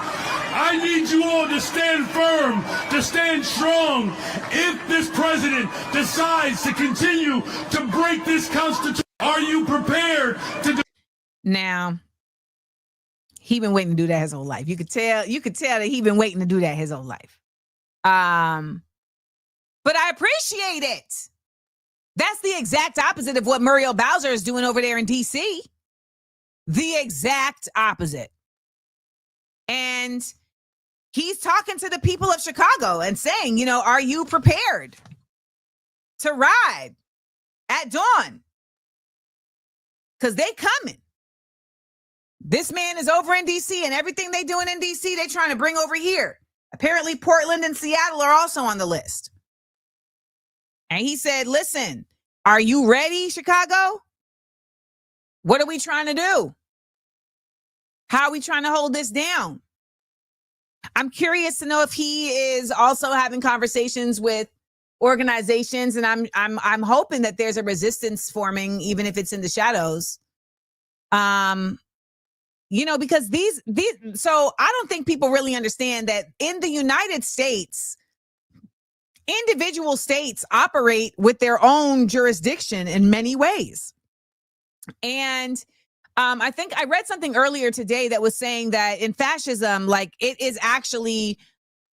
I need you all to stand firm, to stand strong. If this president decides to continue to break this constitution, are you prepared to? Now, he been waiting to do that his whole life. You could tell that he been waiting to do that his whole life. But I appreciate it. That's the exact opposite of what Muriel Bowser is doing over there in DC. The exact opposite. And he's talking to the people of Chicago and saying, are you prepared to ride at dawn? Because they coming. This man is over in DC, and everything they doing in DC, they trying to bring over here. Apparently, Portland and Seattle are also on the list. And he said, listen, are you ready, Chicago? What are we trying to do? How are we trying to hold this down? I'm curious to know if he is also having conversations with organizations, and I'm hoping that there's a resistance forming, even if it's in the shadows. Because these so I don't think people really understand that in the United States, individual states operate with their own jurisdiction in many ways. And I think I read something earlier today that was saying that in fascism, like it is actually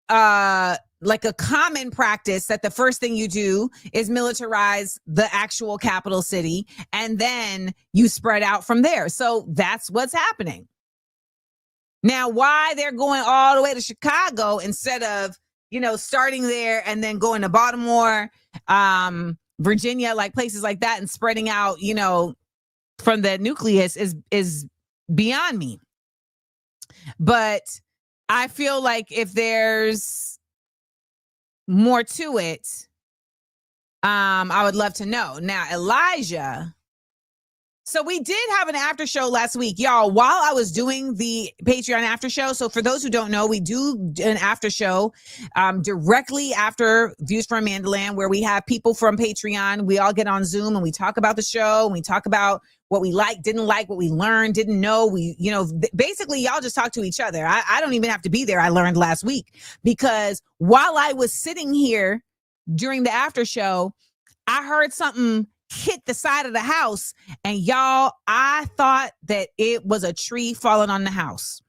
like a common practice that the first thing you do is militarize the actual capital city, and then you spread out from there. So that's what's happening. Now, why they're going all the way to Chicago instead of, starting there and then going to Baltimore, Virginia, like places like that, and spreading out, from the nucleus is beyond me. But I feel like if there's more to it, I would love to know. Now, Elijah. So we did have an after show last week, y'all, while I was doing the Patreon after show. So for those who don't know, we do an after show directly after Views from AmandaLand, where we have people from Patreon. We all get on Zoom and we talk about the show. And we talk about what we liked, didn't like, what we learned, didn't know. We, basically y'all just talk to each other. I don't even have to be there. I learned last week because while I was sitting here during the after show, I heard something hit the side of the house, and y'all, I thought that it was a tree falling on the house.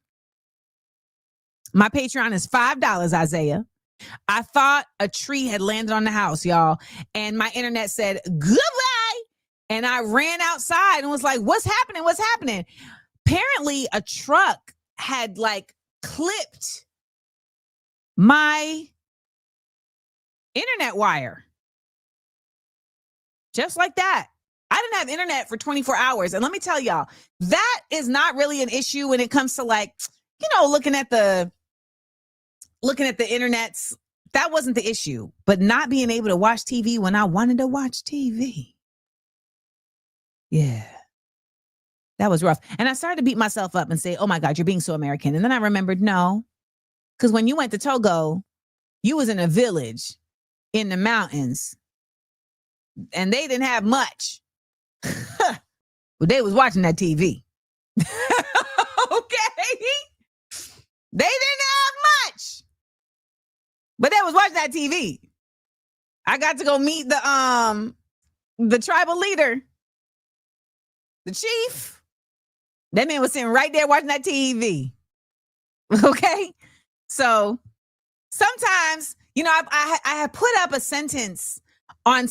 My Patreon is $5, Isaiah. I thought a tree had landed on the house, y'all, and my internet said goodbye, and I ran outside and was like, what's happening? Apparently a truck had clipped my internet wire. Just like that. I didn't have internet for 24 hours. And let me tell y'all, that is not really an issue when it comes to looking at the internets. That wasn't the issue. But not being able to watch TV when I wanted to watch TV. Yeah. That was rough. And I started to beat myself up and say, oh my God, you're being so American. And then I remembered, no. Because when you went to Togo, you was in a village in the mountains. And they didn't have much. But they was watching that TV. Okay? They didn't have much. But they was watching that TV. I got to go meet the tribal leader. The chief. That man was sitting right there watching that TV. Okay? So sometimes, I have put up a sentence on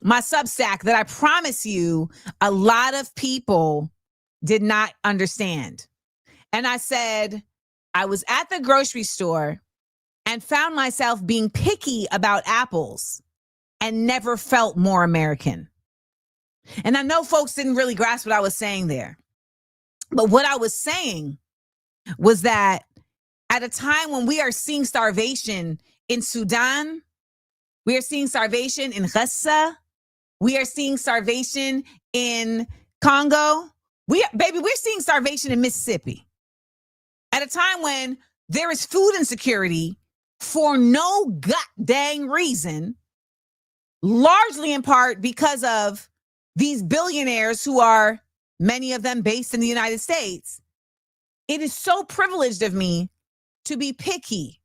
my Substack that I promise you a lot of people did not understand. And I said, I was at the grocery store and found myself being picky about apples and never felt more American. And I know folks didn't really grasp what I was saying there. But what I was saying was that at a time when we are seeing starvation in Sudan, we are seeing starvation in Gaza. We are seeing starvation in Congo. We're seeing starvation in Mississippi. At a time when there is food insecurity for no goddamn reason, largely in part because of these billionaires who are, many of them based in the United States. It is so privileged of me to be picky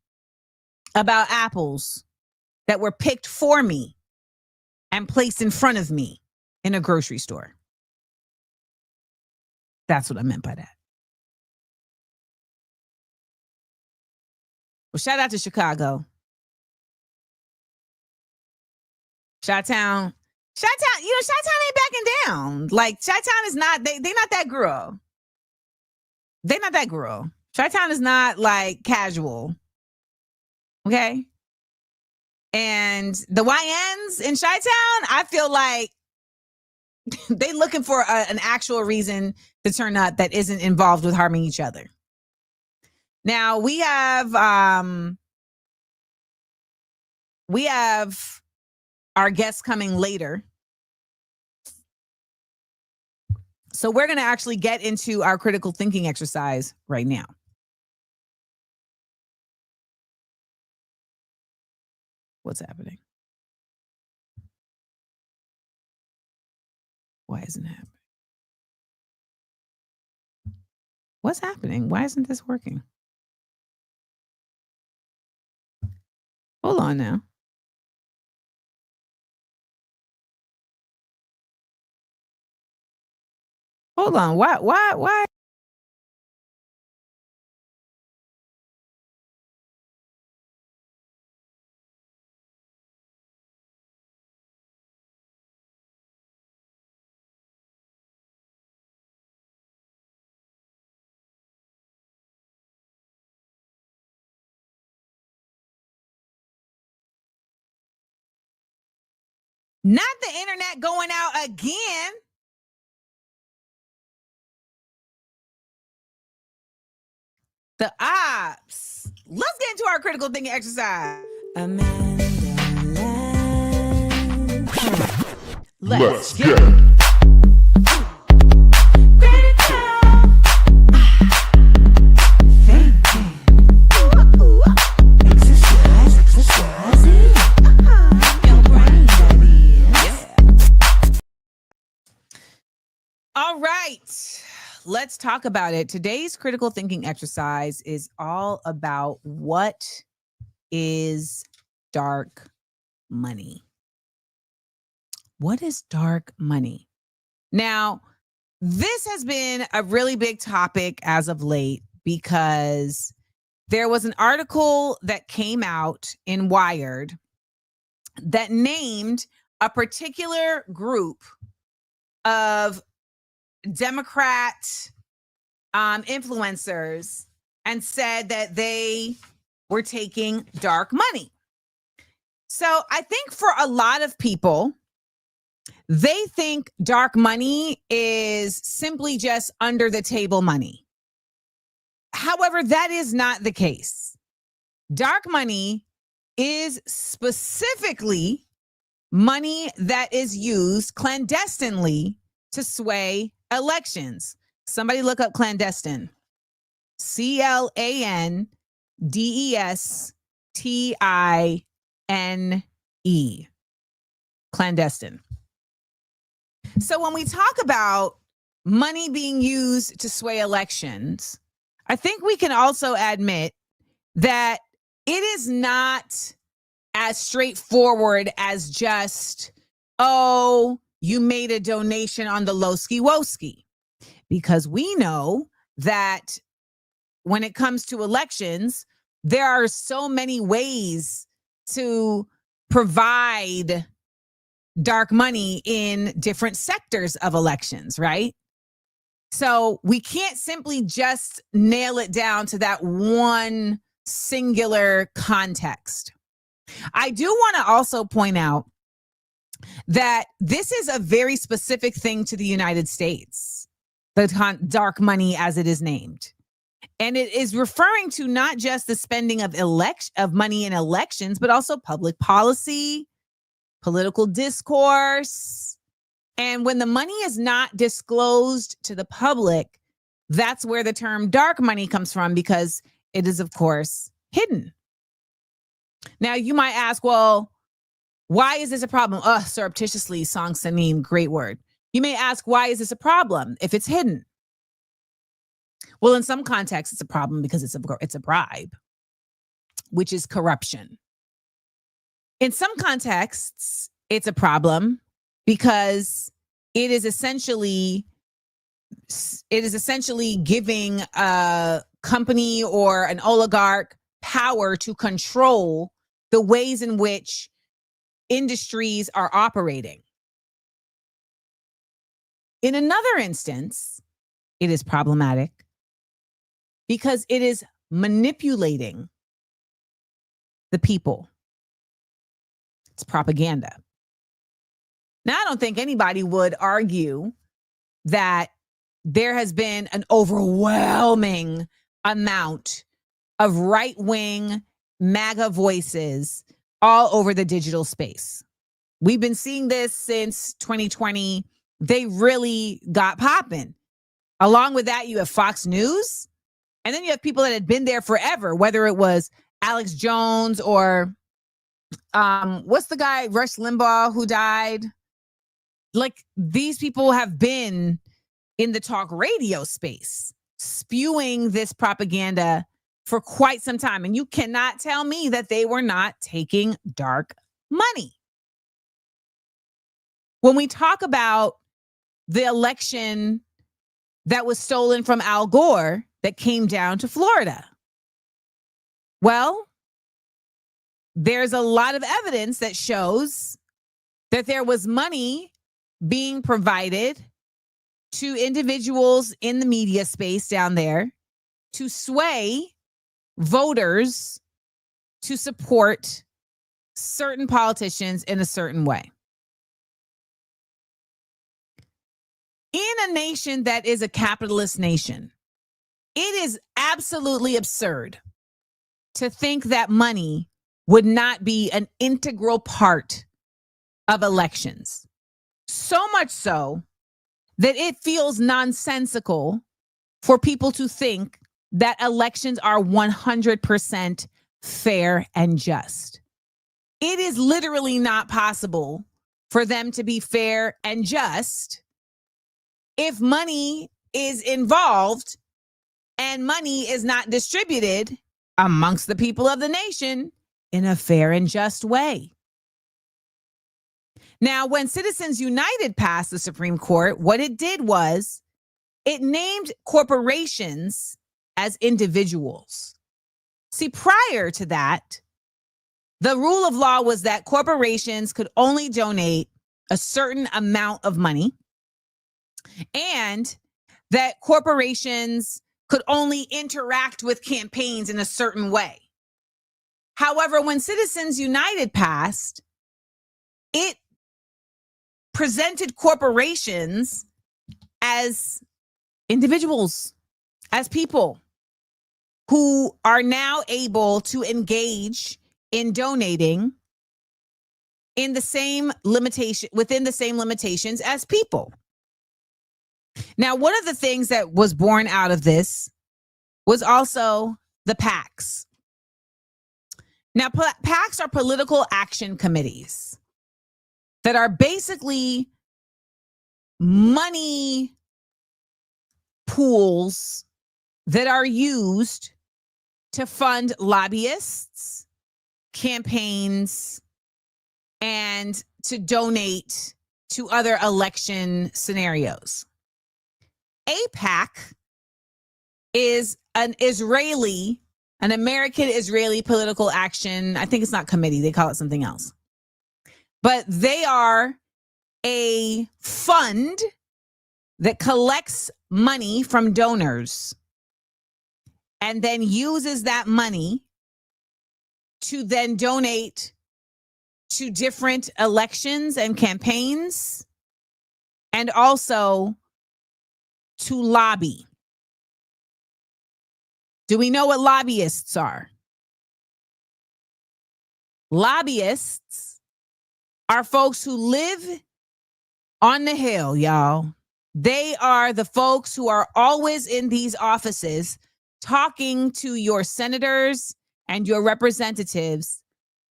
about apples that were picked for me and placed in front of me in a grocery store. That's what I meant by that. Well, shout out to Chicago. Chi-Town, Chi-Town ain't backing down. Chi-Town is not, they not that girl. They not that girl. Chi-Town is not casual. Okay? And the YNs in Chi-Town, I feel like they looking for an actual reason to turn up that isn't involved with harming each other. Now we have our guests coming later. So we're going to actually get into our critical thinking exercise right now. What's happening? Why isn't it happening? What's happening? Why isn't this working? Hold on now. Hold on. Why? Not the internet going out again. The ops. Let's get into our critical thinking exercise. Let's get it. All right, let's talk about it. Today's critical thinking exercise is all about what is dark money. What is dark money? Now, this has been a really big topic as of late because there was an article that came out in Wired that named a particular group of Democrat influencers and said that they were taking dark money. So I think for a lot of people, they think dark money is simply just under the table money. However, that is not the case. Dark money is specifically money that is used clandestinely to sway elections. Somebody look up clandestine. CLANDESTINE. Clandestine. So when we talk about money being used to sway elections, I think we can also admit that it is not as straightforward as just, oh, you made a donation on the Lowski Woski. Because we know that when it comes to elections, there are so many ways to provide dark money in different sectors of elections, right? So we can't simply just nail it down to that one singular context. I do want to also point out that this is a very specific thing to the United States, the dark money as it is named. And it is referring to not just the spending of money in elections, but also public policy, political discourse. And when the money is not disclosed to the public, that's where the term dark money comes from, because it is, of course, hidden. Now, you might ask, well, why is this a problem? Surreptitiously, Song Sanim, great word. You may ask, why is this a problem if it's hidden? Well, in some contexts, it's a problem because it's a bribe, which is corruption. In some contexts, it's a problem because it is essentially giving a company or an oligarch power to control the ways in which industries are operating. In another instance, it is problematic because it is manipulating the people. It's propaganda. Now, I don't think anybody would argue that there has been an overwhelming amount of right-wing MAGA voices all over the digital space. We've been seeing this since 2020. They really got popping. Along with that, you have Fox News, and then you have people that had been there forever, whether it was Alex Jones or what's the guy, Rush Limbaugh, who died? Like, these people have been in the talk radio space, spewing this propaganda for quite some time. And you cannot tell me that they were not taking dark money. When we talk about the election that was stolen from Al Gore that came down to Florida, well, there's a lot of evidence that shows that there was money being provided to individuals in the media space down there to sway voters to support certain politicians in a certain way. In a nation that is a capitalist nation, it is absolutely absurd to think that money would not be an integral part of elections. So much so that it feels nonsensical for people to think that elections are 100% fair and just. It is literally not possible for them to be fair and just if money is involved and money is not distributed amongst the people of the nation in a fair and just way. Now, when Citizens United passed the Supreme Court, what it did was it named corporations as individuals. See, prior to that, the rule of law was that corporations could only donate a certain amount of money, and that corporations could only interact with campaigns in a certain way. However, when Citizens United passed, it presented corporations as individuals, as people who are now able to engage in donating in the same limitation, within the same limitations as people. Now, one of the things that was born out of this was also the PACs. Now, PACs are political action committees that are basically money pools that are used to fund lobbyists, campaigns, and to donate to other election scenarios. AIPAC is an American Israeli political action. I think it's not committee. They call it something else. But they are a fund that collects money from donors and then uses that money to then donate to different elections and campaigns, and also to lobby. Do we know what lobbyists are? Lobbyists are folks who live on the Hill, y'all. They are the folks who are always in these offices talking to your senators and your representatives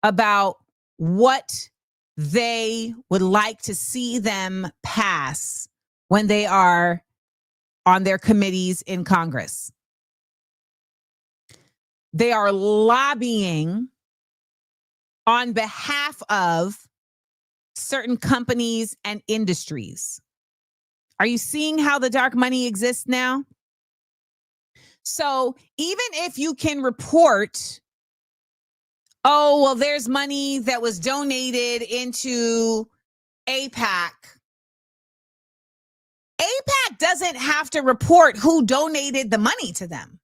about what they would like to see them pass when they are on their committees in Congress. They are lobbying on behalf of certain companies and industries. Are you seeing how the dark money exists now? So even if you can report, oh, well, there's money that was donated into AIPAC. AIPAC doesn't have to report who donated the money to them.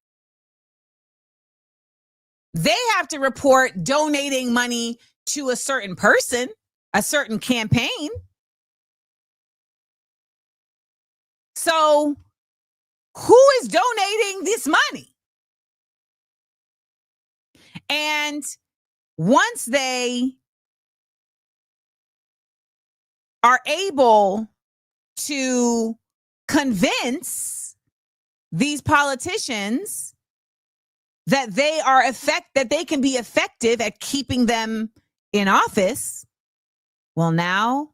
They have to report donating money to a certain person, a certain campaign. So who is donating this money? And once they are able to convince these politicians that they can be effective at keeping them in office, well, now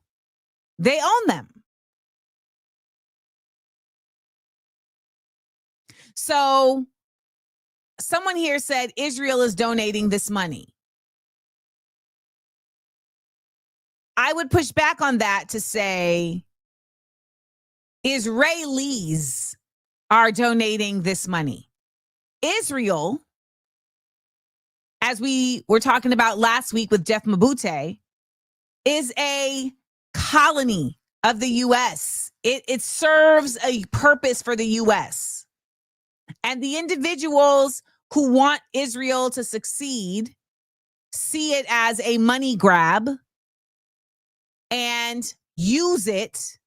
they own them. So someone here said Israel is donating this money. I would push back on that to say Israelis are donating this money. Israel, as we were talking about last week with Jeff Mabute, is a colony of the U.S. It serves a purpose for the U.S. And the individuals who want Israel to succeed see it as a money grab and use it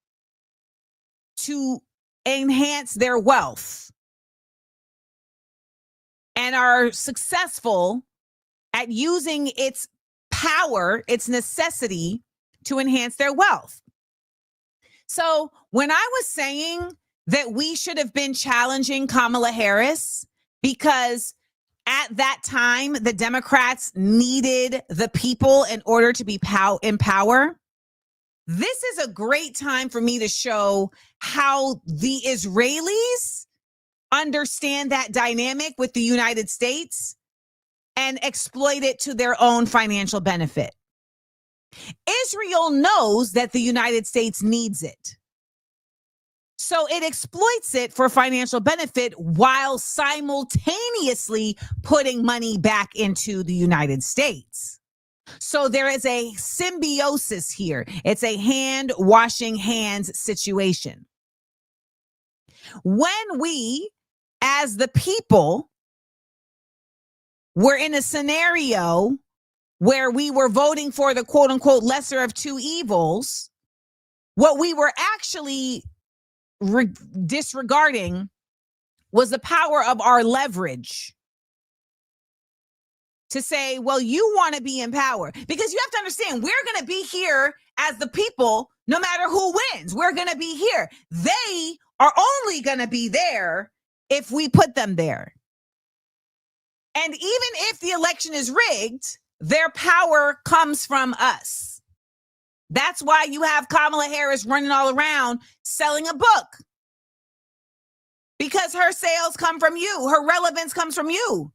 to enhance their wealth and are successful at using its power, its necessity to enhance their wealth. So when I was saying that we should have been challenging Kamala Harris because at that time, the Democrats needed the people in order to be in power. This is a great time for me to show how the Israelis understand that dynamic with the United States and exploit it to their own financial benefit. Israel knows that the United States needs it. So it exploits it for financial benefit while simultaneously putting money back into the United States. So there is a symbiosis here. It's a hand washing hands situation. When we, as the people, were in a scenario where we were voting for the quote unquote lesser of two evils, what we were actually disregarding was the power of our leverage to say, well, you want to be in power, because you have to understand, we're going to be here as the people, no matter who wins, we're going to be here. They are only going to be there if we put them there. And even if the election is rigged, their power comes from us. That's why you have Kamala Harris running all around selling a book. Because her sales come from you. Her relevance comes from you.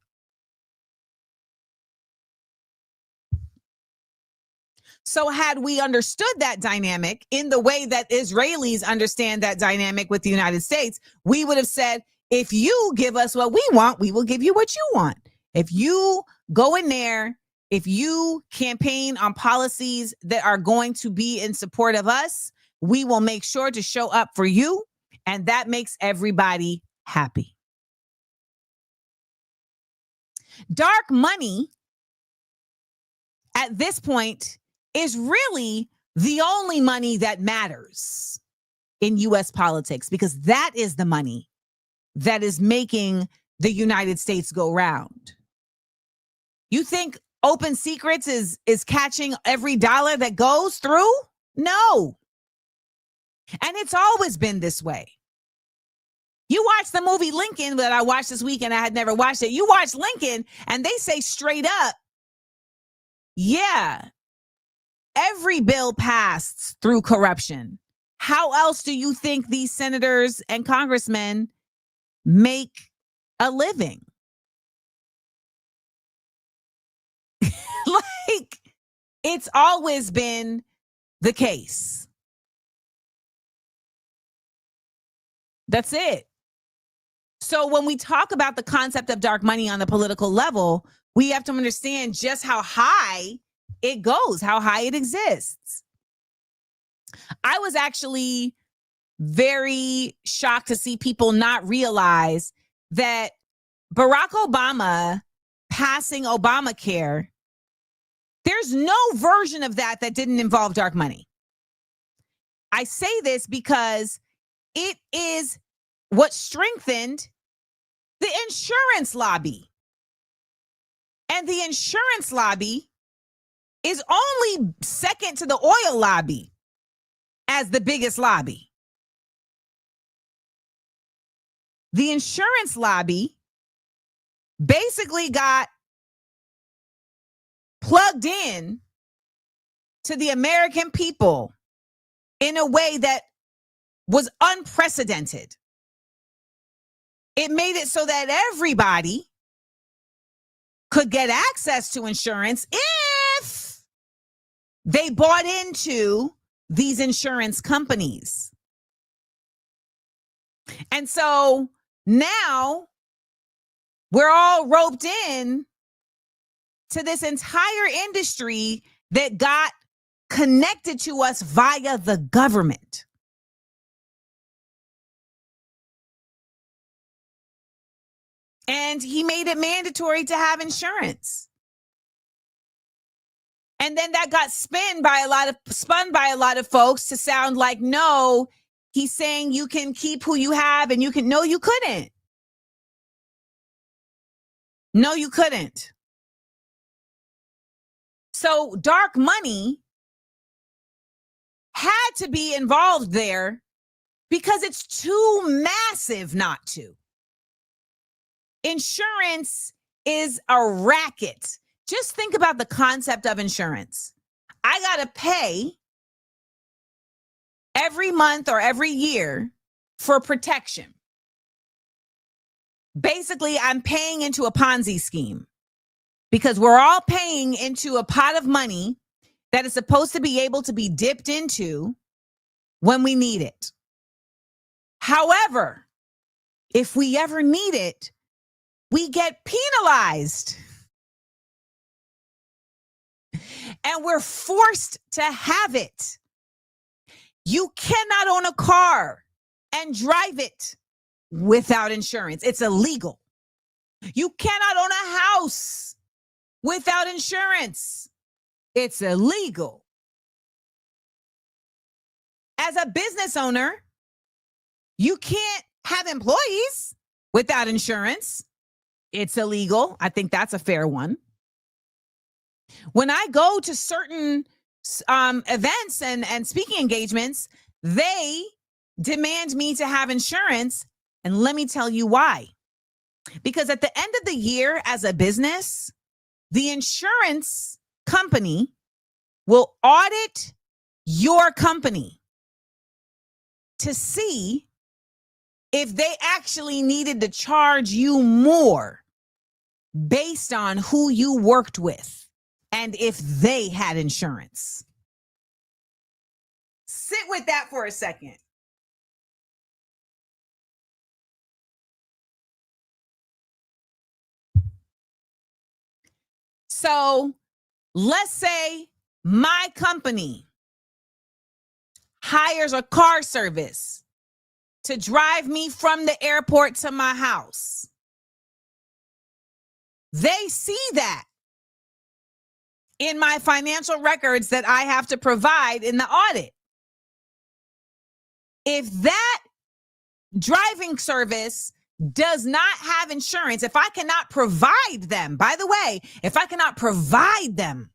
So had we understood that dynamic in the way that Israelis understand that dynamic with the United States, we would have said, if you give us what we want, we will give you what you want. If you go in there, if you campaign on policies that are going to be in support of us, we will make sure to show up for you. And that makes everybody happy. Dark money at this point is really the only money that matters in U.S. politics, because that is the money that is making the United States go round. You think Open Secrets is catching every dollar that goes through? No. And it's always been this way. You watch the movie Lincoln that I watched this week and I had never watched it. You watch Lincoln and they say straight up, yeah, every bill passed through corruption. How else do you think these senators and congressmen make a living? Like, it's always been the case. That's it. So when we talk about the concept of dark money on the political level, we have to understand just how high it goes, how high it exists. I was actually very shocked to see people not realize that Barack Obama passing Obamacare, there's no version of that didn't involve dark money. I say this because it is what strengthened the insurance lobby. And the insurance lobby is only second to the oil lobby as the biggest lobby. The insurance lobby basically got plugged in to the American people in a way that was unprecedented. It made it so that everybody could get access to insurance if they bought into these insurance companies. And so now we're all roped in to this entire industry that got connected to us via the government. And he made it mandatory to have insurance. And then that got spun by a lot of folks to sound like, no, He's saying you can keep who you have and you can, no, you couldn't. No, you couldn't. So dark money had to be involved there because it's too massive not to. Insurance is a racket. Just think about the concept of insurance. I got to pay every month or every year for protection. Basically, I'm paying into a Ponzi scheme because we're all paying into a pot of money that is supposed to be able to be dipped into when we need it. However, if we ever need it, we get penalized. And we're forced to have it. You cannot own a car and drive it without insurance. It's illegal. You cannot own a house without insurance. It's illegal. As a business owner, you can't have employees without insurance. It's illegal. I think that's a fair one. When I go to certain events and speaking engagements, they demand me to have insurance. And let me tell you why. Because at the end of the year as a business, the insurance company will audit your company to see if they actually needed to charge you more based on who you worked with and if they had insurance. Sit with that for a second. So let's say my company hires a car service to drive me from the airport to my house. They see that in my financial records that I have to provide in the audit. If that driving service does not have insurance, if I cannot provide them, by the way, if I cannot provide them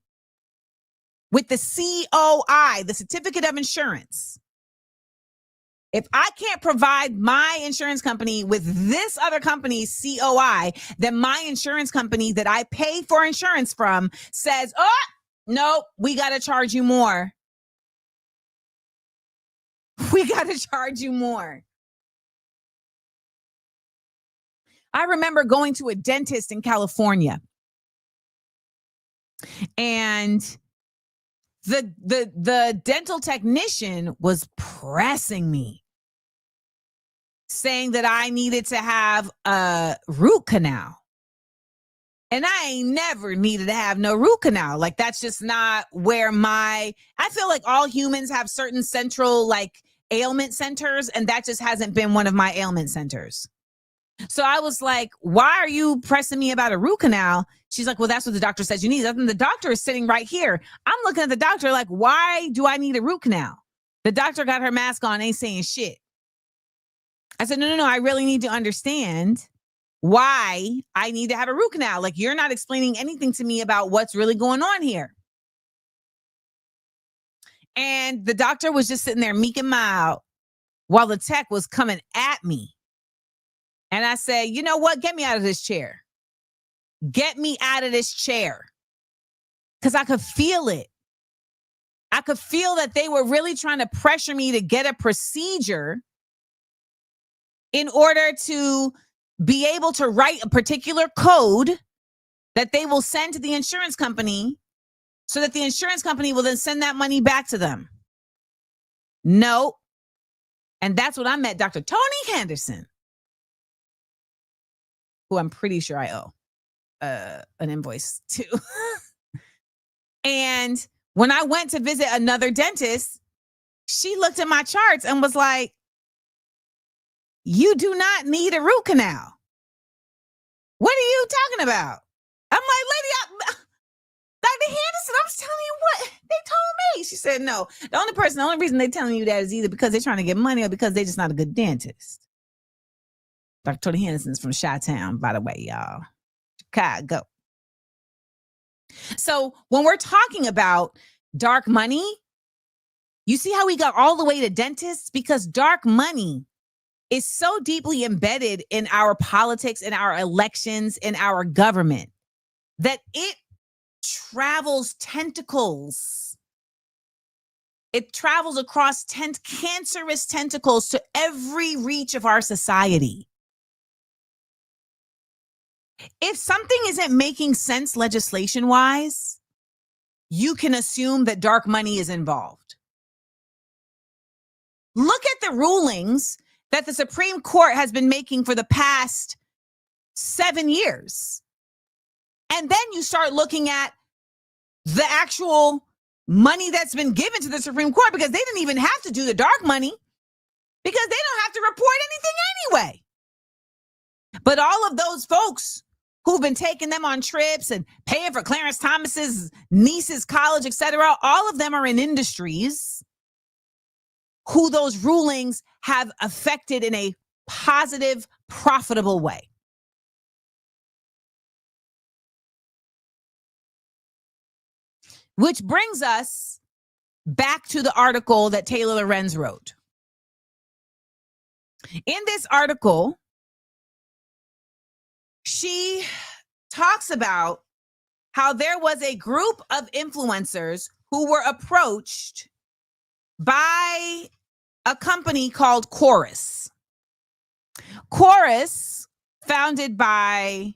with the COI, the certificate of insurance, if I can't provide my insurance company with this other company's COI, then my insurance company that I pay for insurance from says, oh, no, we got to charge you more. We got to charge you more. I remember going to a dentist in California, and the dental technician was pressing me, saying that I needed to have a root canal. And I ain't never needed to have no root canal. Like, that's just not where I feel like all humans have certain central like ailment centers, and that just hasn't been one of my ailment centers. So I was like, why are you pressing me about a root canal? She's like, well, that's what the doctor says you need. And the doctor is sitting right here. I'm looking at the doctor like, why do I need a root canal? The doctor got her mask on, ain't saying shit. I said, no, I really need to understand why I need to have a root canal. Like, you're not explaining anything to me about what's really going on here. And the doctor was just sitting there meek and mild while the tech was coming at me. And I said, you know what? Get me out of this chair. Get me out of this chair. Because I could feel it. I could feel that they were really trying to pressure me to get a procedure in order to be able to write a particular code that they will send to the insurance company so that the insurance company will then send that money back to them. No. And that's what I met Dr. Tony Henderson, who I'm pretty sure I owe an invoice to. And when I went to visit another dentist, she looked at my charts and was like, you do not need a root canal. What are you talking about? I'm like, lady, Dr. Henderson, I'm just telling you what they told me. She said, no. The only reason they're telling you that is either because they're trying to get money or because they're just not a good dentist. Dr. Tony Henderson's from Chi-Town, by the way, y'all. Chicago. So when we're talking about dark money, you see how we got all the way to dentists? Because dark money is so deeply embedded in our politics, in our elections, in our government, that it travels tentacles. It travels across cancerous tentacles to every reach of our society. If something isn't making sense legislation-wise, you can assume that dark money is involved. Look at the rulings that the Supreme Court has been making for the past 7 years. And then you start looking at the actual money that's been given to the Supreme Court, because they didn't even have to do the dark money because they don't have to report anything anyway. But all of those folks who've been taking them on trips and paying for Clarence Thomas's niece's college, etc., all of them are in industries who those rulings have affected in a positive, profitable way. Which brings us back to the article that Taylor Lorenz wrote. In this article, she talks about how there was a group of influencers who were approached by a company called Chorus. Chorus, founded by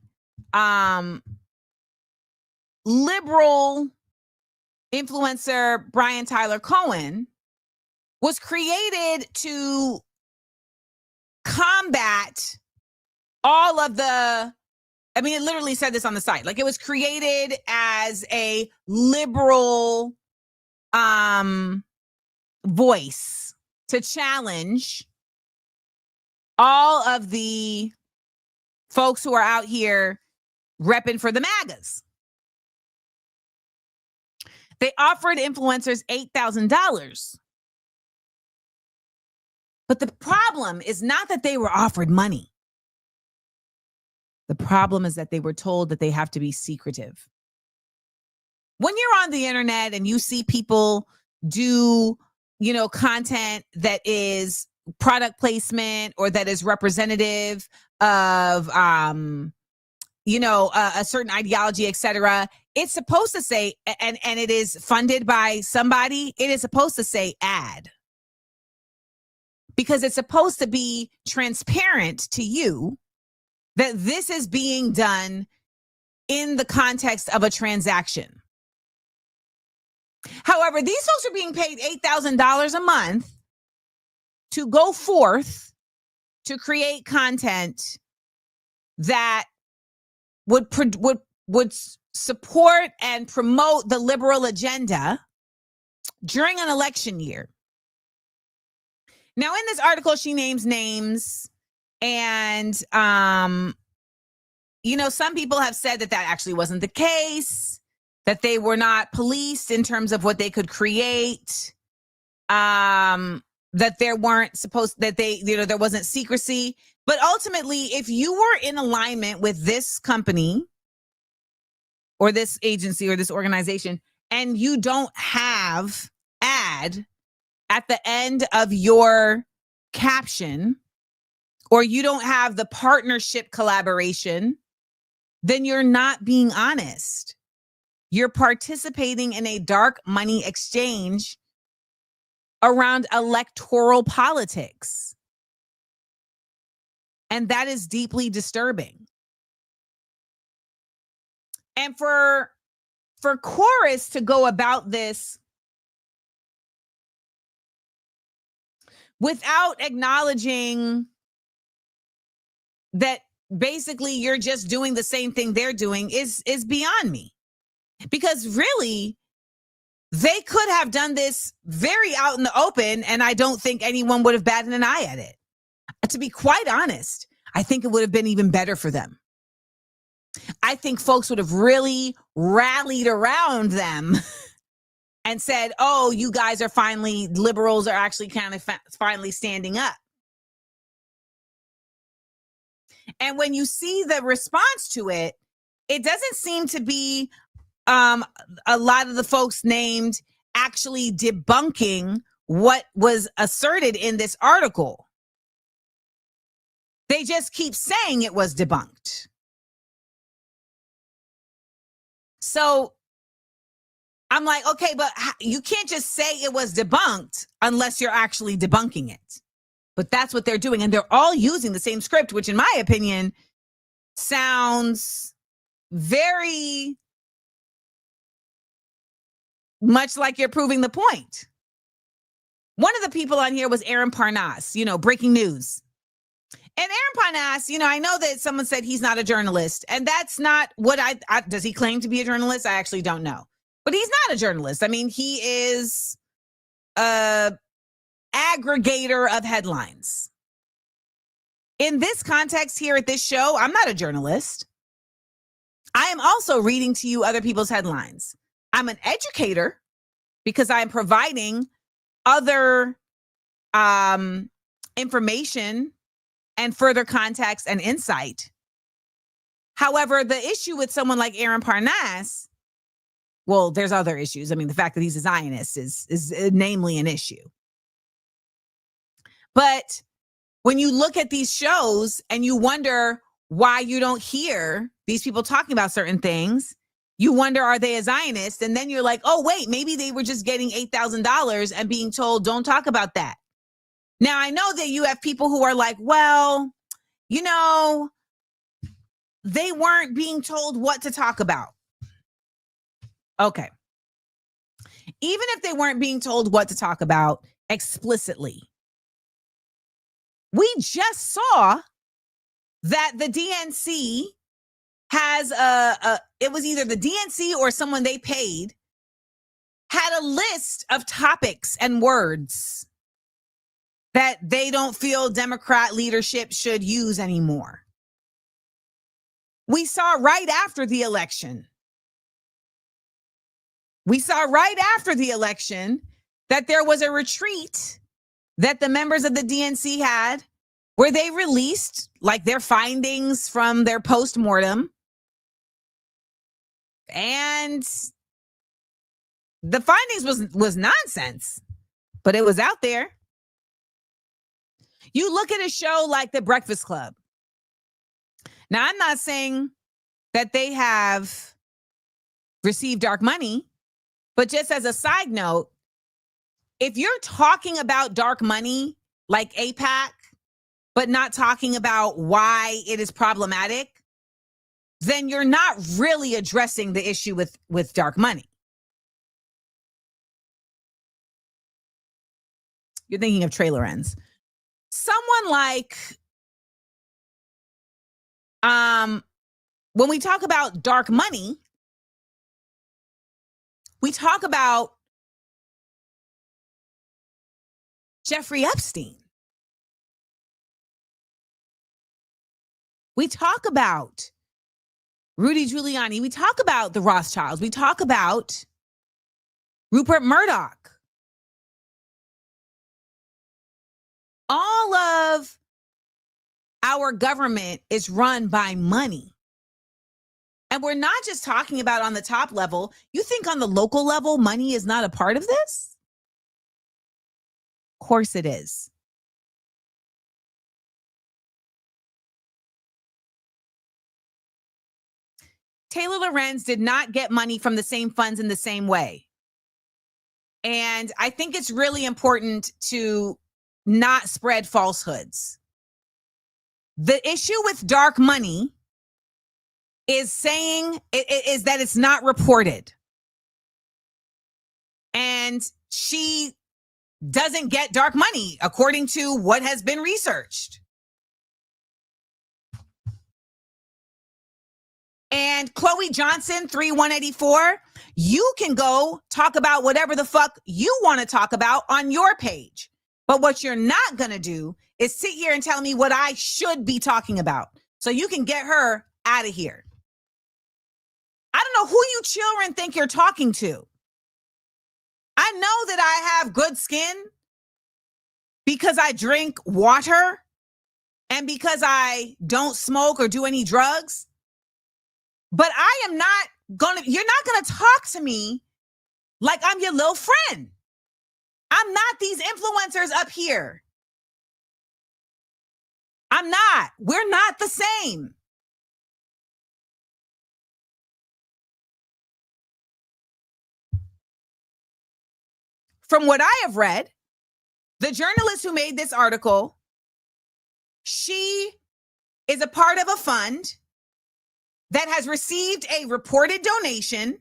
liberal influencer Brian Tyler Cohen, was created to combat all of the, I mean, it literally said this on the site. Like, it was created as a liberal voice to challenge all of the folks who are out here repping for the MAGAs. They offered influencers $8,000. But the problem is not that they were offered money. The problem is that they were told that they have to be secretive. When you're on the internet and you see people do, content that is product placement or that is representative of, a certain ideology, etc., it's supposed to say, and it is funded by somebody, it is supposed to say ad. Because it's supposed to be transparent to you that this is being done in the context of a transaction. However, these folks are being paid $8,000 a month to go forth to create content that would support and promote the liberal agenda during an election year. Now, in this article, she names names, and, some people have said that actually wasn't the case, that they were not policed in terms of what they could create, that there wasn't secrecy. But ultimately, if you were in alignment with this company or this agency or this organization, and you don't have ad at the end of your caption, or you don't have the partnership collaboration, then you're not being honest. You're participating in a dark money exchange around electoral politics. And that is deeply disturbing. And for Chorus to go about this without acknowledging that basically you're just doing the same thing they're doing is beyond me. Because really, they could have done this very out in the open, and I don't think anyone would have batted an eye at it. To be quite honest, I think it would have been even better for them. I think folks would have really rallied around them and said, oh, you guys are finally, liberals are actually kind of finally standing up. And when you see the response to it, it doesn't seem to be a lot of the folks named actually debunking what was asserted in this article. They just keep saying it was debunked. So I'm like, okay, but you can't just say it was debunked unless you're actually debunking it. But that's what they're doing. And they're all using the same script, which in my opinion sounds very much like you're proving the point. One of the people on here was Aaron Parnas, breaking news. And Aaron Parnas, I know that someone said he's not a journalist, and that's not what does he claim to be a journalist? I actually don't know. But he's not a journalist. I mean, he is a aggregator of headlines. In this context here at this show, I'm not a journalist. I am also reading to you other people's headlines. I'm an educator because I'm providing other information and further context and insight. However, the issue with someone like Aaron Parnas, well, there's other issues. I mean, the fact that he's a Zionist is namely an issue. But when you look at these shows and you wonder why you don't hear these people talking about certain things, you wonder, are they a Zionist? And then you're like, oh, wait, maybe they were just getting $8,000 and being told, don't talk about that. Now, I know that you have people who are like, well, they weren't being told what to talk about. Okay. Even if they weren't being told what to talk about explicitly, we just saw that the DNC has it was either the DNC or someone they paid had a list of topics and words that they don't feel Democrat leadership should use anymore. We saw right after the election that there was a retreat that the members of the DNC had where they released their findings from their postmortem. And the findings was nonsense, but it was out there. You look at a show like The Breakfast Club. Now, I'm not saying that they have received dark money, but just as a side note, if you're talking about dark money like AIPAC, but not talking about why it is problematic, then you're not really addressing the issue with dark money. You're thinking of trailer ends. Someone like, when we talk about dark money, we talk about Jeffrey Epstein. We talk about Rudy Giuliani. We talk about the Rothschilds. We talk about Rupert Murdoch. All of our government is run by money. And we're not just talking about on the top level. You think on the local level, money is not a part of this? Of course it is. Taylor Lorenz did not get money from the same funds in the same way. And I think it's really important to not spread falsehoods. The issue with dark money is saying is that it's not reported. And she doesn't get dark money according to what has been researched. And Chloe Johnson, 3184, you can go talk about whatever the fuck you want to talk about on your page. But what you're not going to do is sit here and tell me what I should be talking about. So you can get her out of here. don't know who you children think you're talking to. I know that I have good skin because I drink water and because I don't smoke or do any drugs. But I am not you're not gonna talk to me like I'm your little friend. I'm not these influencers up here. I'm not. We're not the same. From what I have read, the journalist who made this article, she is a part of a fund that has received a reported donation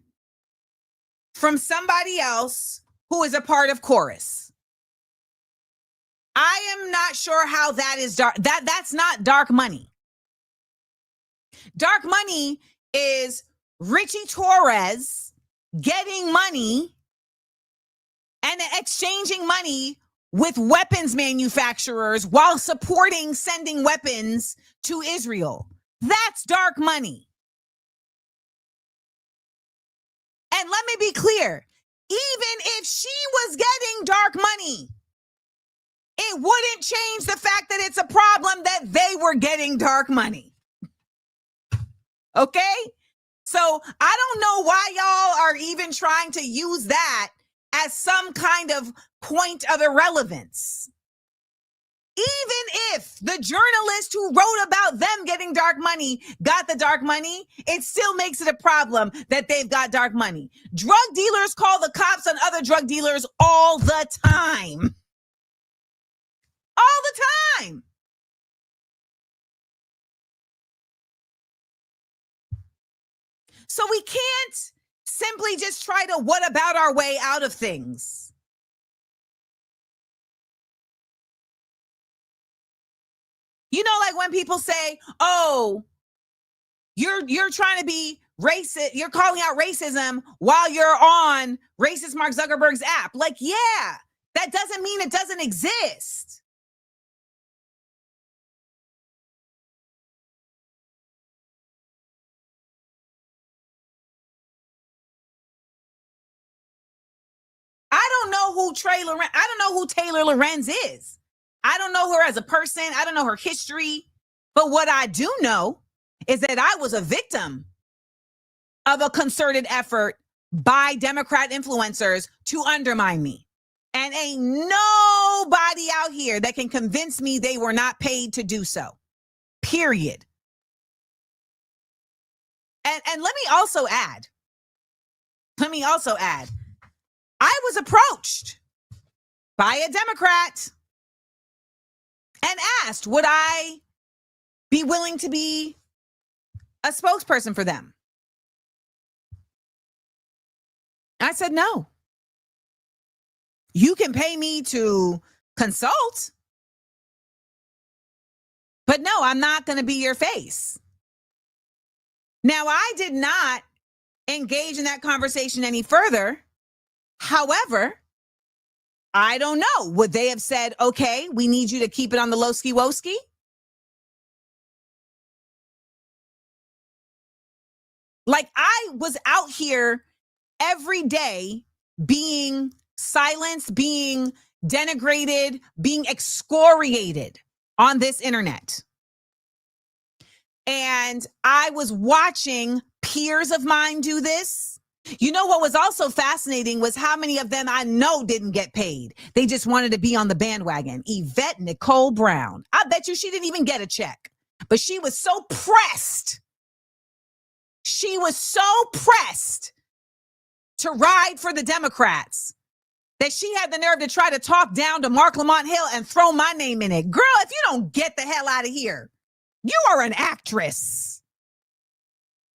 from somebody else who is a part of Chorus. I am not sure how that is dark. That's not dark money. Dark money is Richie Torres getting money and exchanging money with weapons manufacturers while supporting sending weapons to Israel. That's dark money. And let me be clear, even if she was getting dark money, it wouldn't change the fact that it's a problem that they were getting dark money. Okay? So I don't know why y'all are even trying to use that as some kind of point of irrelevance. Even if the journalist who wrote about them getting dark money got the dark money, it still makes it a problem that they've got dark money. Drug dealers call the cops on other drug dealers all the time. All the time. So we can't simply just try to what about our way out of things. You know, like when people say, oh, you're trying to be racist, you're calling out racism while you're on racist Mark Zuckerberg's app. Like, yeah, that doesn't mean it doesn't exist. I don't know who Taylor Lorenz is. I don't know her as a person. I don't know her history. But what I do know is that I was a victim of a concerted effort by Democrat influencers to undermine me. And ain't nobody out here that can convince me they were not paid to do so. Period. And let me also add, I was approached by a Democrat and asked, would I be willing to be a spokesperson for them? I said, no. You can pay me to consult, but no, I'm not going to be your face. Now, I did not engage in that conversation any further. However, I don't know. Would they have said, okay, we need you to keep it on the low-ski woski? Like, I was out here every day being silenced, being denigrated, being excoriated on this internet. And I was watching peers of mine do this. You know what was also fascinating was how many of them I know didn't get paid. They just wanted to be on the bandwagon. Yvette Nicole Brown. I bet you she didn't even get a check. But she was so pressed. She was so pressed to ride for the Democrats that she had the nerve to try to talk down to Mark Lamont Hill and throw my name in it. Girl, if you don't get the hell out of here, you are an actress.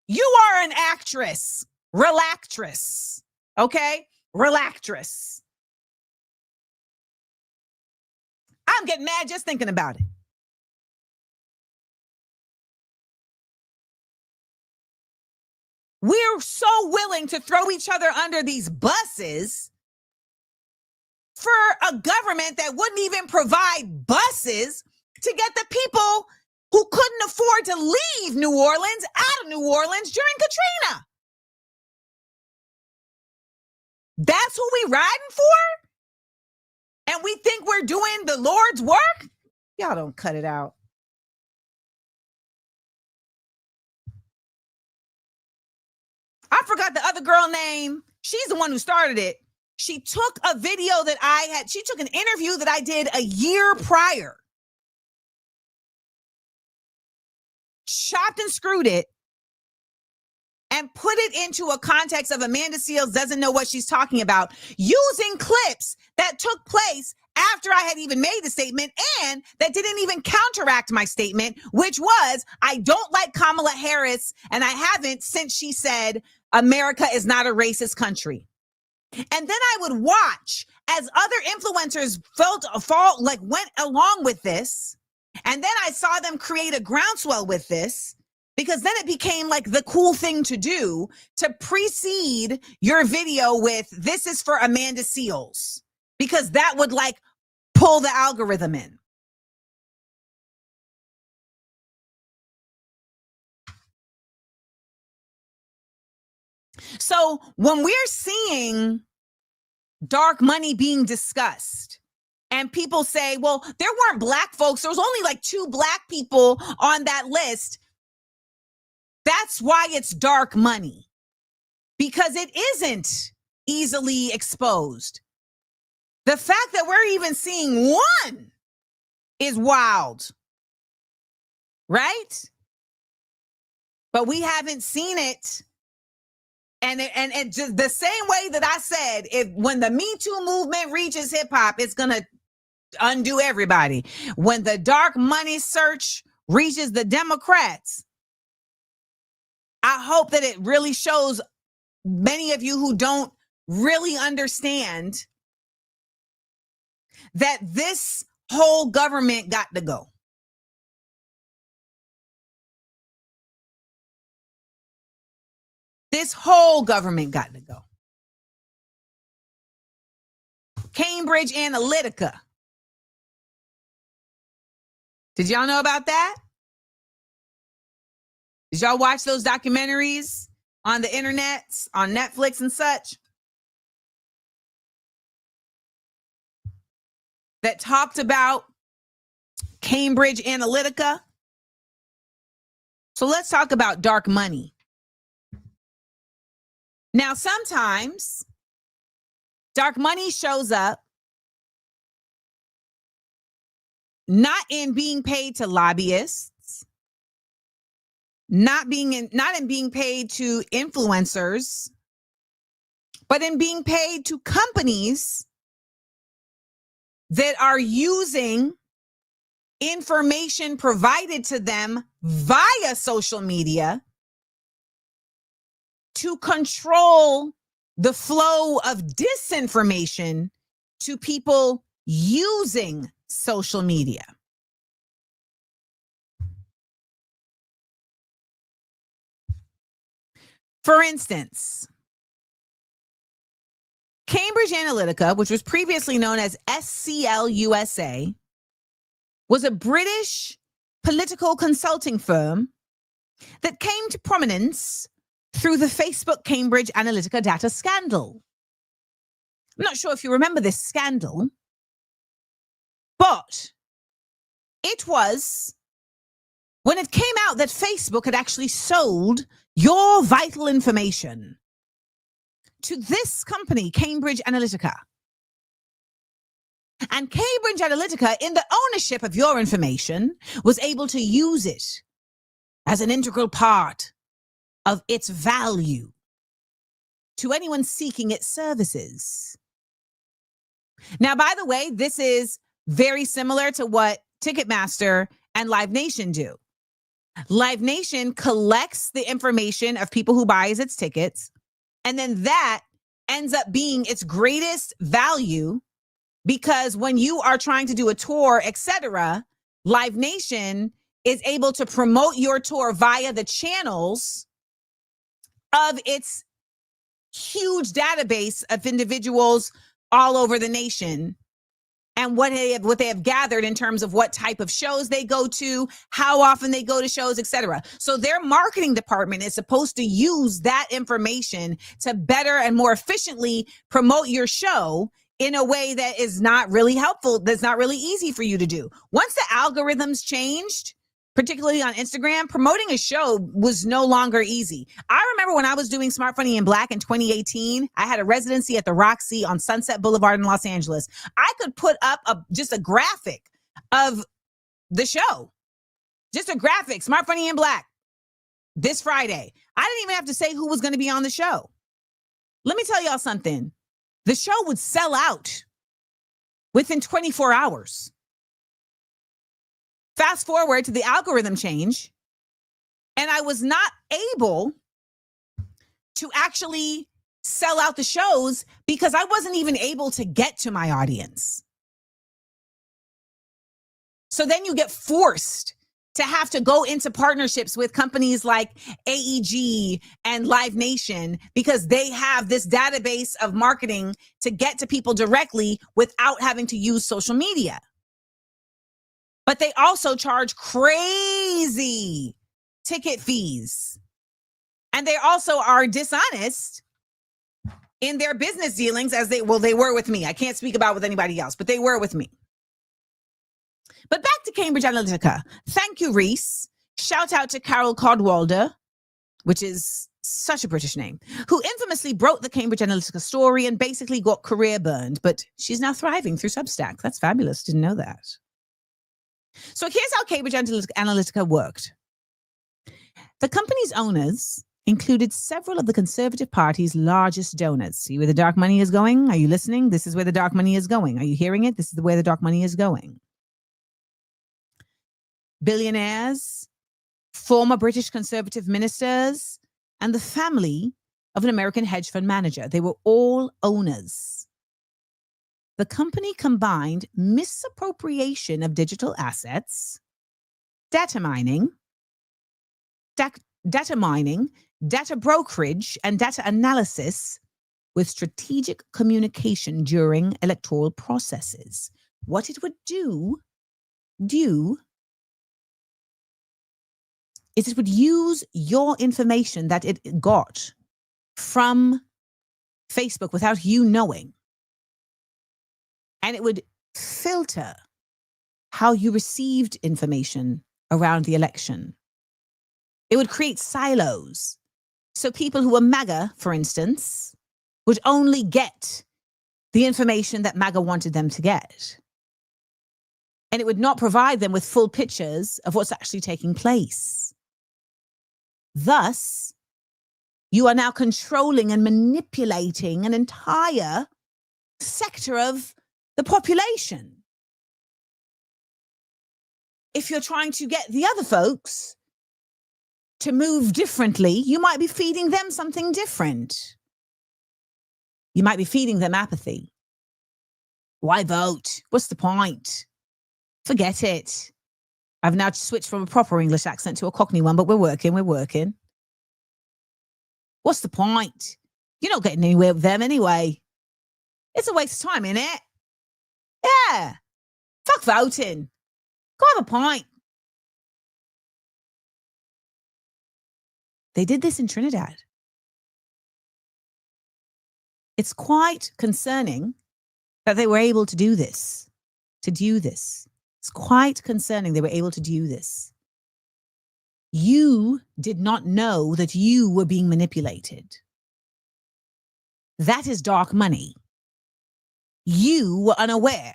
You are an actress. Relactress. Okay? Relactress. I'm getting mad just thinking about it. We're so willing to throw each other under these buses for a government that wouldn't even provide buses to get the people who couldn't afford to leave New Orleans out of New Orleans during Katrina. That's who we riding for? And we think we're doing the Lord's work? Y'all don't cut it out. I forgot the other girl name. She's the one who started it. She took a video that she took an interview that I did a year prior, chopped and screwed it, and put it into a context of Amanda Seales doesn't know what she's talking about, using clips that took place after I had even made the statement and that didn't even counteract my statement, which was, I don't like Kamala Harris, and I haven't since she said America is not a racist country. And then I would watch as other influencers went along with this. And then I saw them create a groundswell with this, because then it became like the cool thing to do to precede your video with, this is for Amanda Seales, because that would like pull the algorithm in. So when we're seeing dark money being discussed and people say, well, there weren't black folks, there was only like 2 black people on that list. That's why it's dark money, because it isn't easily exposed. The fact that we're even seeing one is wild, right? But we haven't seen it. And just the same way that I said, when the Me Too movement reaches hip hop, it's going to undo everybody. When the dark money search reaches the Democrats, I hope that it really shows many of you who don't really understand that this whole government got to go. This whole government got to go. Cambridge Analytica. Did y'all know about that? Did y'all watch those documentaries on the internet, on Netflix and such, that talked about Cambridge Analytica? So let's talk about dark money. Now, sometimes dark money shows up not in being paid to lobbyists, not in being paid to influencers, but in being paid to companies that are using information provided to them via social media to control the flow of disinformation to people using social media. For instance, Cambridge Analytica, which was previously known as SCL USA, was a British political consulting firm that came to prominence through the Facebook Cambridge Analytica data scandal. I'm not sure if you remember this scandal, but it was when it came out that Facebook had actually sold your vital information to this company, Cambridge Analytica. And Cambridge Analytica, in the ownership of your information, was able to use it as an integral part of its value to anyone seeking its services. Now, by the way, this is very similar to what Ticketmaster and Live Nation do. Live Nation collects the information of people who buys its tickets, and then that ends up being its greatest value, because when you are trying to do a tour, etc., Live Nation is able to promote your tour via the channels of its huge database of individuals all over the nation. and what they have gathered in terms of what type of shows they go to, how often they go to shows, etc. So their marketing department is supposed to use that information to better and more efficiently promote your show in a way that is not really helpful, that's not really easy for you to do. Once the algorithms changed, particularly on Instagram, promoting a show was no longer easy. I remember when I was doing Smart Funny in Black in 2018, I had a residency at the Roxy on Sunset Boulevard in Los Angeles. I could put up just a graphic of the show, just a graphic, Smart Funny in Black, this Friday. I didn't even have to say who was going to be on the show. Let me tell y'all something. The show would sell out within 24 hours. Fast forward to the algorithm change, and I was not able to actually sell out the shows because I wasn't even able to get to my audience. So then you get forced to have to go into partnerships with companies like AEG and Live Nation because they have this database of marketing to get to people directly without having to use social media. But they also charge crazy ticket fees. And they also are dishonest in their business dealings as they were with me. I can't speak about with anybody else, but they were with me. But back to Cambridge Analytica. Thank you, Reese. Shout out to Carol Codwalder, which is such a British name, who infamously broke the Cambridge Analytica story and basically got career burned. But she's now thriving through Substack. That's fabulous. Didn't know that. So here's how Cambridge Analytica worked. The company's owners included several of the Conservative Party's largest donors. See where the dark money is going? Are you listening? This is where the dark money is going. Are you hearing it? This is where the dark money is going. Billionaires, former British Conservative ministers, and the family of an American hedge fund manager. They were all owners. The company combined misappropriation of digital assets, data mining, data brokerage, and data analysis with strategic communication during electoral processes. What it would do is it would use your information that it got from Facebook without you knowing. And it would filter how you received information around the election. It would create silos. So people who were MAGA, for instance, would only get the information that MAGA wanted them to get. And it would not provide them with full pictures of what's actually taking place. Thus, you are now controlling and manipulating an entire sector of the population. If you're trying to get the other folks to move differently, you might be feeding them something different. You might be feeding them apathy. Why vote? What's the point? Forget it. I've now switched from a proper English accent to a Cockney one, but we're working. What's the point? You're not getting anywhere with them anyway. It's a waste of time, innit? Yeah. Fuck voting. Go have a pint. They did this in Trinidad. It's quite concerning that they were able to do this. It's quite concerning they were able to do this. You did not know that you were being manipulated. That is dark money. You were unaware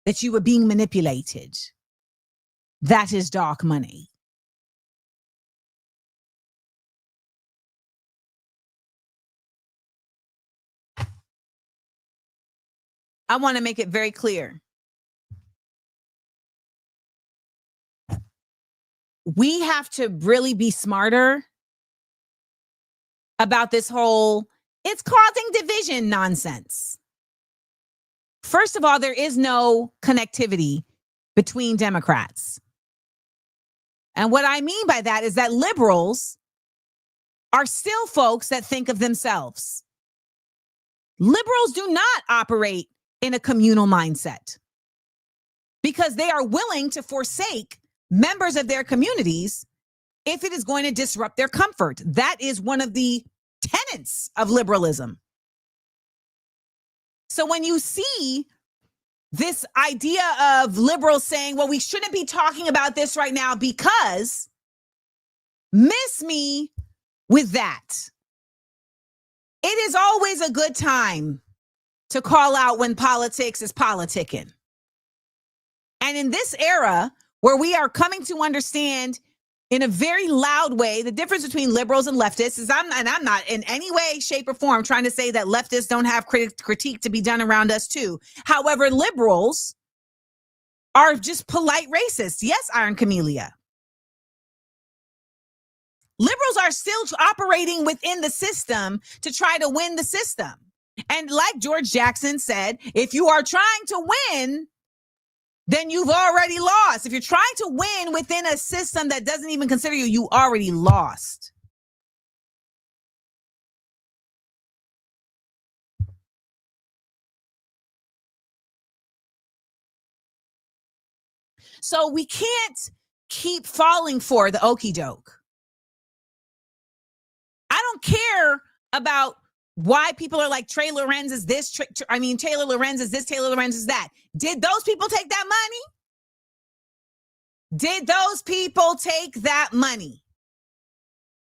that you were being manipulated. That is dark money. I want to make it very clear. We have to really be smarter about this whole it's causing division nonsense. First of all, there is no connectivity between Democrats. And what I mean by that is that liberals are still folks that think of themselves. Liberals do not operate in a communal mindset. because they are willing to forsake members of their communities if it is going to disrupt their comfort. That is one of the tenets of liberalism. So when you see this idea of liberals saying, well, we shouldn't be talking about this right now because, miss me with that. It is always a good time to call out when politics is politicking. And in this era where we are coming to understand in a very loud way the difference between liberals and leftists, is I'm not in any way, shape, or form trying to say that leftists don't have critique to be done around us too. However, liberals are just polite racists. Yes, Iron Camellia. Liberals are still operating within the system to try to win the system. And like George Jackson said, if you are trying to win, then you've already lost. If you're trying to win within a system that doesn't even consider you, you already lost. So we can't keep falling for the okie doke. I don't care about why people are like, Trey Lorenz is this, Taylor Lorenz is this, Taylor Lorenz is that. Did those people take that money? Did those people take that money?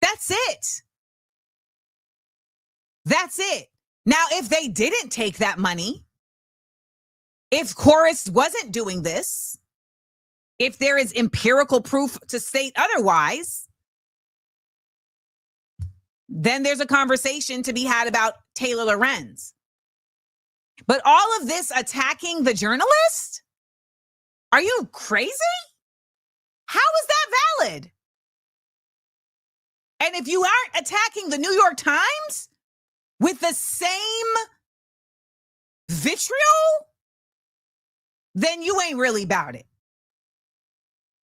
That's it. That's it. Now, if they didn't take that money, if Chorus wasn't doing this, if there is empirical proof to state otherwise, then there's a conversation to be had about Taylor Lorenz. But all of this attacking the journalist? Are you crazy? How is that valid? And if you aren't attacking the New York Times with the same vitriol, then you ain't really about it.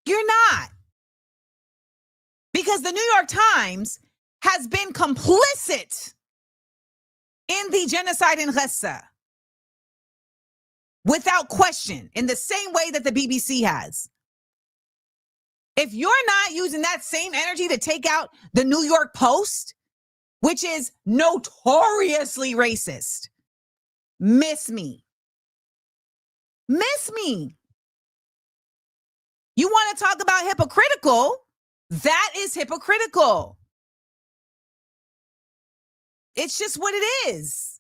You're not. Because the New York Times has been complicit in the genocide in Gaza, without question, in the same way that the BBC has. If you're not using that same energy to take out the New York Post, which is notoriously racist, miss me. Miss me. You want to talk about hypocritical? That is hypocritical. It's just what it is.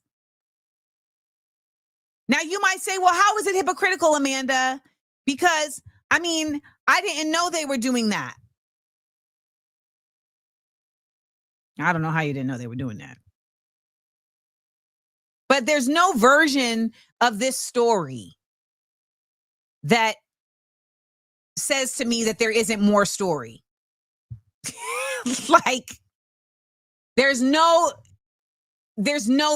Now, you might say, well, how is it hypocritical, Amanda? Because, I didn't know they were doing that. I don't know how you didn't know they were doing that. But there's no version of this story that says to me that there isn't more story. Like, there's no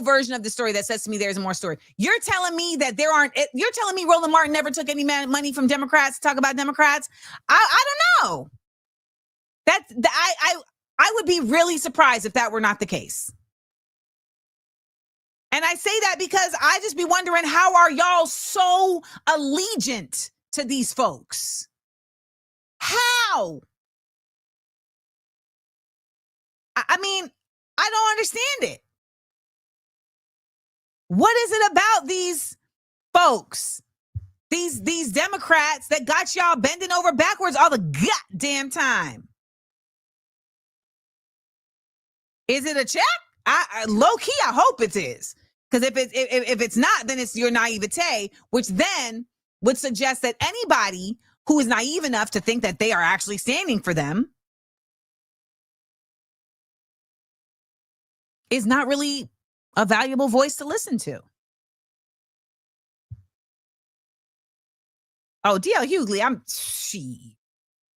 version of the story that says to me there's more story. You're telling me that you're telling me Roland Martin never took any money from Democrats to talk about Democrats? I don't know. I would be really surprised if that were not the case. And I say that because I just be wondering, how are y'all so allegiant to these folks? How? I don't understand it. What is it about these folks, these Democrats that got y'all bending over backwards all the goddamn time? Is it a check? I low key, I hope it is. Because if it's not, then it's your naivete, which then would suggest that anybody who is naive enough to think that they are actually standing for them is not really a valuable voice to listen to. Oh, D.L. Hughley,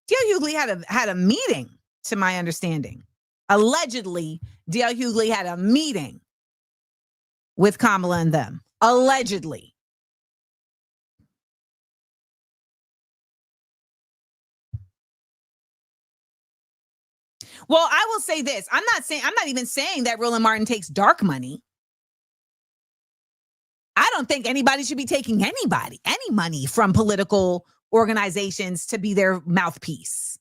D.L. Hughley had a meeting, to my understanding. Allegedly, D.L. Hughley had a meeting with Kamala and them. Allegedly. Well, I will say this. I'm not even saying that Roland Martin takes dark money. I don't think anybody should be taking any money from political organizations to be their mouthpiece.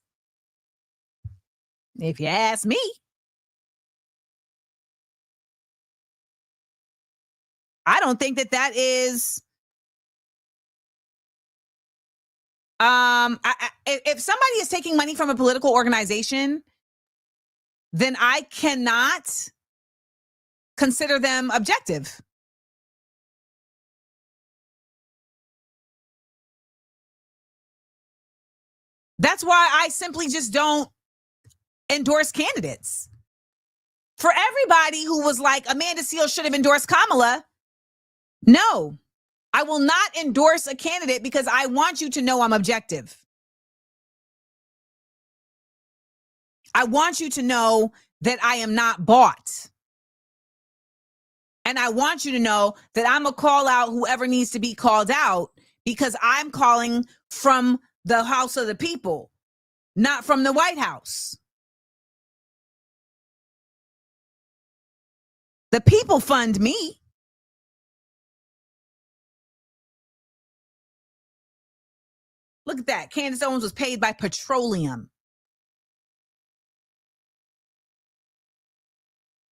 If you ask me. I don't think that is if somebody is taking money from a political organization, then I cannot consider them objective. That's why I simply just don't endorse candidates. For everybody who was like, Amanda Seales should have endorsed Kamala, no, I will not endorse a candidate because I want you to know I'm objective. I want you to know that I am not bought. And I want you to know that I'm going to call out whoever needs to be called out because I'm calling from the House of the People, not from the White House. The people fund me. Look at that. Candace Owens was paid by petroleum.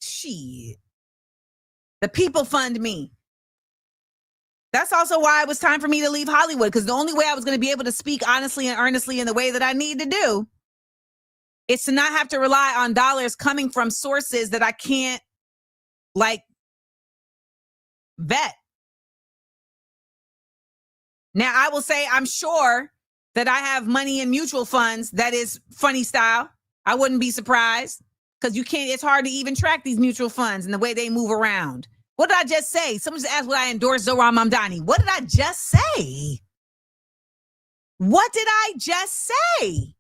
Shit. The people fund me. That's also why it was time for me to leave Hollywood, because the only way I was going to be able to speak honestly and earnestly in the way that I need to do is to not have to rely on dollars coming from sources that I can't, vet. Now, I will say I'm sure that I have money in mutual funds that is funny style. I wouldn't be surprised because it's hard to even track these mutual funds and the way they move around. What did I just say? Someone just asked what I endorse Zohran Mamdani. What did I just say? What did I just say?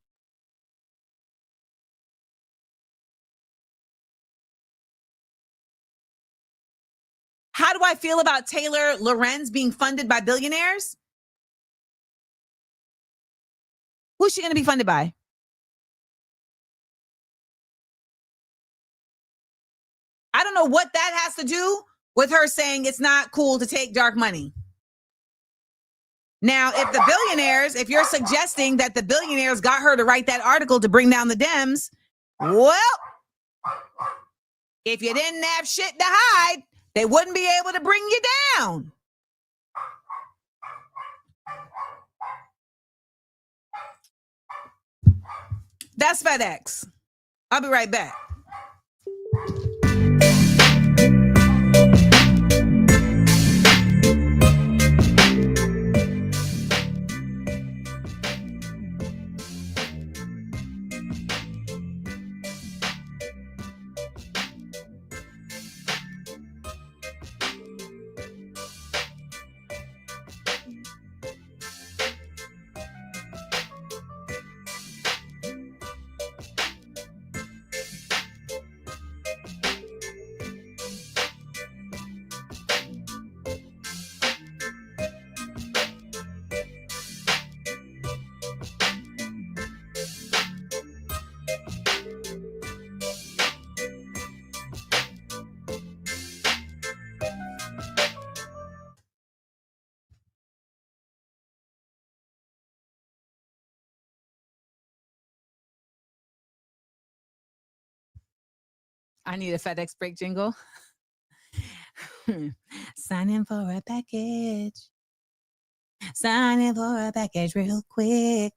How do I feel about Taylor Lorenz being funded by billionaires? Who's she going to be funded by? I don't know what that has to do with her saying it's not cool to take dark money. Now, if you're suggesting that the billionaires got her to write that article to bring down the Dems, well, if you didn't have shit to hide, they wouldn't be able to bring you down. That's FedEx. I'll be right back. I need a FedEx break jingle. Sign in for a package. Sign in for a package real quick.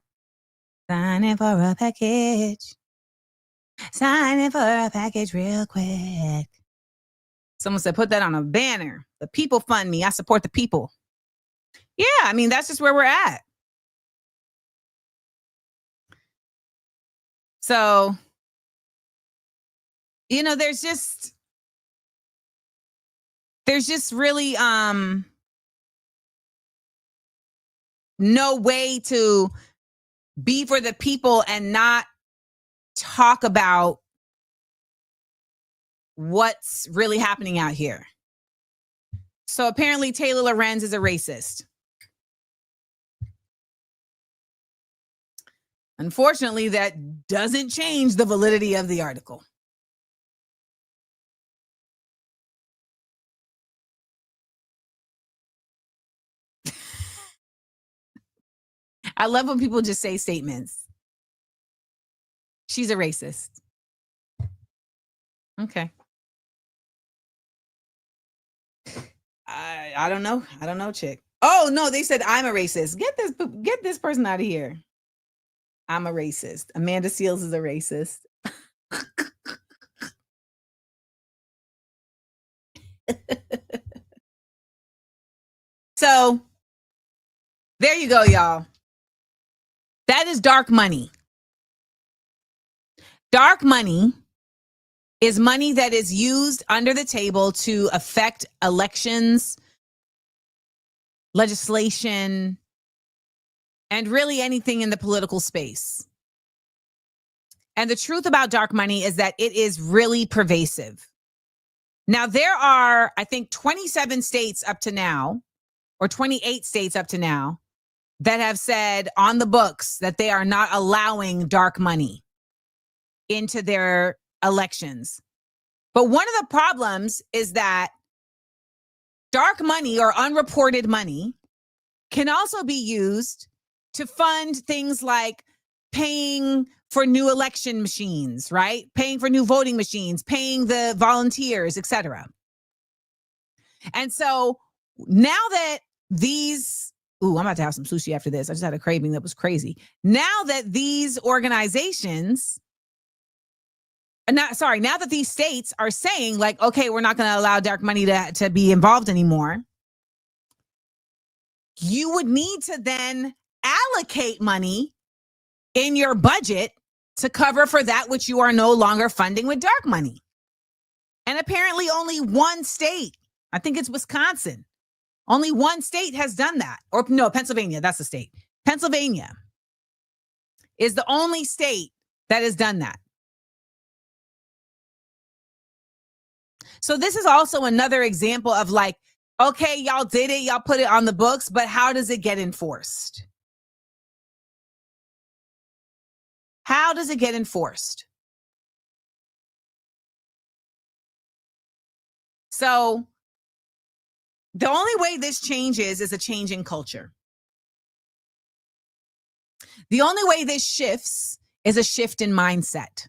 Sign in for a package. Sign in for a package real quick. Someone said, put that on a banner. The people fund me. I support the people. Yeah, I mean, that's just where we're at. So, there's just really no way to be for the people and not talk about what's really happening out here. So apparently Taylor Lorenz is a racist. Unfortunately, that doesn't change the validity of the article. I love when people just say statements. She's a racist. Okay. I don't know. I don't know, chick. Oh no, they said I'm a racist. Get this person out of here. I'm a racist. Amanda Seales is a racist. So there you go, y'all. That is dark money. Dark money is money that is used under the table to affect elections, legislation, and really anything in the political space. And the truth about dark money is that it is really pervasive. Now, there are, I think, 27 states up to now, or 28 states up to now, that have said on the books that they are not allowing dark money into their elections. But one of the problems is that dark money or unreported money can also be used to fund things like paying for new election machines, right? Paying for new voting machines, paying the volunteers, etc. And so now that these, I'm about to have some sushi after this. I just had a craving that was crazy. Now that these organizations, now that these states are saying like, okay, we're not going to allow dark money to be involved anymore, you would need to then allocate money in your budget to cover for that which you are no longer funding with dark money. And apparently only one state, I think it's Wisconsin, only one state has done that. Or no, Pennsylvania, that's the state. Pennsylvania is the only state that has done that. So this is also another example of like, okay, y'all did it, y'all put it on the books, but how does it get enforced? How does it get enforced? So the only way this changes is a change in culture. The only way this shifts is a shift in mindset.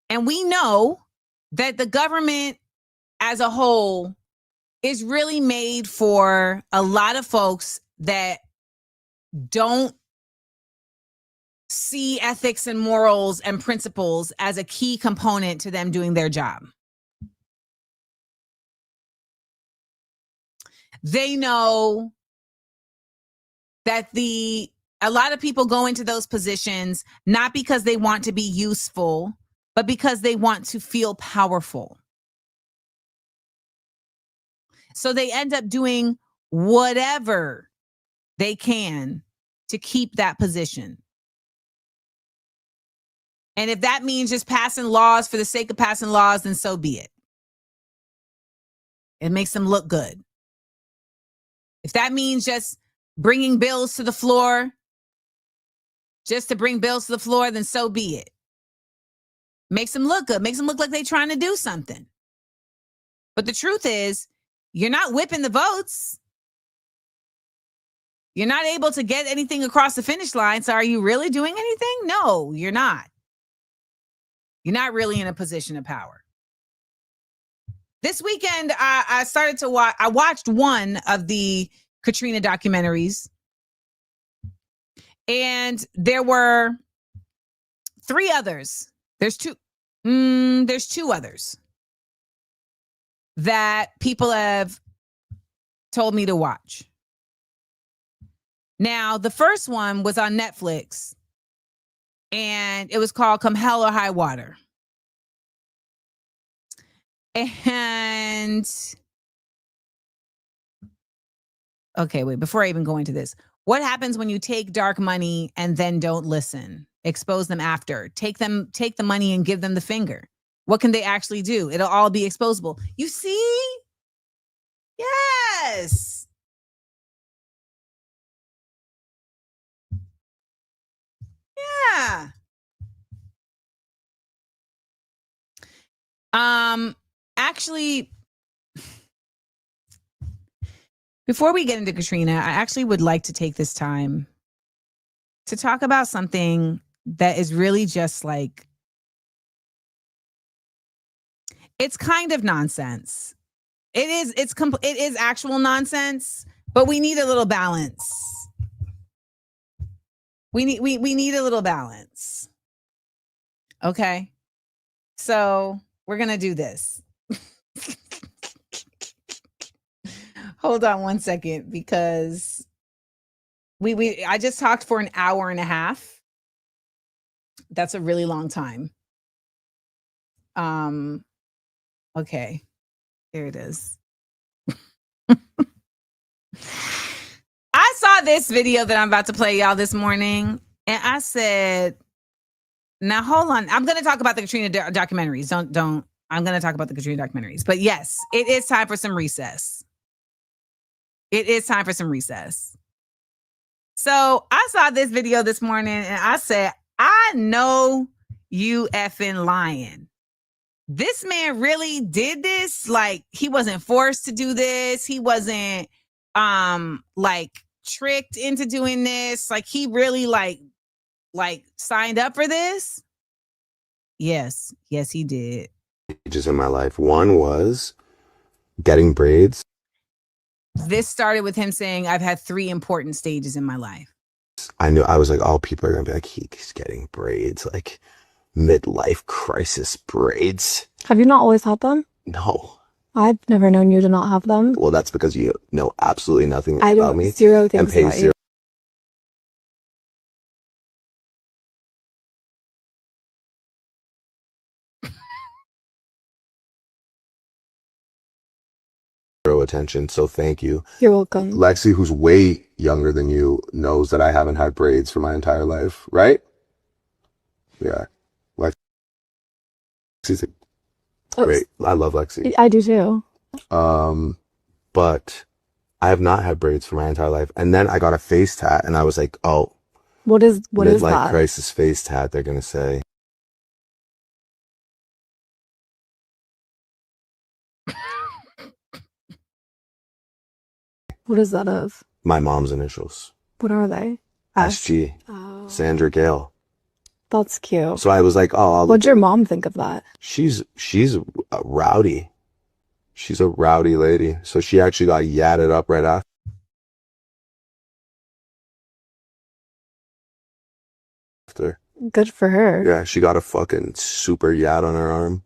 And we know that the government as a whole is really made for a lot of folks that don't see ethics and morals and principles as a key component to them doing their job. They know that a lot of people go into those positions not because they want to be useful, but because they want to feel powerful. So they end up doing whatever they can to keep that position. And if that means just passing laws for the sake of passing laws, then so be it. It makes them look good. If that means just bringing bills to the floor, just to bring bills to the floor, then so be it. Makes them look good. Makes them look like they're trying to do something. But the truth is, you're not whipping the votes. You're not able to get anything across the finish line. So are you really doing anything? No, you're not. You're not really in a position of power. This weekend, I started to watch, I watched one of the Katrina documentaries. And there were 3 others. There's two others that people have told me to watch. Now, the first one was on Netflix, and it was called Come Hell or High Water. And, okay, wait, before I even go into this, what happens when you take dark money and then don't listen? Expose them after. Take the money and give them the finger. What can they actually do? It'll all be exposable. You see? Yes. Yeah. Actually, Before we get into Katrina, I actually would like to take this time to talk about something that is really just like, it's kind of nonsense. It is actual nonsense, but we need a little balance. We need a little balance. Okay. So we're going to do this. Hold on one second, because I just talked for an hour and a half. That's a really long time. Okay. Here it is. I saw this video that I'm about to play y'all this morning, and I said, now hold on. I'm going to talk about the Katrina documentaries. Don't. I'm going to talk about the Katrina documentaries. But yes, it is time for some recess. It is time for some recess. So I saw this video this morning, and I said, I know you effing lying. This man really did this. Like, he wasn't forced to do this. He wasn't like tricked into doing this. Like, he really like signed up for this. Yes, he did. Stages in my life. One was getting braids. This started with him saying, I've had 3 important stages in my life. I knew, I was like, oh, people are gonna be like, he's getting braids, like midlife crisis braids. Have you not always had them? No. I've never known you to not have them. Well, that's because you know absolutely nothing about me. I know zero things about you. Attention, so thank you. You're welcome. Lexi, who's way younger than you, knows that I haven't had braids for my entire life, right? Yeah. Lexi's great. I love Lexi. I do too. But I have not had braids for my entire life. And then I got a face tat, and I was like, oh, what is that? Midlife crisis face tat, they're gonna say. What is that of? My mom's initials. What are they? SG. Oh. Sandra Gale. That's cute. So I was like, oh. What'd your mom think of that? She's a rowdy. She's a rowdy lady. So she actually got yadded up right after. Good for her. Yeah, she got a fucking super yad on her arm.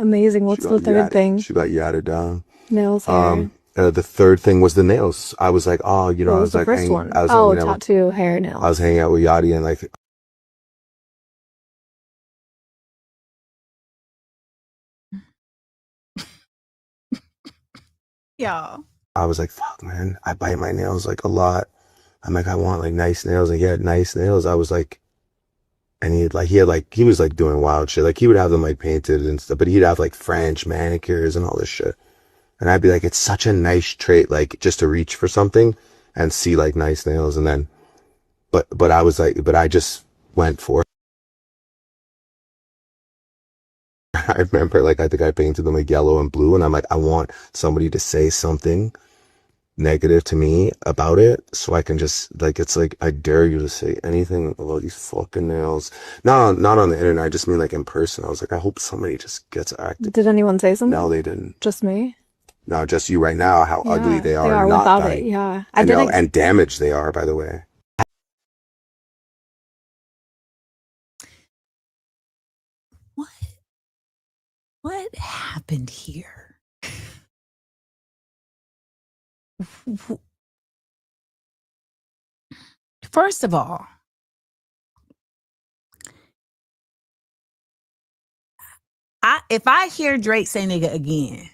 Amazing. What's the third thing? She got yadded down. Nails, hair. The third thing was the nails. I was like, oh, you know, What I was the like, first one? Tattoo, hair, nails. I was hanging out with Yachty, and like, Y'all. I was like, fuck, man, I bite my nails like a lot. I'm like, I want like nice nails, and he had nice nails. I was like, and he was like doing wild shit. Like, he would have them like painted and stuff, but he'd have like French manicures and all this shit. And I'd be like, it's such a nice trait, like, just to reach for something and see like nice nails. And then, but I was like, but I just went for it. I remember, like, I think I painted them like yellow and blue, and I'm like, I want somebody to say something negative to me about it, so I can just, like, it's like, I dare you to say anything about these fucking nails. Not on the internet, I just mean like in person. I was like, I hope somebody just gets active. Did anyone say something? No, they didn't. Just me? No, just you right now, how ugly they are. They are not without dying. it, yeah. I know, and damaged they are, by the way. What happened here? First of all, if I hear Drake say nigga again,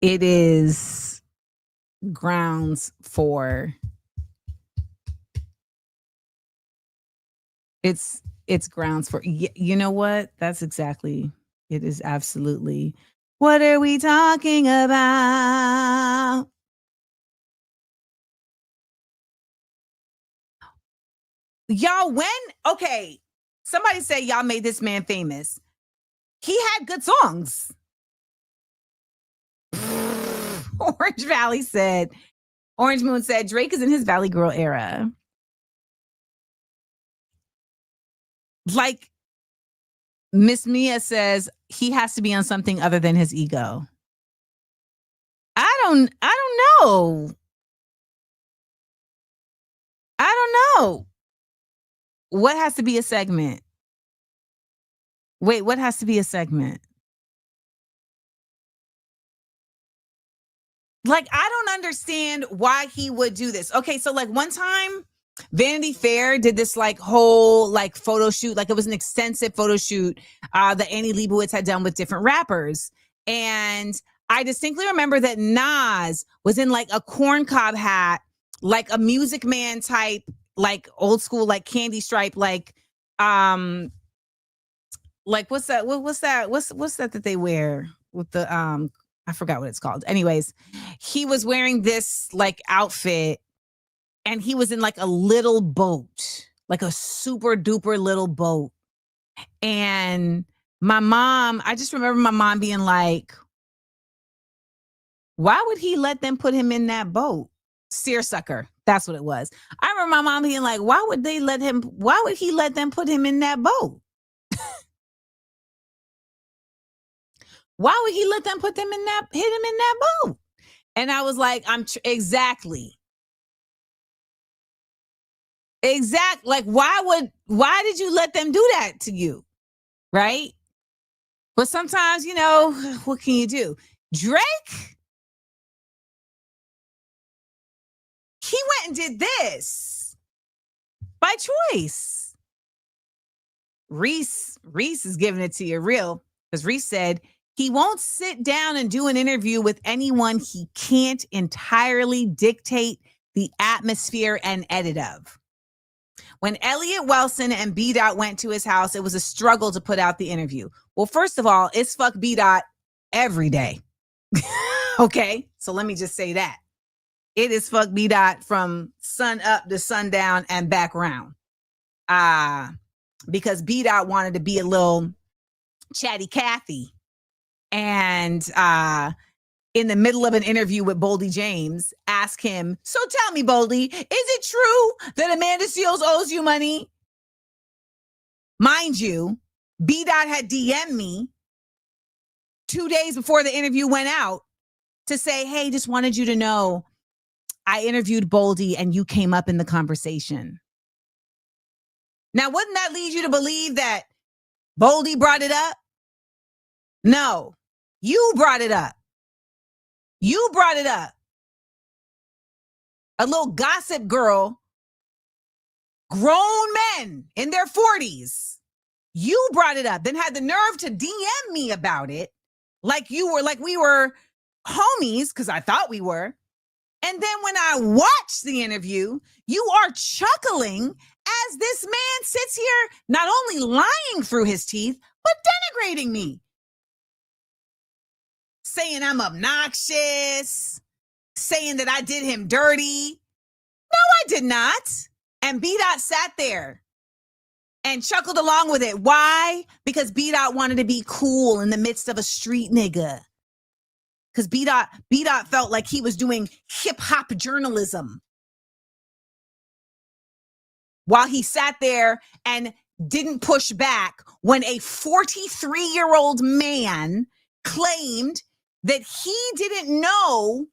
it is grounds for it's grounds for, you know what? That's exactly, it is absolutely, what are we talking about? Y'all, okay, Somebody said y'all made this man famous. He had good songs. Orange Moon said, Drake is in his Valley Girl era. Like Miss Mia says, he has to be on something other than his ego. I don't know. I don't know. What has to be a segment? Wait, what has to be a segment? Like, I don't understand why he would do this. Okay, so like one time, Vanity Fair did this like whole like photo shoot. Like it was an extensive photo shoot that Annie Leibovitz had done with different rappers. And I distinctly remember that Nas was in like a corncob hat, like a Music Man type, like old school, like candy stripe, like what's that? What's that they wear with the I forgot what it's called. Anyways, he was wearing this like outfit and he was in like a little boat, like a super duper little boat. And I just remember my mom being like, why would he let them put him in that boat? Seersucker. That's what it was. I remember my mom being like, why would he let them put him in that boat? Why would he let them hit him in that boat? And I was like, exactly. Like, why did you let them do that to you? Right? But sometimes, what can you do? Drake, he went and did this by choice. Reese is giving it to you real, because Reese said he won't sit down and do an interview with anyone he can't entirely dictate the atmosphere and edit of. When Elliot Wilson and B-Dot went to his house, it was a struggle to put out the interview. Well, first of all, it's fuck B-Dot every day. Okay? So let me just say that. It is fuck B-Dot from sun up to sundown and back around. Because B-Dot wanted to be a little chatty Cathy. And in the middle of an interview with Boldy James, ask him, so tell me, Boldy, is it true that Amanda Seales owes you money? Mind you, B-Dot had DM'd me 2 days before the interview went out to say, hey, just wanted you to know I interviewed Boldy and you came up in the conversation. Now, wouldn't that lead you to believe that Boldy brought it up? No, you brought it up. You brought it up. A little gossip girl, grown men in their 40s. You brought it up, then had the nerve to DM me about it like we were homies, because I thought we were. And then when I watched the interview, you are chuckling as this man sits here not only lying through his teeth, but denigrating me. Saying I'm obnoxious, saying that I did him dirty. No, I did not. And B-Dot sat there and chuckled along with it. Why? Because B-Dot wanted to be cool in the midst of a street nigga. Because B-Dot felt like he was doing hip-hop journalism. While he sat there and didn't push back when a 43-year-old man claimed that he didn't know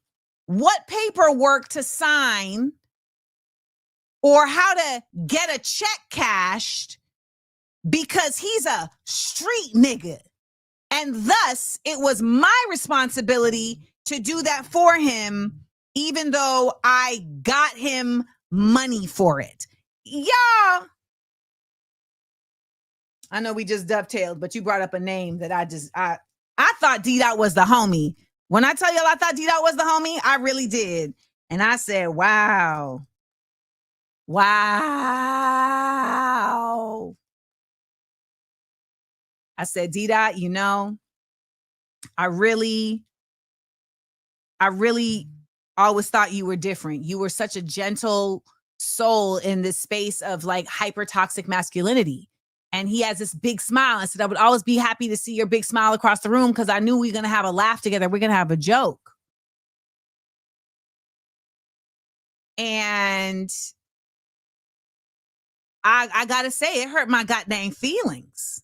what paperwork to sign or how to get a check cashed because he's a street nigga. And thus, it was my responsibility to do that for him, even though I got him money for it. Yeah. I know we just dovetailed, but you brought up a name that I thought D-Dot was the homie. When I tell y'all I thought D-Dot was the homie, I really did. And I said, wow. I said, D-Dot, I really always thought you were different. You were such a gentle soul in this space of like hyper toxic masculinity. And he has this big smile. I said, I would always be happy to see your big smile across the room because I knew we were going to have a laugh together. We're going to have a joke. And I got to say, it hurt my goddamn feelings.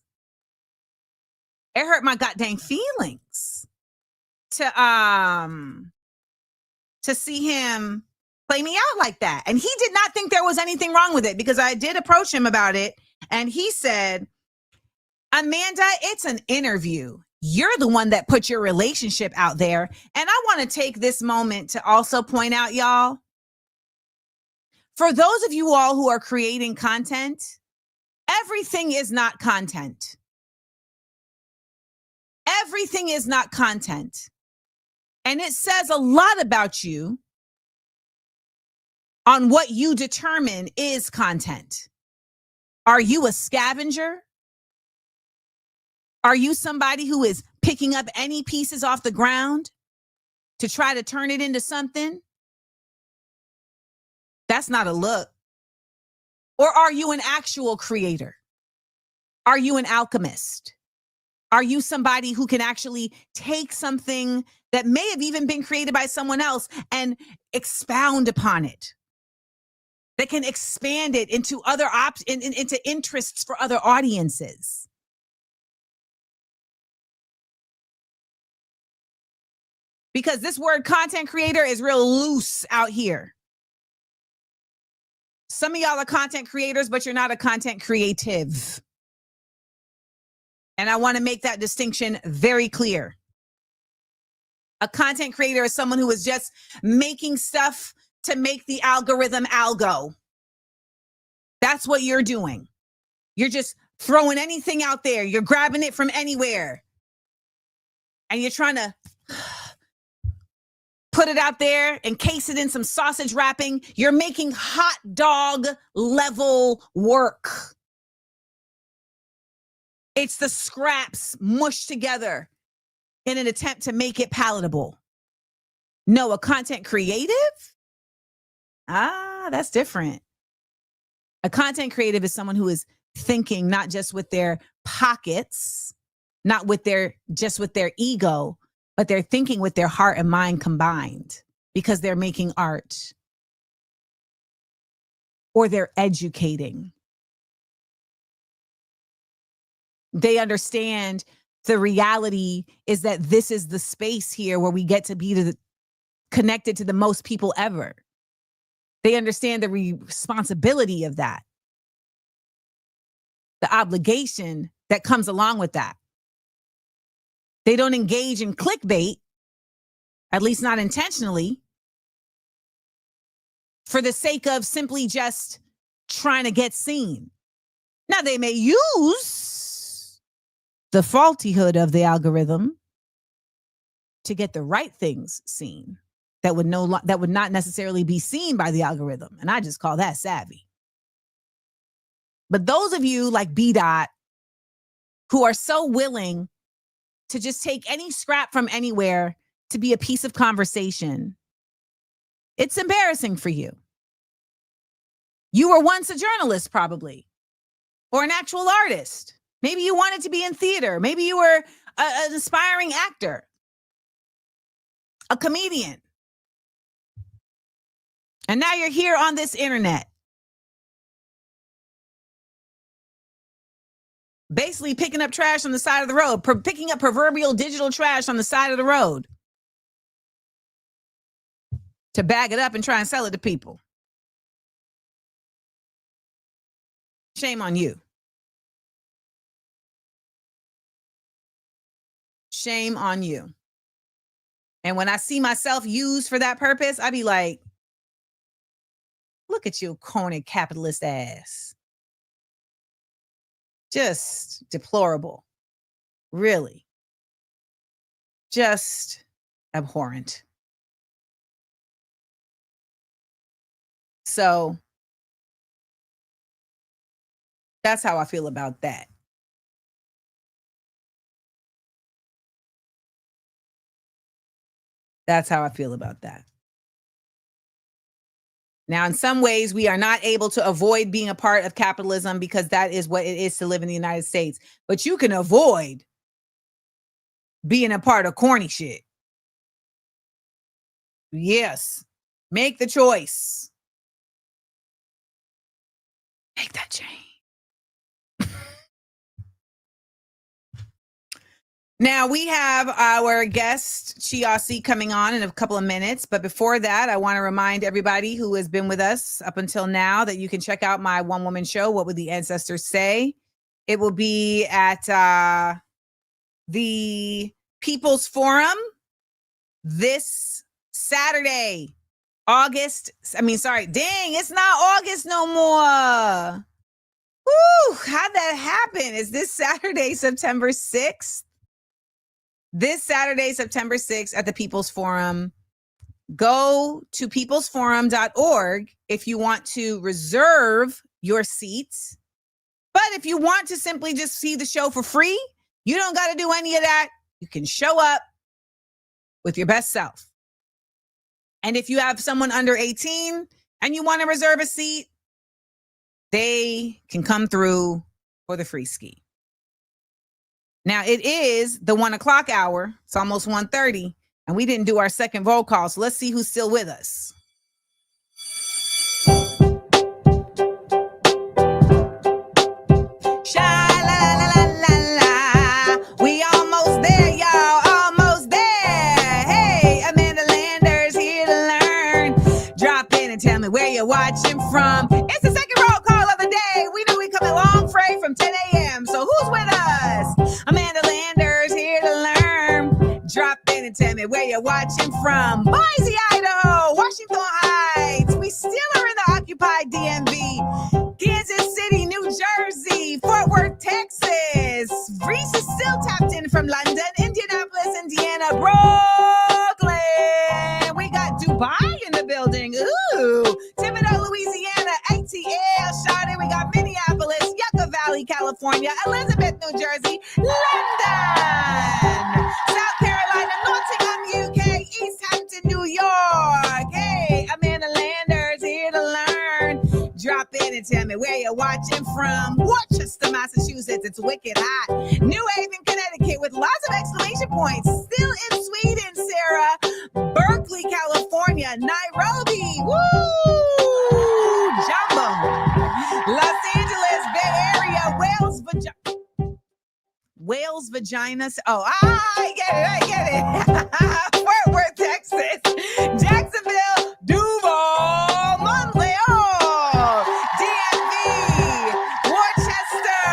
It hurt my goddamn feelings to see him play me out like that. And he did not think there was anything wrong with it because I did approach him about it. And he said, Amanda, it's an interview. You're the one that put your relationship out there. And I want to take this moment to also point out, y'all, for those of you all who are creating content, everything is not content. Everything is not content. And it says a lot about you on what you determine is content. Are you a scavenger? Are you somebody who is picking up any pieces off the ground to try to turn it into something? That's not a look. Or are you an actual creator? Are you an alchemist? Are you somebody who can actually take something that may have even been created by someone else and expound upon it? That can expand it into other into interests for other audiences. Because this word content creator is real loose out here. Some of y'all are content creators, but you're not a content creative. And I want to make that distinction very clear. A content creator is someone who is just making stuff to make the algorithm algo. That's what you're doing. You're just throwing anything out there. You're grabbing it from anywhere. And you're trying to put it out there, encase it in some sausage wrapping. You're making hot dog level work. It's the scraps mushed together in an attempt to make it palatable. No, a content creative? That's different. A content creative is someone who is thinking not just with their pockets, not with just with their ego, but they're thinking with their heart and mind combined because they're making art or they're educating. They understand the reality is that this is the space here where we get to be connected to the most people ever. They understand the responsibility of that, the obligation that comes along with that. They don't engage in clickbait, at least not intentionally, for the sake of simply just trying to get seen. Now, they may use the faultyhood of the algorithm to get the right things seen that would not necessarily be seen by the algorithm. And I just call that savvy. But those of you like B. Dot who are so willing to just take any scrap from anywhere to be a piece of conversation, it's embarrassing for you. You were once a journalist, probably, or an actual artist. Maybe you wanted to be in theater. Maybe you were an aspiring actor, a comedian. And now you're here on this internet, basically picking up trash on the side of the road, picking up proverbial digital trash on the side of the road to bag it up and try and sell it to people. Shame on you. Shame on you. And when I see myself used for that purpose, I be like, look at you, corny capitalist ass. Just deplorable. Really. Just abhorrent. So that's how I feel about that. That's how I feel about that. Now, in some ways, we are not able to avoid being a part of capitalism because that is what it is to live in the United States. But you can avoid being a part of corny shit. Yes. Make the choice. Make that change. Now we have our guest Chi Osse coming on in a couple of minutes, but before that, I want to remind everybody who has been with us up until now that you can check out my one-woman show, What Would the Ancestors Say? It will be at the People's Forum this Saturday, it's not August no more. Woo, how'd that happen? Is this Saturday, September 6th? This Saturday, September 6th at the People's Forum. Go to peoplesforum.org if you want to reserve your seats. But if you want to simply just see the show for free, you don't got to do any of that. You can show up with your best self. And if you have someone under 18 and you want to reserve a seat, they can come through for the free ski. Now, it is the 1 o'clock hour. It's almost 1:30, and we didn't do our second roll call, so let's see who's still with us. Sha-la-la-la-la-la. We almost there, y'all. Almost there. Hey, AmandaLanders here to learn. Drop in and tell me where you're watching from. It's the second roll call of the day. We know we coming long freight from 10 a.m., so who's with us? AmandaLanders here to learn. Drop in and tell me where you're watching from. Boise, Idaho, Washington Heights. We still are in the occupied DMV. Kansas City, New Jersey, Fort Worth, Texas. Reese is still tapped in from London, Indianapolis, Indiana, Brooklyn. We got Dubai in the building. Ooh, Thibodeau, Louisiana, ATL, Charlotte. We got Minneapolis, Yucca Valley, California, Elizabeth, New Jersey, London, South Carolina, Nottingham, UK, East Hampton, New York. Hey, AmandaLanders here to learn. Drop in and tell me where you're watching from. Worcester, Massachusetts, it's wicked hot. New Haven, Connecticut, with lots of exclamation points. Still in Sweden, Sarah. Berkeley, California. Nairobi, woo! Jumbo. Los Angeles, Bay Area. Wales, Vagina. Oh, I get it. Fort Worth, Texas. Jacksonville, Duval, Montreal, DMV, Worcester,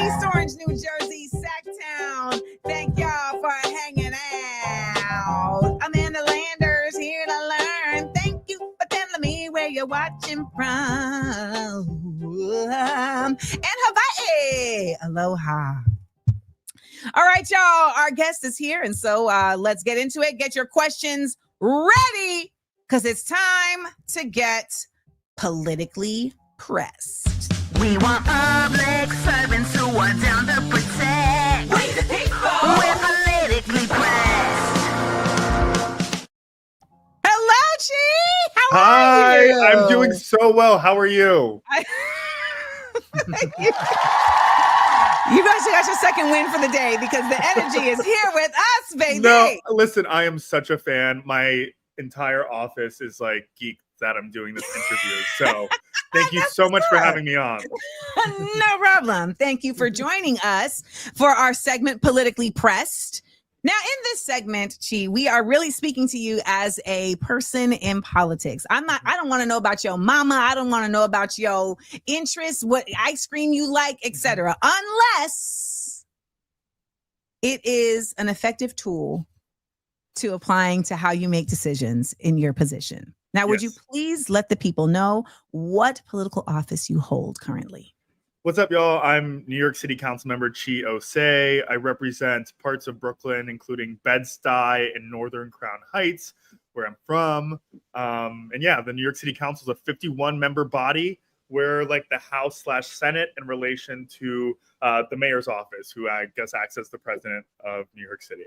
East Orange, New Jersey, Sacktown. Thank y'all for hanging out. AmandaLanders here to learn. Thank you for telling me where you're watching from. And Hawaii. Aloha. All right, y'all. Our guest is here, and so let's get into it. Get your questions ready, because it's time to get politically pressed. We want public servants who are down to protect. We the people. We're politically pressed. Hello, Chi. How are Hi, you? I'm doing so well. How are you? You guys got your second win for the day because the energy is here with us, baby. No, listen, I am such a fan. My entire office is like geeked that I'm doing this interview. So thank you so much for having me on. No problem. Thank you for joining us for our segment, Politically Pressed. Now, in this segment, Chi, we are really speaking to you as a person in politics. I don't want to know about your mama. I don't want to know about your interests, what ice cream you like, etc., unless it is an effective tool to applying to how you make decisions in your position. Now, would you please let the people know what political office you hold currently? What's up, y'all? I'm New York City Councilmember Chi Osse. I represent parts of Brooklyn, including Bed-Stuy and Northern Crown Heights, where I'm from. And yeah, the New York City Council is a 51-member body. We're like the House/Senate in relation to the mayor's office, who I guess acts as the president of New York City.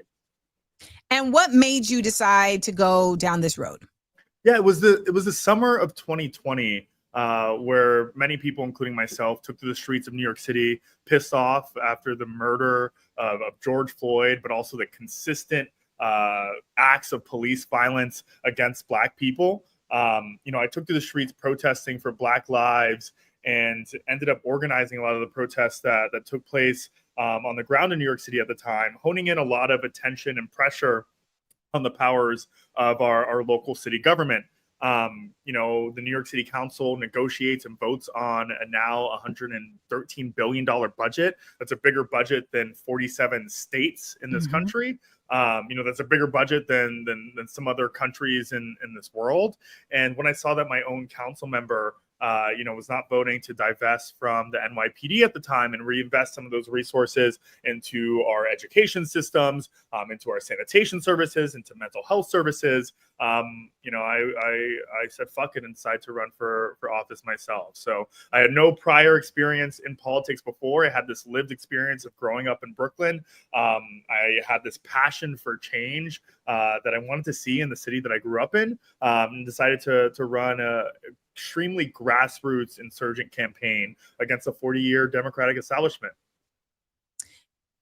And what made you decide to go down this road? Yeah, it was the summer of 2020 where many people, including myself, took to the streets of New York City, pissed off after the murder of George Floyd, but also the consistent acts of police violence against Black people. I took to the streets protesting for Black lives and ended up organizing a lot of the protests that took place on the ground in New York City at the time, honing in a lot of attention and pressure on the powers of our local city government. The New York City Council negotiates and votes on a now $113 billion budget. That's a bigger budget than 47 states in this country. That's a bigger budget than some other countries in this world. And when I saw that my own council member was not voting to divest from the NYPD at the time and reinvest some of those resources into our education systems, into our sanitation services, into mental health services. I said fuck it and decided to run for office myself. So I had no prior experience in politics before. I had this lived experience of growing up in Brooklyn. I had this passion for change that I wanted to see in the city that I grew up in, and decided to run a extremely grassroots insurgent campaign against a 40-year Democratic establishment.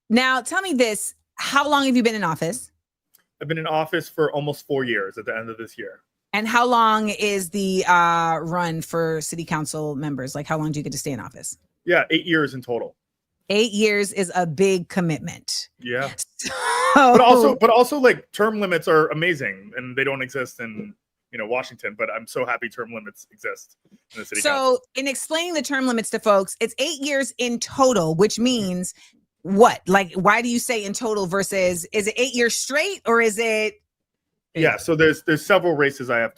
Now, tell me this. How long have you been in office? I've been in office for almost 4 years at the end of this year. And how long is the run for city council members? Like, how long do you get to stay in office? Yeah, 8 years in total. 8 years is a big commitment. Yeah. But also like term limits are amazing and they don't exist in Washington, but I'm so happy term limits exist in the city council. So in explaining the term limits to folks, it's 8 years in total, which means what? Like, why do you say in total versus, is it 8 years straight or is it? Yeah, so there's several races I had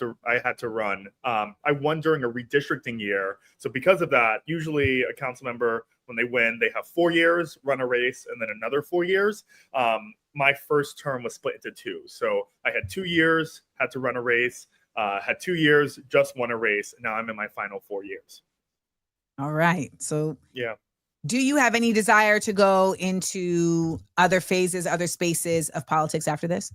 to run. I won during a redistricting year. So because of that, usually a council member, when they win, they have 4 years, run a race, and then another 4 years. My first term was split into two. So I had 2 years, had to run a race, had 2 years, just won a race. Now I'm in my final 4 years. All right. So yeah. Do you have any desire to go into other phases, other spaces of politics after this?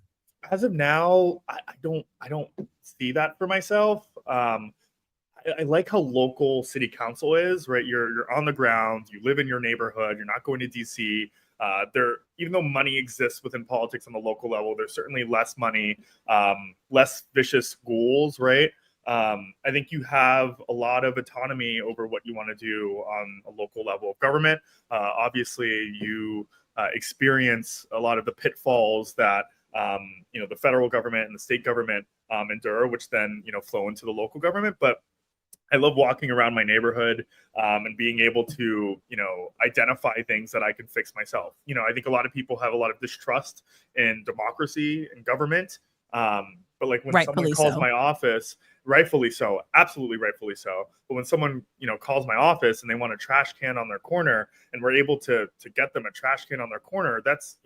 As of now, I don't see that for myself. I like how local city council is, right? You're on the ground, you live in your neighborhood, you're not going to DC. Even though money exists within politics on the local level, there's certainly less money, less vicious ghouls, right? I think you have a lot of autonomy over what you want to do on a local level of government. Obviously, you experience a lot of the pitfalls that the federal government and the state government endure, which then flow into the local government. But I love walking around my neighborhood and being able to identify things that I can fix myself. I think a lot of people have a lot of distrust in democracy and government. But like when someone calls my office, rightfully so, absolutely rightfully so. But when someone, calls my office and they want a trash can on their corner and we're able to get them a trash can on their corner, that's,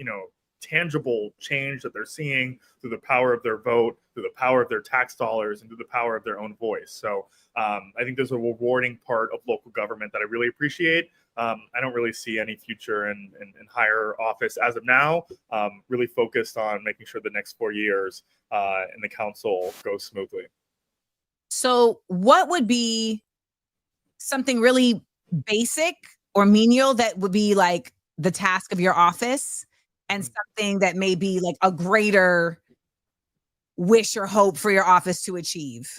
tangible change that they're seeing through the power of their vote, through the power of their tax dollars, and through the power of their own voice. So I think there's a rewarding part of local government that I really appreciate. I don't really see any future in higher office as of now. Really focused on making sure the next 4 years in the council goes smoothly. So what would be something really basic or menial that would be like the task of your office, and something that may be like a greater wish or hope for your office to achieve?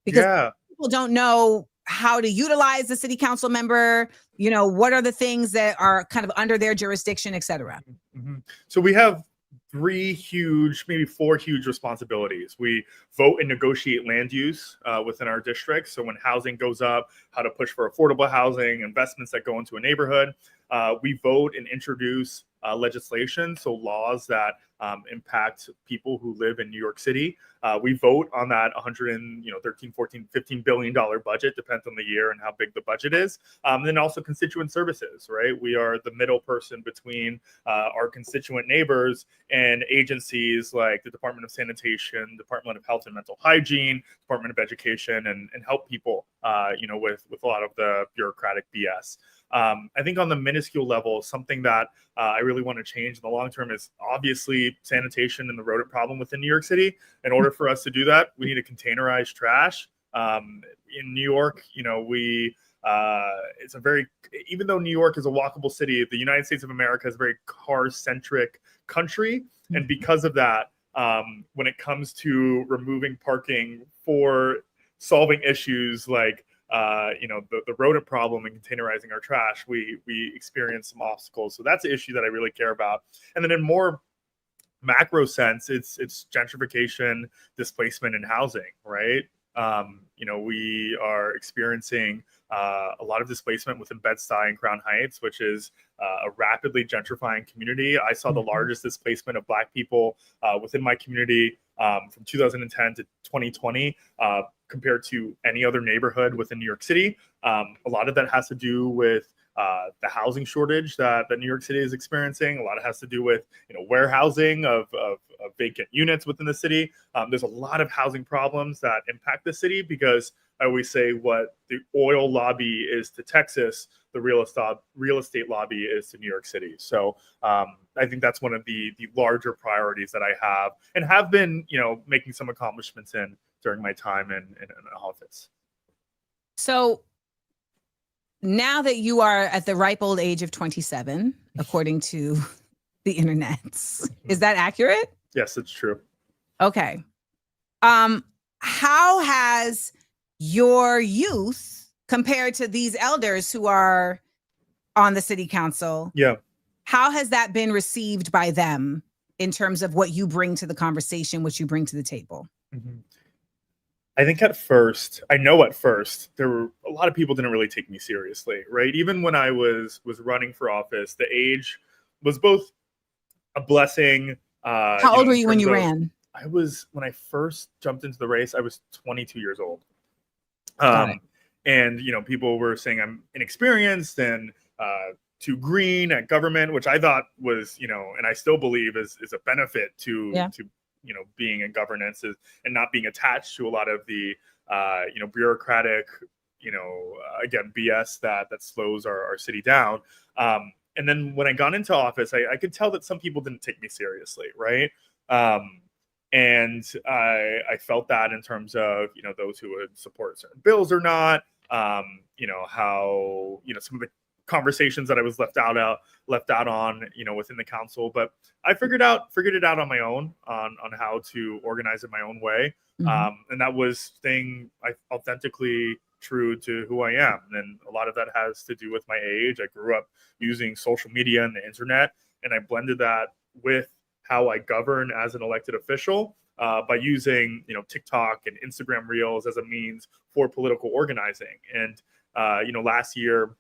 Because people don't know how to utilize the city council member, what are the things that are kind of under their jurisdiction, et cetera. Mm-hmm. So we have 3 huge, maybe 4 huge responsibilities. We vote and negotiate land use within our district. So when housing goes up, how to push for affordable housing, investments that go into a neighborhood. We vote and introduce legislation, so laws that impact people who live in New York City. We vote on that $13, $14, $15 billion budget, depends on the year and how big the budget is. And then also constituent services, right? We are the middle person between our constituent neighbors and agencies like the Department of Sanitation, Department of Health and Mental Hygiene, Department of Education, and help people, with a lot of the bureaucratic BS. I think on the minuscule level, something that I really want to change in the long term is obviously street sanitation and the rodent problem within New York City. In order for us to do that, we need to containerize trash. In New York, it's a very, even though New York is a walkable city, the United States of America is a very car-centric country. And because of that, when it comes to removing parking for solving issues like, the rodent problem and containerizing our trash, we experience some obstacles. So that's an issue that I really care about. And then in more macro sense, it's gentrification, displacement, and housing, right? We are experiencing a lot of displacement within Bed-Stuy and Crown Heights, which is a rapidly gentrifying community. I saw the largest displacement of Black people within my community from 2010 to 2020 compared to any other neighborhood within New York City. A lot of that has to do with the housing shortage that New York City is experiencing. A lot of it has to do with warehousing of vacant units within the city. There's a lot of housing problems that impact the city because I always say what the oil lobby is to Texas, the real estate lobby is to New York City. So I think that's one of the larger priorities that I have been making some accomplishments in during my time in office. So now that you are at the ripe old age of 27, according to the internets, is that accurate? Yes, it's true. Okay. How has your youth compared to these elders who are on the city council? Yeah. How has that been received by them in terms of what you bring to the conversation, what you bring to the table? Mm-hmm. I think at first there were a lot of people didn't really take me seriously, right? Even when I was running for office, the age was both a blessing. How old were you when you ran? When I first jumped into the race, I was 22 years old. And people were saying I'm inexperienced and too green at government, which I thought was, and I still believe is a benefit to being in governance and not being attached to a lot of the bureaucratic again BS that slows our city down. And then when I got into office, I could tell that some people didn't take me seriously, right? And I felt that in terms of those who would support certain bills or not. How some of the conversations that I was left out on within the council, but I figured it out on my own on how to organize it my own way. And that was staying authentically true to who I am. And a lot of that has to do with my age. I grew up using social media and the internet, and I blended that with how I govern as an elected official by using TikTok and Instagram Reels as a means for political organizing. And last year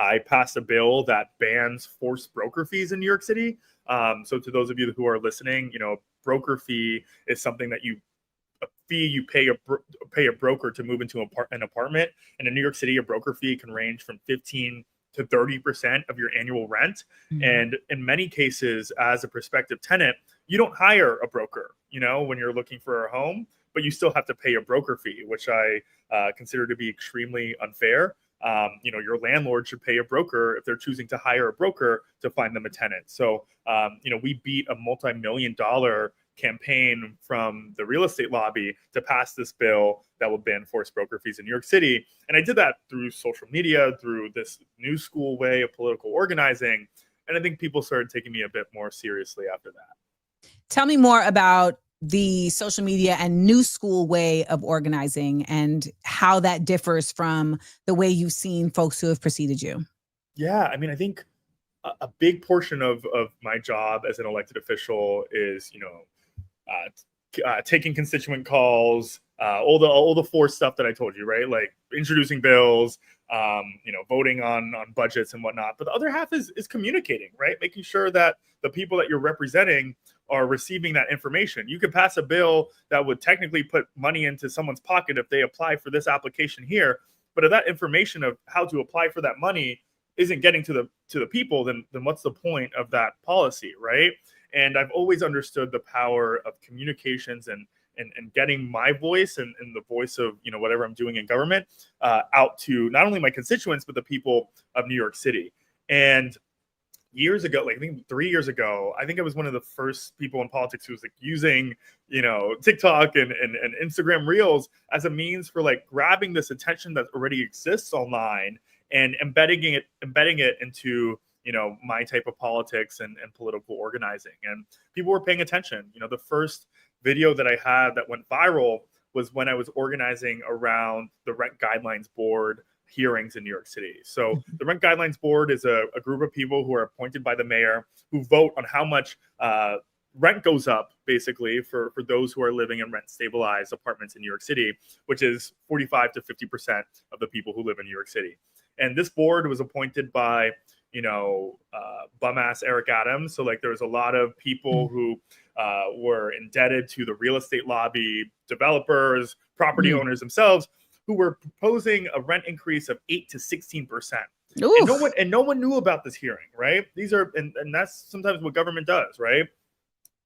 I passed a bill that bans forced broker fees in New York City. So to those of you who are listening, broker fee is something that you pay a broker to move into an apartment. And in New York City, a broker fee can range from 15 to 30% of your annual rent. Mm-hmm. And in many cases, as a prospective tenant, you don't hire a broker, when you're looking for a home, but you still have to pay a broker fee, which I consider to be extremely unfair. Your landlord should pay a broker if they're choosing to hire a broker to find them a tenant. So, we beat a multi-million-dollar campaign from the real estate lobby to pass this bill that will ban forced broker fees in New York City. And I did that through social media, through this new school way of political organizing. And I think people started taking me a bit more seriously after that. Tell me more about the social media and new school way of organizing and how that differs from the way you've seen folks who have preceded you. Yeah, I think a big portion of my job as an elected official is, taking constituent calls, all the forced stuff that I told you, right? Like introducing bills, voting on budgets and whatnot. But the other half is communicating, right? Making sure that the people that you're representing are receiving that information. You could pass a bill that would technically put money into someone's pocket if they apply for this application here. But if that information of how to apply for that money isn't getting to the people, then what's the point of that policy, right? And I've always understood the power of communications and getting my voice and the voice of whatever I'm doing in government out to not only my constituents but the people of New York City. And years ago, like I think 3 years ago, I think I was one of the first people in politics who was like using, TikTok and Instagram Reels as a means for like grabbing this attention that already exists online and embedding it into, my type of politics and political organizing. And people were paying attention. The first video that I had that went viral was when I was organizing around the Rent Guidelines Board hearings in New York City. So the Rent Guidelines Board is a group of people who are appointed by the mayor who vote on how much rent goes up, basically, for those who are living in rent stabilized apartments in New York City, which is 45 to 50% of the people who live in New York City. And this board was appointed by, bum ass Eric Adams. So like there was a lot of people who were indebted to the real estate lobby, developers, property owners themselves, who were proposing a rent increase of 8 to 16%. And no one knew about this hearing, right? These are, and that's sometimes what government does, right?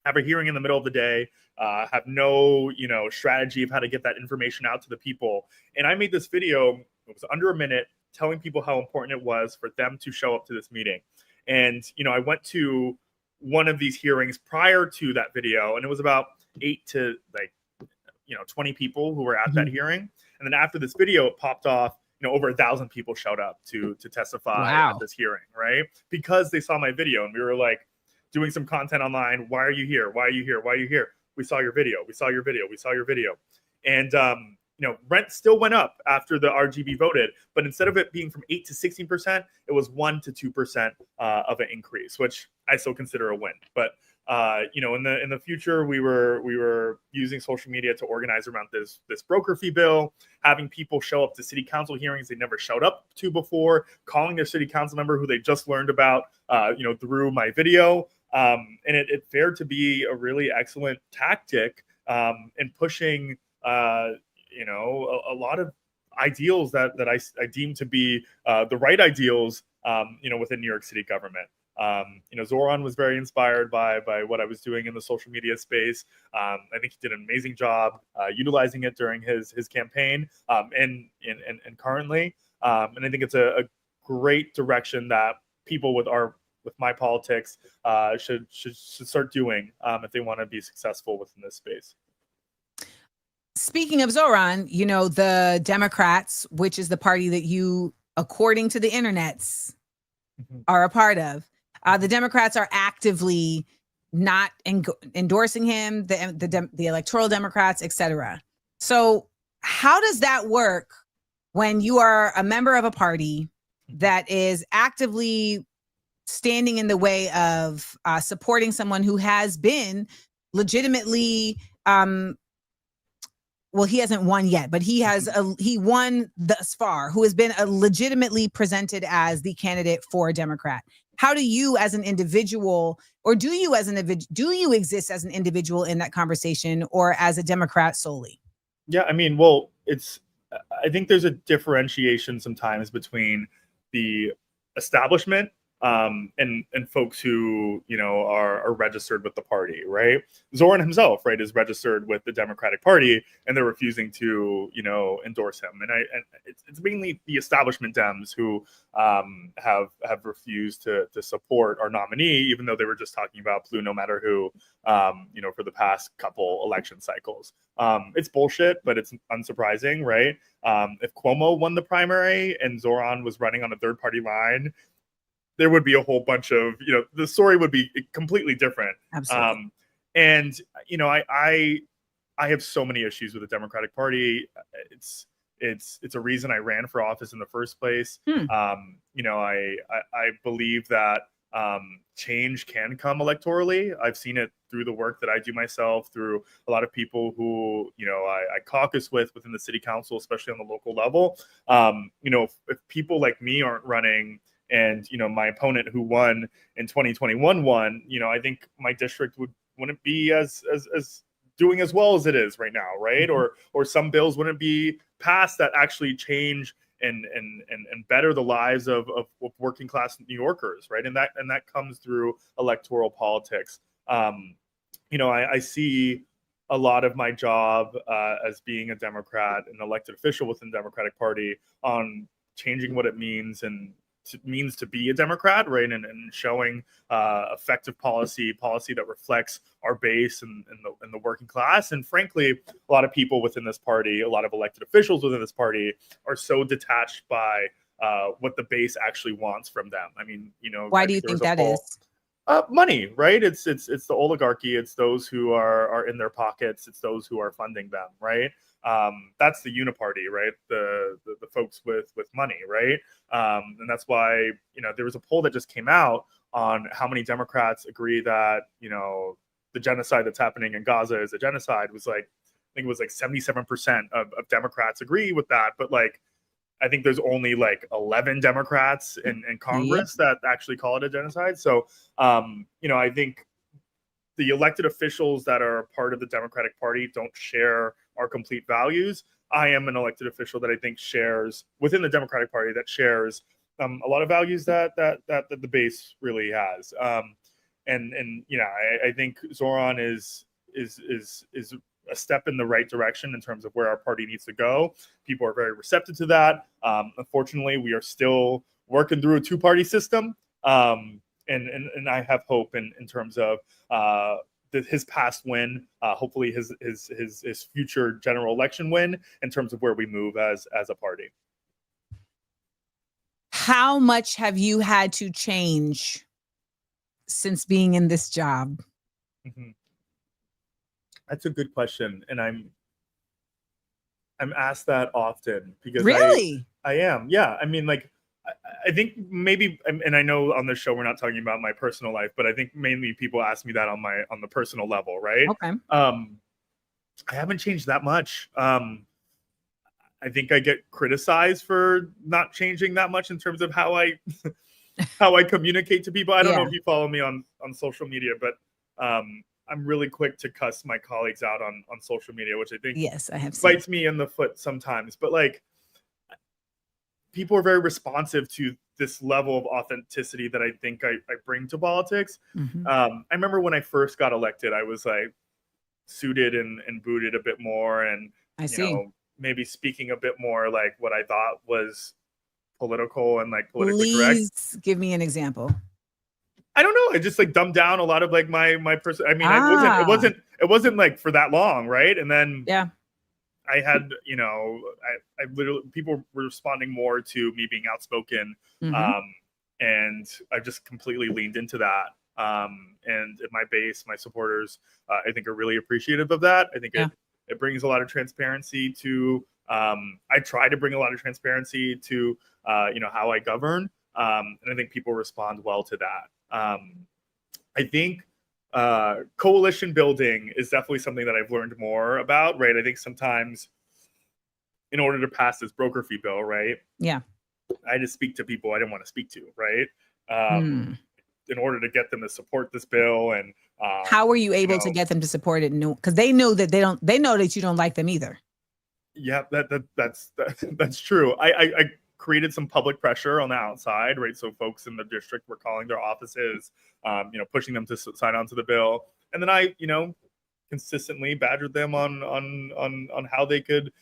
Have a hearing in the middle of the day, have no, strategy of how to get that information out to the people. And I made this video, it was under a minute, telling people how important it was for them to show up to this meeting. And, I went to one of these hearings prior to that video, and it was about 8 to 20 people who were at that hearing. And then after this video, it popped off, over 1,000 people showed up to testify at this hearing, right? Because they saw my video, and we were like doing some content online. Why are you here? Why are you here? Why are you here? We saw your video. We saw your video. We saw your video. And, rent still went up after the RGB voted, but instead of it being from 8 to 16%, it was 1 to 2% of an increase, which I still consider a win. But in the future, we were using social media to organize around this broker fee bill, having people show up to city council hearings they never showed up to before, calling their city council member who they just learned about, through my video. And it fared to be a really excellent tactic in pushing, a lot of ideals that I deem to be the right ideals, within New York City government. Zoran was very inspired by what I was doing in the social media space. I think he did an amazing job utilizing it during his campaign and currently. And I think it's a great direction that people with my politics should start doing if they want to be successful within this space. Speaking of Zoran, the Democrats, which is the party that you, according to the internets, are a part of. The Democrats are actively not endorsing him, the electoral Democrats, etc. So how does that work when you are a member of a party that is actively standing in the way of supporting someone who has been legitimately, well, he hasn't won yet, but he won thus far, who has been legitimately presented as the candidate for a Democrat? How do you as an individual, or do you exist as an individual in that conversation, or as a Democrat solely? Yeah, I think there's a differentiation sometimes between the establishment and folks who are registered with the party, right? Zoran himself, right, is registered with the Democratic Party, and they're refusing to endorse him. And it's mainly the establishment Dems who have refused to support our nominee, even though they were just talking about blue no matter who, for the past couple election cycles. It's bullshit, but it's unsurprising, right? If Cuomo won the primary and Zoran was running on a third party line, there would be a whole bunch of, the story would be completely different. Absolutely. I have so many issues with the Democratic Party. It's a reason I ran for office in the first place. I believe that change can come electorally. I've seen it through the work that I do myself, through a lot of people who, I caucus within the city council, especially on the local level. If people like me aren't running, and my opponent who won in 2021 won, I think my district wouldn't be as doing as well as it is right now, right? Or some bills wouldn't be passed that actually change and better the lives of working class New Yorkers, right? And that comes through electoral politics. I see a lot of my job as being a Democrat, an elected official within the Democratic Party, on changing what it means and means to be a Democrat, right? And showing effective policy that reflects our base and the working class. And frankly, a lot of people within this party, a lot of elected officials within this party are so detached by what the base actually wants from them. I mean, why do you think that is? Money, right? It's the oligarchy. It's those who are in their pockets. It's those who are funding them, right? That's the uniparty, right? The folks with money, right? And that's why, there was a poll that just came out on how many Democrats agree that, the genocide that's happening in Gaza is a genocide. Was like, I think it was like 77% of Democrats agree with that. But like, I think there's only like 11 Democrats in Congress that actually call it a genocide. So, I think the elected officials that are part of the Democratic Party don't share our complete values. I am an elected official that I think shares within the Democratic Party that shares a lot of values that the base really has. I think Zoran is a step in the right direction in terms of where our party needs to go. People are very receptive to that. Unfortunately, we are still working through a two-party system. And I have hope in terms of his past win, hopefully his future general election win, in terms of where we move as a party. How much have you had to change since being in this job? Mm-hmm. That's a good question, and I'm asked that often because really I am. Yeah, I mean, like, I think maybe, and I know on this show we're not talking about my personal life, but I think mainly people ask me that on the personal level, right? Okay. I haven't changed that much. I think I get criticized for not changing that much in terms of how I communicate to people. I don't know if you follow me on social media, but I'm really quick to cuss my colleagues out on social media, which I think I have bites me in the foot sometimes. But like, people are very responsive to this level of authenticity that I think I bring to politics. Mm-hmm. I remember when I first got elected, I was like suited and booted a bit more, and maybe speaking a bit more like what I thought was political and like politically correct. Please give me an example. I don't know. I just like dumbed down a lot of like my person. I mean, it wasn't like for that long, right? And then I had, I literally, people were responding more to me being outspoken. Mm-hmm. And I just completely leaned into that. And my base, my supporters, I think are really appreciative of that. I think it brings a lot of transparency to, I try to bring a lot of transparency to, how I govern. And I think people respond well to that. I think coalition building is definitely something that I've learned more about, right? I think sometimes in order to pass this broker fee bill, right? Yeah. I had to speak to people I didn't want to speak to, right? In order to get them to support this bill. And how were you able to get them to support it? Because they know that they know that you don't like them either. Yeah, that's true. I created some public pressure on the outside, right? So folks in the district were calling their offices, pushing them to sign on to the bill. And then I, consistently badgered them on how they could,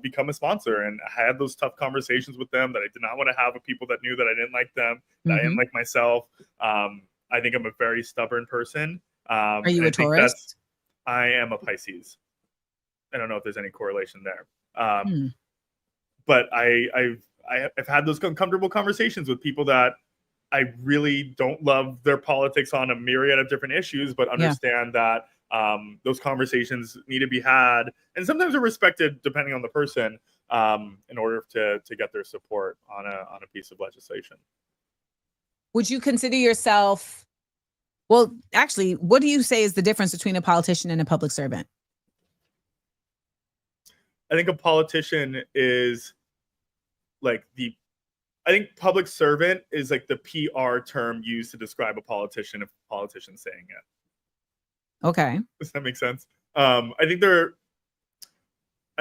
become a sponsor. And I had those tough conversations with them that I did not want to have with people that knew that I didn't like them, that I didn't like myself. I think I'm a very stubborn person. Are you a Taurus? I am a Pisces. I don't know if there's any correlation there. But I've had those uncomfortable conversations with people that I really don't love their politics on a myriad of different issues, but understand that those conversations need to be had, and sometimes are respected depending on the person, in order to get their support on a piece of legislation. Would you consider yourself? Well, actually, what do you say is the difference between a politician and a public servant? I think a politician is like I think public servant is like the PR term used to describe a politician if a politician's saying it. Okay. Does that make sense? I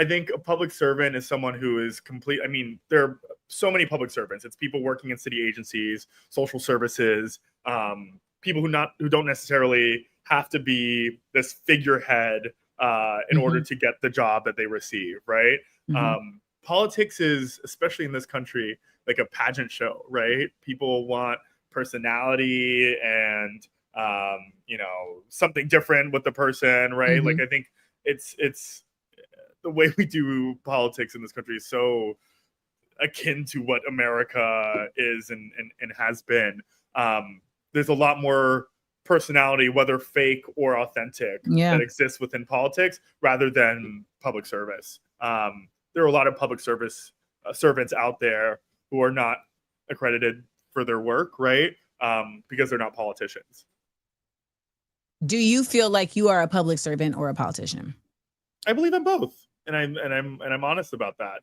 think a public servant is someone who is complete. I mean, there are so many public servants. It's people working in city agencies, social services, people who don't necessarily have to be this figurehead in order to get the job that they receive, right? Politics is, especially in this country, like a pageant show, right? People want personality and something different with the person, right? Like I think it's the way we do politics in this country is so akin to what America is and has been. There's a lot more personality, whether fake or authentic, that exists within politics rather than public service. There are a lot of public service servants out there who are not accredited for their work, right? Because they're not politicians. Do you feel like you are a public servant or a politician? I believe I'm both, and I'm honest about that.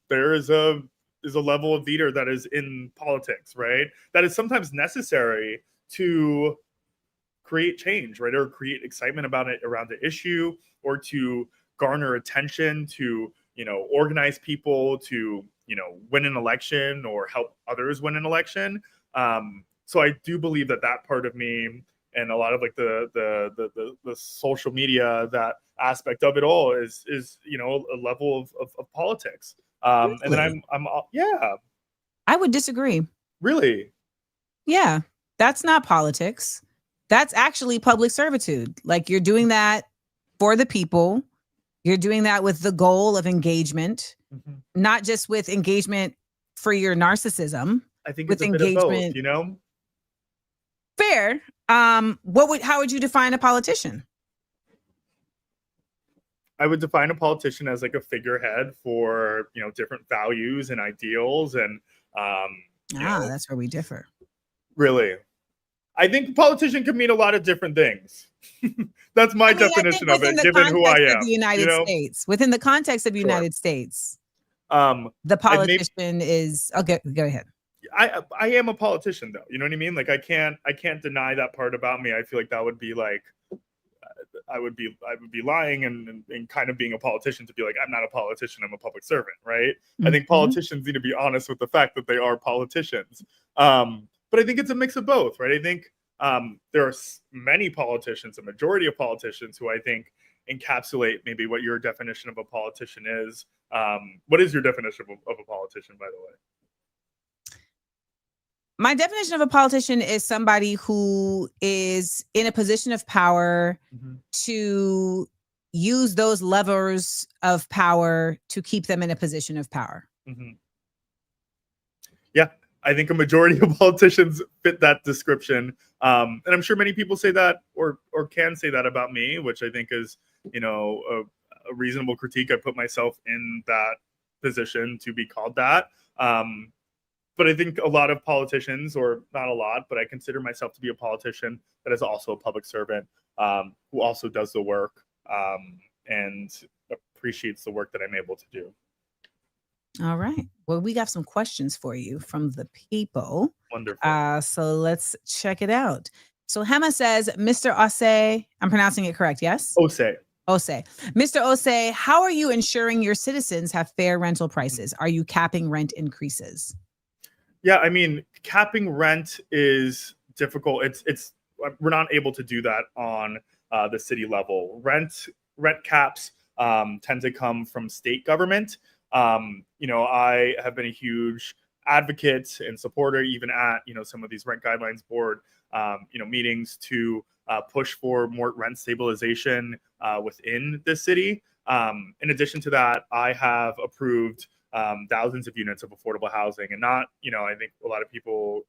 There is a level of theater that is in politics, right? That is sometimes necessary to create change, right? Or create excitement about it around the issue, or to garner attention, to organize people to win an election or help others win an election. So I do believe that part of me and a lot of like the social media, that aspect of it all is a level of politics. And then I'm yeah. I would disagree. Really? Yeah, that's not politics. That's actually public servitude. Like, you're doing that for the people. You're doing that with the goal of engagement, not just with engagement for your narcissism. I think with it's a engagement, bit of both, Fair. How would you define a politician? I would define a politician as like a figurehead for, different values and ideals. And, that's where we differ. Really? I think politician can mean a lot of different things. That's my definition of it, given who I am. The United States, within the context of the United States, the politician is. Okay, go ahead. I am a politician, though. You know what I mean? Like, I can't deny that part about me. I feel like that would be like, I would be lying and kind of being a politician to be like, I'm not a politician, I'm a public servant, right? I think politicians need to be honest with the fact that they are politicians. But I think it's a mix of both, right? I think there are many politicians, a majority of politicians, who I think encapsulate maybe what your definition of a politician is. What is your definition of a politician, by the way? My definition of a politician is somebody who is in a position of power to use those levers of power to keep them in a position of power. Yeah, I think a majority of politicians fit that description. And I'm sure many people say that or can say that about me, which I think is, a reasonable critique. I put myself in that position to be called that. But I think a lot of politicians, or not a lot, but I consider myself to be a politician that is also a public servant, who also does the work and appreciates the work that I'm able to do. All right. Well, we got some questions for you from the people. Wonderful. So let's check it out. So Hema says, Mr. Osse, I'm pronouncing it correct, yes? Osse. Mr. Osse, how are you ensuring your citizens have fair rental prices? Are you capping rent increases? Yeah, I mean, capping rent is difficult. It's we're not able to do that on the city level. Rent caps tend to come from state government. I have been a huge advocate and supporter, even at some of these rent guidelines board meetings, to push for more rent stabilization within the city. In addition to that, I have approved thousands of units of affordable housing, and not, I think a lot of people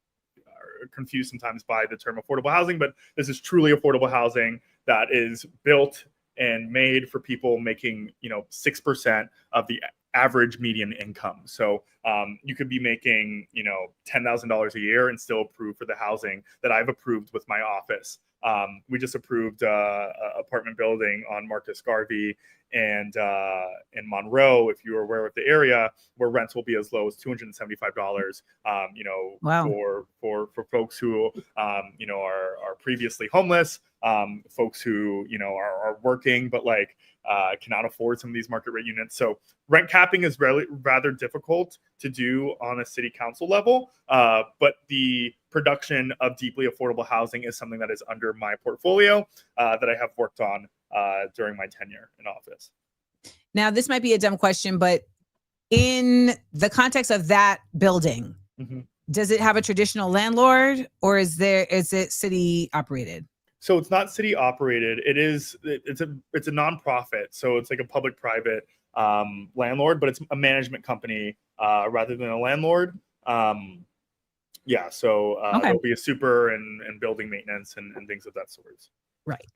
are confused sometimes by the term affordable housing, but this is truly affordable housing that is built and made for people making, 6% of the average median income. So you could be making, $10,000 a year and still approved for the housing that I've approved with my office. We just approved an apartment building on Marcus Garvey and in Monroe, if you're aware of the area, where rents will be as low as $275. Wow. for folks who are previously homeless, folks who are working but cannot afford some of these market rate units. So rent capping is rather difficult to do on a city council level, but the production of deeply affordable housing is something that is under my portfolio that I have worked on during my tenure in office. Now, this might be a dumb question, but in the context of that building, does it have a traditional landlord, or is it city operated? So it's not city operated. It's a nonprofit. So it's like a public-private landlord, but it's a management company rather than a landlord. Yeah, so there'll be a super and building maintenance and things of that sort. Right.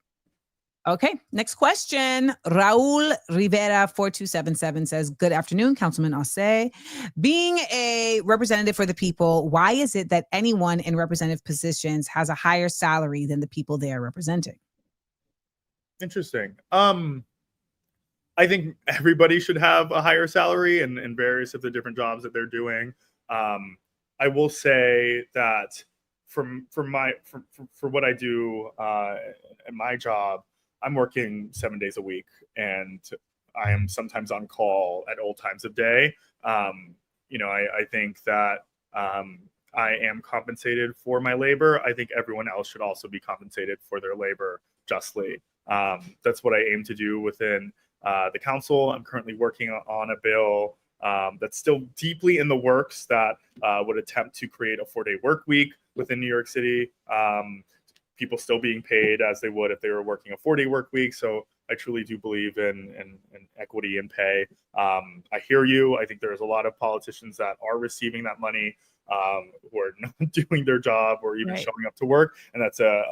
Okay, next question. Raul Rivera 4277 says, good afternoon, Councilman Osse. Being a representative for the people, why is it that anyone in representative positions has a higher salary than the people they are representing? Interesting. I think everybody should have a higher salary in various of the different jobs that they're doing. I will say that for what I do in my job, I'm working 7 days a week, and I am sometimes on call at all times of day. I think that I am compensated for my labor. I think everyone else should also be compensated for their labor justly. That's what I aim to do within the council. I'm currently working on a bill that's still deeply in the works that would attempt to create a 4-day work week within New York City. People still being paid as they would if they were working a 4-day work week. So I truly do believe in equity in pay. I hear you. I think there's a lot of politicians that are receiving that money who are not doing their job or even showing up to work, and that's a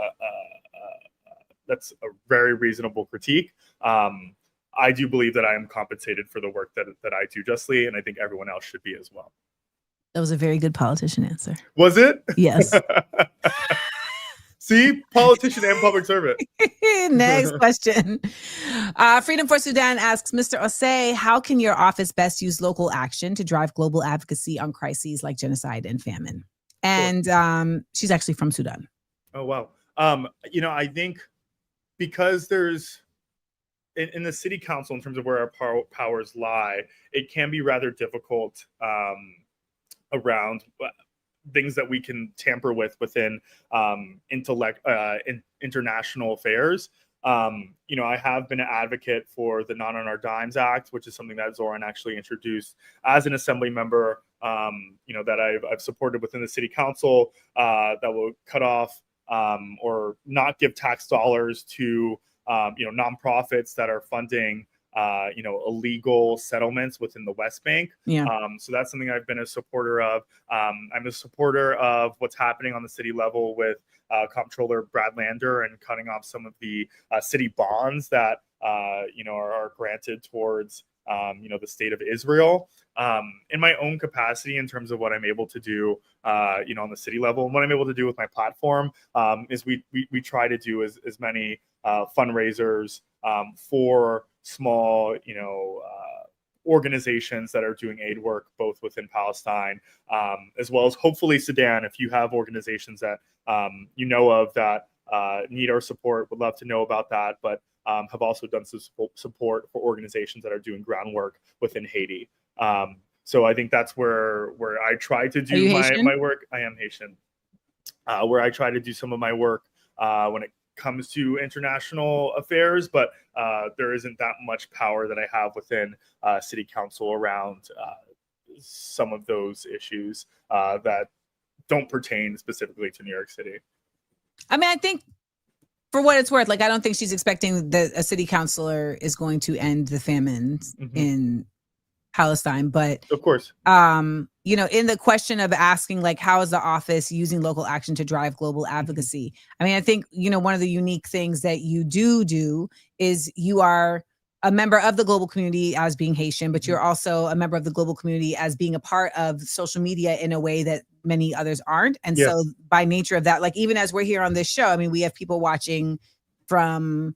very reasonable critique. I do believe that I am compensated for the work that I do justly, and I think everyone else should be as well. That was a very good politician answer. Was it? Yes. See, politician and public servant. Next question. Freedom for Sudan asks, Mr. Osse, how can your office best use local action to drive global advocacy on crises like genocide and famine? And she's actually from Sudan. Oh, wow. I think because there's, in the city council, in terms of where our powers lie, it can be rather difficult around things that we can tamper within international affairs. I have been an advocate for the Not on Our Dimes Act, which is something that Zoran actually introduced as an assembly member, that I've supported within the city council, that will cut off or not give tax dollars to nonprofits that are funding illegal settlements within the West Bank. So that's something I've been a supporter of. I'm a supporter of what's happening on the city level with Comptroller Brad Lander and cutting off some of the city bonds that are granted towards the state of Israel. In my own capacity, in terms of what I'm able to do, on the city level, and what I'm able to do with my platform, is we try to do as many fundraisers for small, organizations that are doing aid work both within Palestine, as well as hopefully Sudan. If you have organizations that of that need our support, would love to know about that. But have also done some support for organizations that are doing groundwork within Haiti. So I think that's where I try to do my work. I am Haitian. Where I try to do some of my work when it comes to international affairs, but there isn't that much power that I have within city council around some of those issues that don't pertain specifically to New York City. I mean, I think for what it's worth, I don't think she's expecting that a city councilor is going to end the famine in Palestine, but of course, in the question of asking, how is the office using local action to drive global advocacy? I mean, I think, one of the unique things that you do is you are a member of the global community as being Haitian, but you're also a member of the global community as being a part of social media in a way that many others aren't. And so by nature of that, even as we're here on this show, I mean, we have people watching from,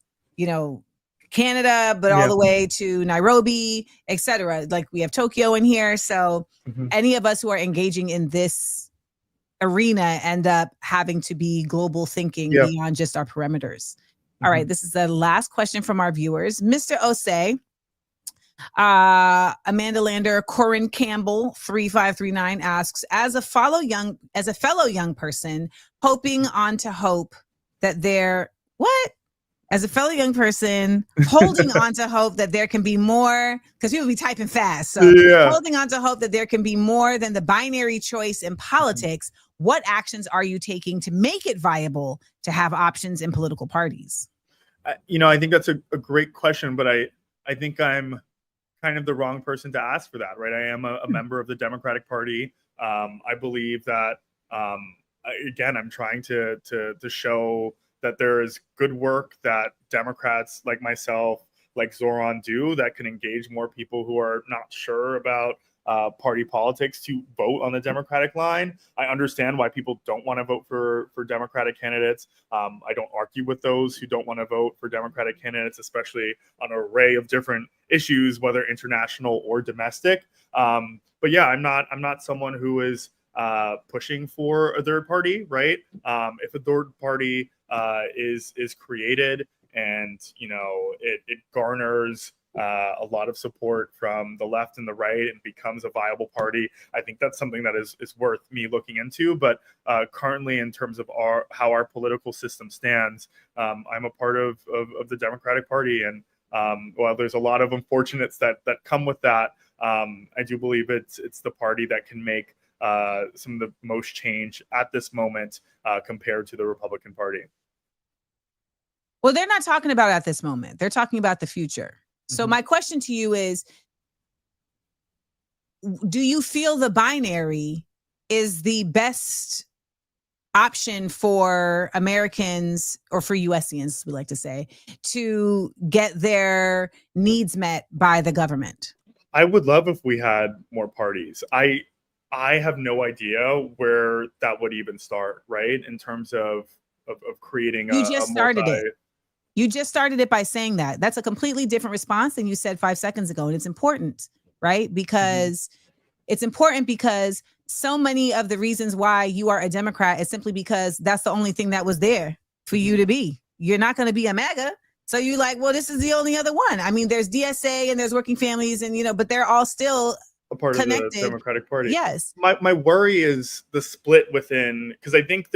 Canada, but all the way to Nairobi, etc. We have Tokyo in here. So any of us who are engaging in this arena end up having to be global thinking beyond just our perimeters. All right, this is the last question from our viewers. Mr. Osse, AmandaLand, Corinne Campbell 3539 asks, as a fellow young person hoping on to hope that there as a fellow young person, holding on to hope that there can be more, because people be typing fast. So holding on to hope that there can be more than the binary choice in politics, what actions are you taking to make it viable to have options in political parties? I think that's a great question, but I think I'm kind of the wrong person to ask for that, right? I am a member of the Democratic Party. I believe that, again, I'm trying to show that there is good work that Democrats like myself, like Zoran, do that can engage more people who are not sure about party politics to vote on the Democratic line. I understand why people don't want to vote for Democratic candidates. I don't argue with those who don't want to vote for Democratic candidates, especially on an array of different issues, whether international or domestic. But yeah, I'm not someone who is pushing for a third party, right? If a third party is created and it garners a lot of support from the left and the right and becomes a viable party, I think that's something that is worth me looking into. But currently, in terms of how our political system stands, I'm a part of the Democratic Party, and while there's a lot of unfortunates that come with that, I do believe it's the party that can make some of the most change at this moment compared to the Republican Party. Well, they're not talking about at this moment. They're talking about the future. So my question to you is, do you feel the binary is the best option for Americans, or for USians, we like to say, to get their needs met by the government? I would love if we had more parties. I have no idea where that would even start, right? In terms of creating You just started it by saying that. That's a completely different response than you said 5 seconds ago. And it's important, right? Because it's important because so many of the reasons why you are a Democrat is simply because that's the only thing that was there for you to be. You're not going to be a MAGA. So you're like, well, this is the only other one. I mean, there's DSA and there's working families and, but they're all still a part connected. Of the Democratic Party. Yes. My worry is the split within, because I think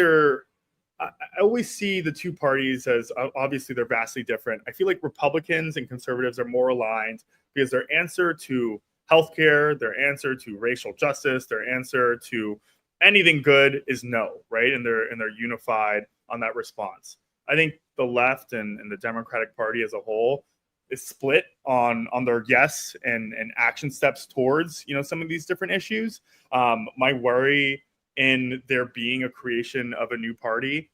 I always see the two parties as obviously they're vastly different. I feel like Republicans and conservatives are more aligned because their answer to healthcare, their answer to racial justice, their answer to anything good is no, right? And they're unified on that response. I think the left and the Democratic Party as a whole is split on their yes and action steps towards some of these different issues. My worry in there being a creation of a new party,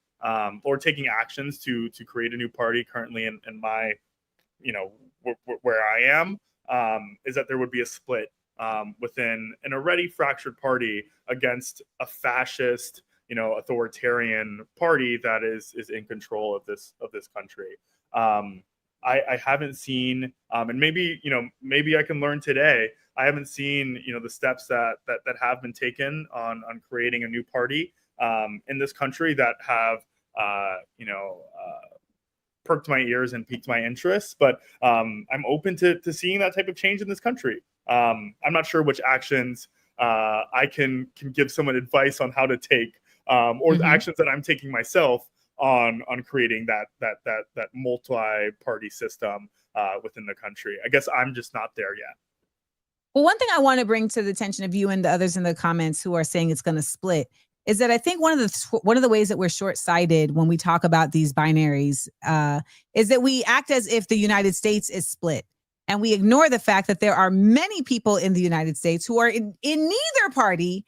or taking actions to create a new party currently in my, where I am, is that there would be a split within an already fractured party against a fascist, authoritarian party that is in control of this country. I haven't seen, and maybe I can learn today. I haven't seen, the steps that have been taken on creating a new party in this country that have, perked my ears and piqued my interest. But I'm open to seeing that type of change in this country. I'm not sure which actions I can give someone advice on how to take, or the actions that I'm taking myself on creating that multi-party system within the country. I guess I'm just not there yet. Well, one thing I want to bring to the attention of you and the others in the comments who are saying it's going to split is that I think one of the ways that we're short-sighted when we talk about these binaries is that we act as if the United States is split, and we ignore the fact that there are many people in the United States who are in neither party.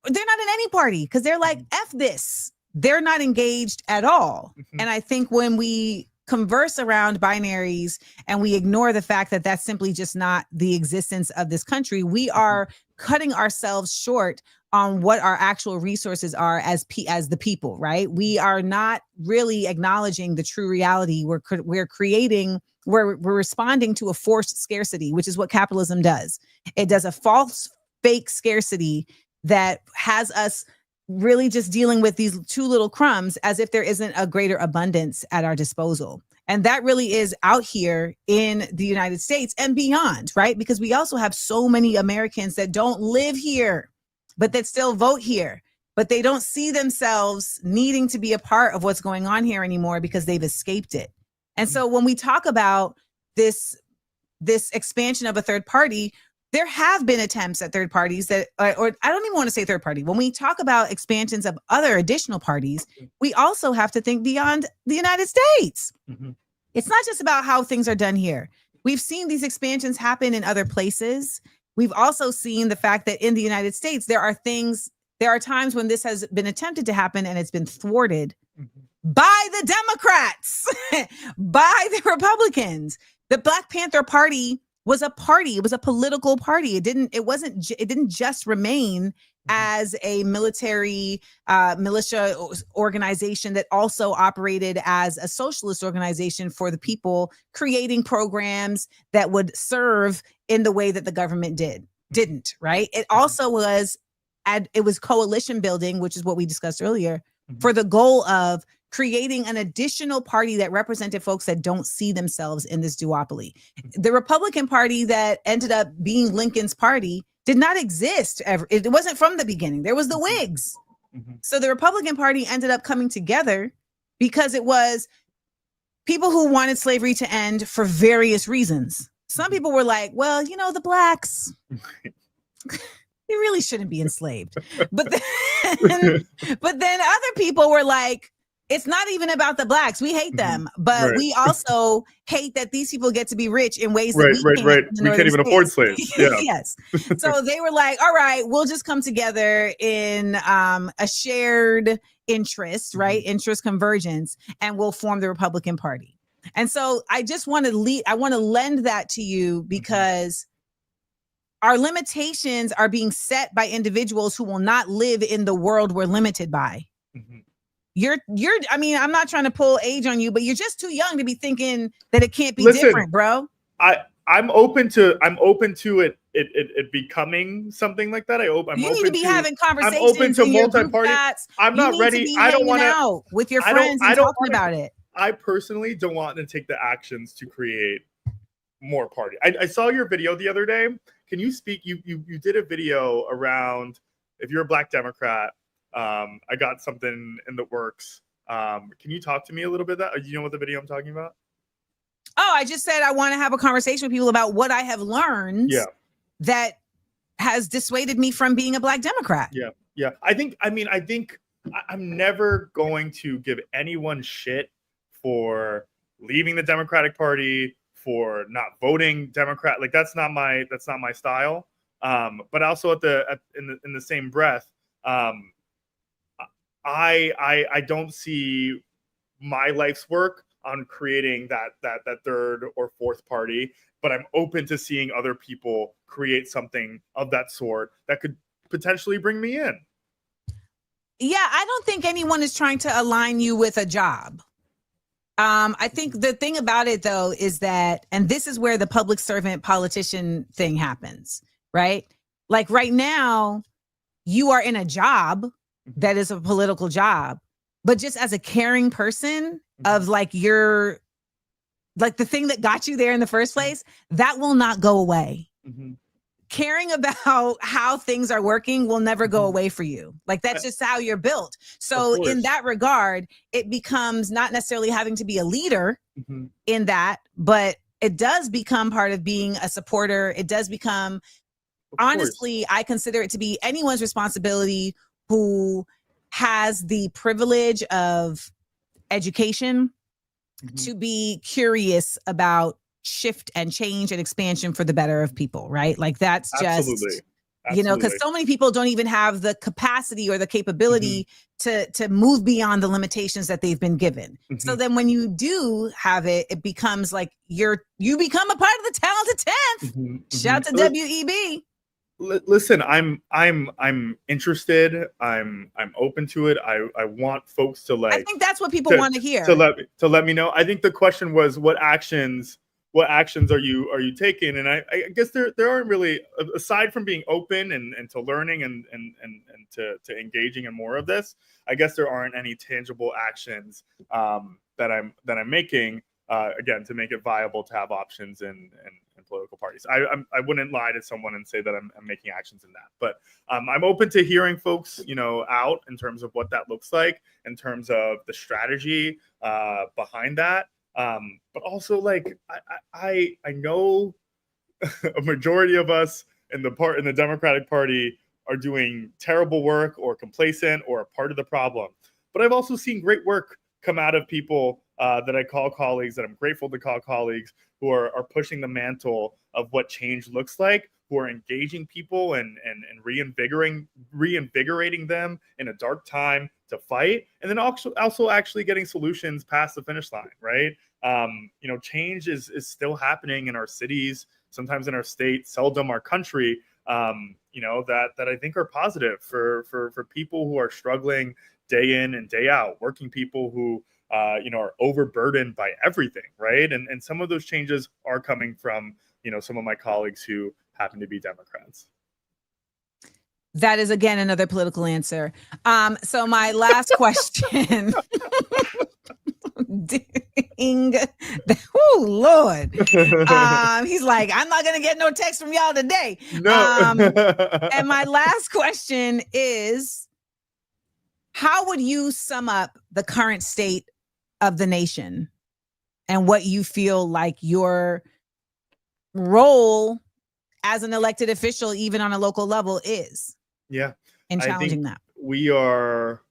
They're not in any party because they're like, F this. They're not engaged at all. And I think when we converse around binaries and we ignore the fact that that's simply just not the existence of this country, we are cutting ourselves short on what our actual resources are as the people, right? We are not really acknowledging the true reality. We're responding to a forced scarcity, which is what capitalism does. It does a false, fake scarcity that has us really just dealing with these two little crumbs as if there isn't a greater abundance at our disposal. And that really is out here in the United States and beyond, right? Because we also have so many Americans that don't live here, but that still vote here, but they don't see themselves needing to be a part of what's going on here anymore because they've escaped it. And so when we talk about this expansion of a third party, there have been attempts at third parties that, or I don't even want to say third party. When we talk about expansions of other additional parties, we also have to think beyond the United States. It's not just about how things are done here. We've seen these expansions happen in other places. We've also seen the fact that in the United States, there are times when this has been attempted to happen and it's been thwarted by the Democrats, by the Republicans. The Black Panther Party was a party. It was a political party. It didn't just remain as a military militia organization that also operated as a socialist organization for the people, creating programs that would serve in the way that the government didn't, right? It also was coalition building, which is what we discussed earlier, for the goal of creating an additional party that represented folks that don't see themselves in this duopoly. The Republican Party that ended up being Lincoln's party did not exist ever. It wasn't from the beginning. There was the Whigs. So the Republican Party ended up coming together because it was people who wanted slavery to end for various reasons. Some people were like, well, the blacks, they really shouldn't be enslaved. But then other people were like, it's not even about the blacks. We hate them, but we also hate that these people get to be rich in ways that we can't even afford slaves. Yeah. Yes. So they were like, all right, we'll just come together in a shared interest, right? Interest convergence, and we'll form the Republican Party. And so I just want to lend that to you because our limitations are being set by individuals who will not live in the world we're limited by. I'm not trying to pull age on you, but you're just too young to be thinking that it can't be different, bro. I'm open to it becoming something like that. You need to be having conversations. I'm open to multi-party. I'm not ready. I don't want to with your friends and talking about it. I personally don't want to take the actions to create more party. I saw your video the other day. Can you speak? You did a video around if you're a Black Democrat. I got something in the works. Can you talk to me a little bit? Do you know what the video I'm talking about? Oh, I just said I want to have a conversation with people about what I have learned that has dissuaded me from being a Black Democrat. Yeah. I think I'm never going to give anyone shit for leaving the Democratic Party, for not voting Democrat. Like that's not my style. But also in the same breath, I don't see my life's work on creating that third or fourth party, but I'm open to seeing other people create something of that sort that could potentially bring me in. Yeah, I don't think anyone is trying to align you with a job. I think the thing about it though is that, and this is where the public servant politician thing happens, right? Like right now, you are in a job that is a political job, but just as a caring person of like the thing that got you there in the first place, that will not go away. Caring about how things are working will never go away for you. Like that's just how you're built. So in that regard, it becomes not necessarily having to be a leader in that, but it does become part of being a supporter. It does become, honestly, I consider it to be anyone's responsibility who has the privilege of education to be curious about shift and change and expansion for the better of people, right? Like that's just, because so many people don't even have the capacity or the capability to move beyond the limitations that they've been given. So then when you do have it, it becomes like you become a part of the talented 10th. Shout to WEB. Listen, I'm interested. I'm open to it. I want folks to I think that's what people want to hear. To let me know. I think the question was what actions are you taking? And I guess there aren't really, aside from being open and to learning and to engaging in more of this, I guess there aren't any tangible actions that I'm making again to make it viable to have options in political parties. I wouldn't lie to someone and say that I'm making actions in that, but I'm open to hearing folks, out in terms of what that looks like, in terms of the strategy behind that. But also, like, I know a majority of us in the Democratic Party are doing terrible work or complacent or a part of the problem. But I've also seen great work come out of people that I call colleagues, that I'm grateful to call colleagues, who are pushing the mantle of what change looks like, who are engaging people and reinvigorating them in a dark time to fight, and then also actually getting solutions past the finish line, right? Change is still happening in our cities, sometimes in our state, seldom our country, that I think are positive for people who are struggling day in and day out, working people who are overburdened by everything, right? And some of those changes are coming from, some of my colleagues who happen to be Democrats. That is, again, another political answer. So my last question. Ding. Oh, Lord. He's like, I'm not going to get no text from y'all today. No. And my last question is, how would you sum up the current state of the nation and what you feel like your role as an elected official, even on a local level, is? Yeah. In challenging that. We are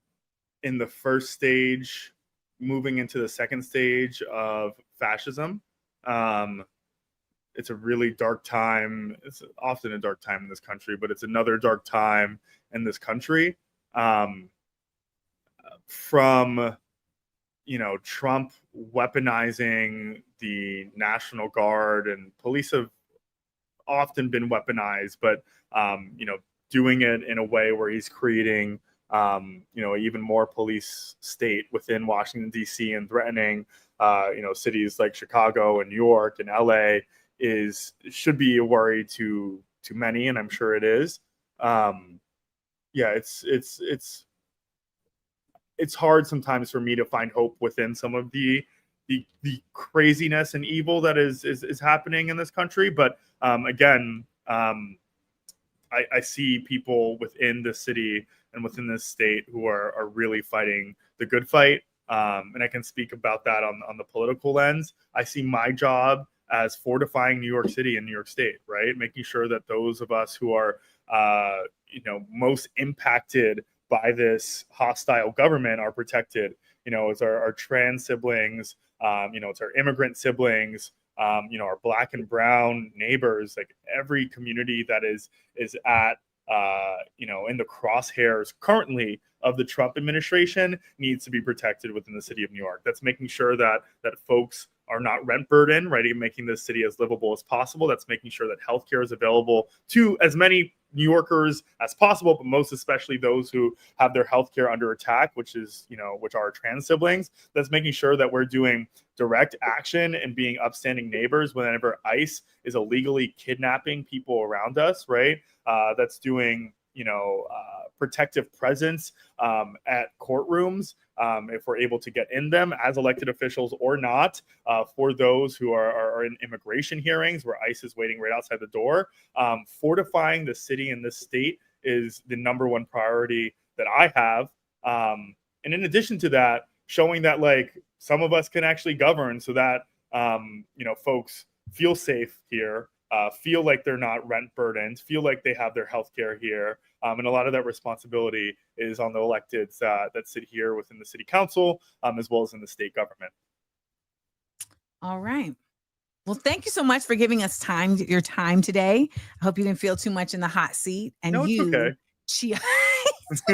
in the first stage, moving into the second stage of fascism. It's a really dark time. It's often a dark time in this country, but it's another dark time in this country. From Trump weaponizing the National Guard, and police have often been weaponized, but doing it in a way where he's creating even more police state within Washington, D.C., and threatening cities like Chicago and New York and LA should be a worry to many, and I'm sure it is. It's hard sometimes for me to find hope within some of the craziness and evil that is happening in this country. But again, I see people within the city and within this state who are really fighting the good fight. And I can speak about that on the political lens. I see my job as fortifying New York City and New York State, right? Making sure that those of us who are, most impacted by this hostile government are protected. It's our trans siblings, it's our immigrant siblings, our Black and brown neighbors, like every community that is at, in the crosshairs currently of the Trump administration needs to be protected within the city of New York. That's making sure that folks are not rent burdened, right? And making this city as livable as possible. That's making sure that healthcare is available to as many New Yorkers as possible, but most especially those who have their healthcare under attack, which are our trans siblings. That's making sure that we're doing direct action and being upstanding neighbors whenever ICE is illegally kidnapping people around us, right? That's doing, protective presence at courtrooms, if we're able to get in them as elected officials or not, for those who are in immigration hearings where ICE is waiting right outside the door. Fortifying the city and this state is the number one priority that I have. And in addition to that, showing that like some of us can actually govern so that, folks feel safe here, feel like they're not rent burdened, feel like they have their health care here. And a lot of that responsibility is on the electeds that sit here within the city council, as well as in the state government. All right. Well, thank you so much for giving us your time today. I hope you didn't feel too much in the hot seat. And no, you, okay. You, Chi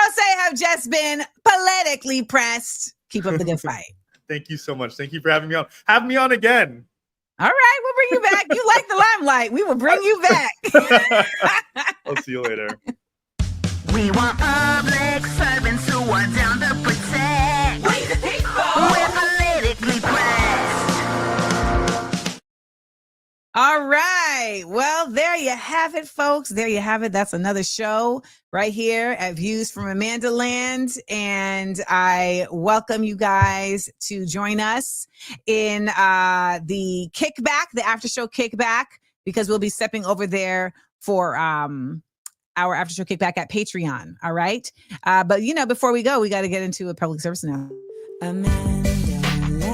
Osse, have just been politically pressed. Keep up the good fight. Thank you so much. Thank you for having me on. Have me on again. All right, we'll bring you back. You like the limelight. We will bring you back. I'll see you later. We want public servants who are down to protect. We the people. We're politically pressed. All right. Well, there you have it, folks. There you have it. That's another show right here at Views from AmandaLand. And I welcome you guys to join us in the kickback, the after show kickback, because we'll be stepping over there for our after show kickback at Patreon. All right. But, before we go, we got to get into a public service now. AmandaLand.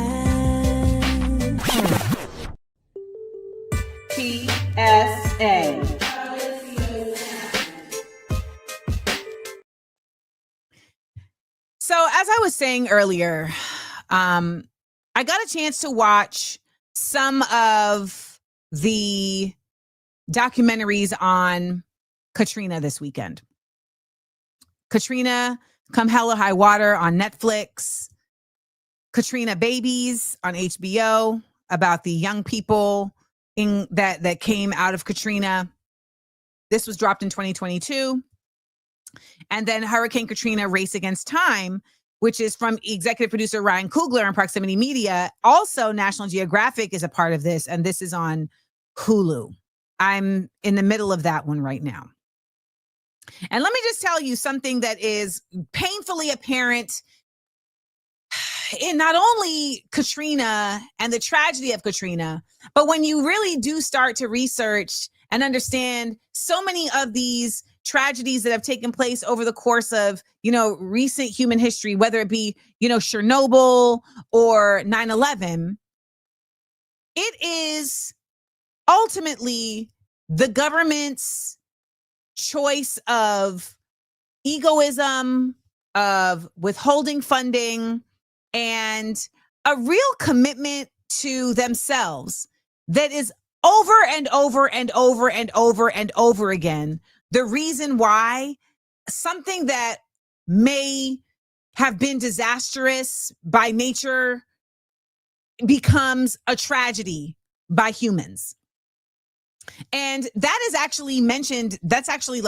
TSA. So as I was saying earlier, I got a chance to watch some of the documentaries on Katrina this weekend. Katrina, Come Hell or High Water on Netflix. Katrina Babies on HBO, about the young people that came out of Katrina. This was dropped in 2022. And then Hurricane Katrina Race Against Time, which is from executive producer Ryan Coogler and Proximity Media. Also, National Geographic is a part of this, and this is on Hulu. I'm in the middle of that one right now. And let me just tell you something that is painfully apparent in not only Katrina and the tragedy of Katrina, but when you really do start to research and understand so many of these tragedies that have taken place over the course of, recent human history, whether it be, Chernobyl or 9/11, it is ultimately the government's choice of egoism, of withholding funding, and a real commitment to themselves that is over and over and over and over and over again the reason why something that may have been disastrous by nature becomes a tragedy by humans. And that is actually mentioned, that's actually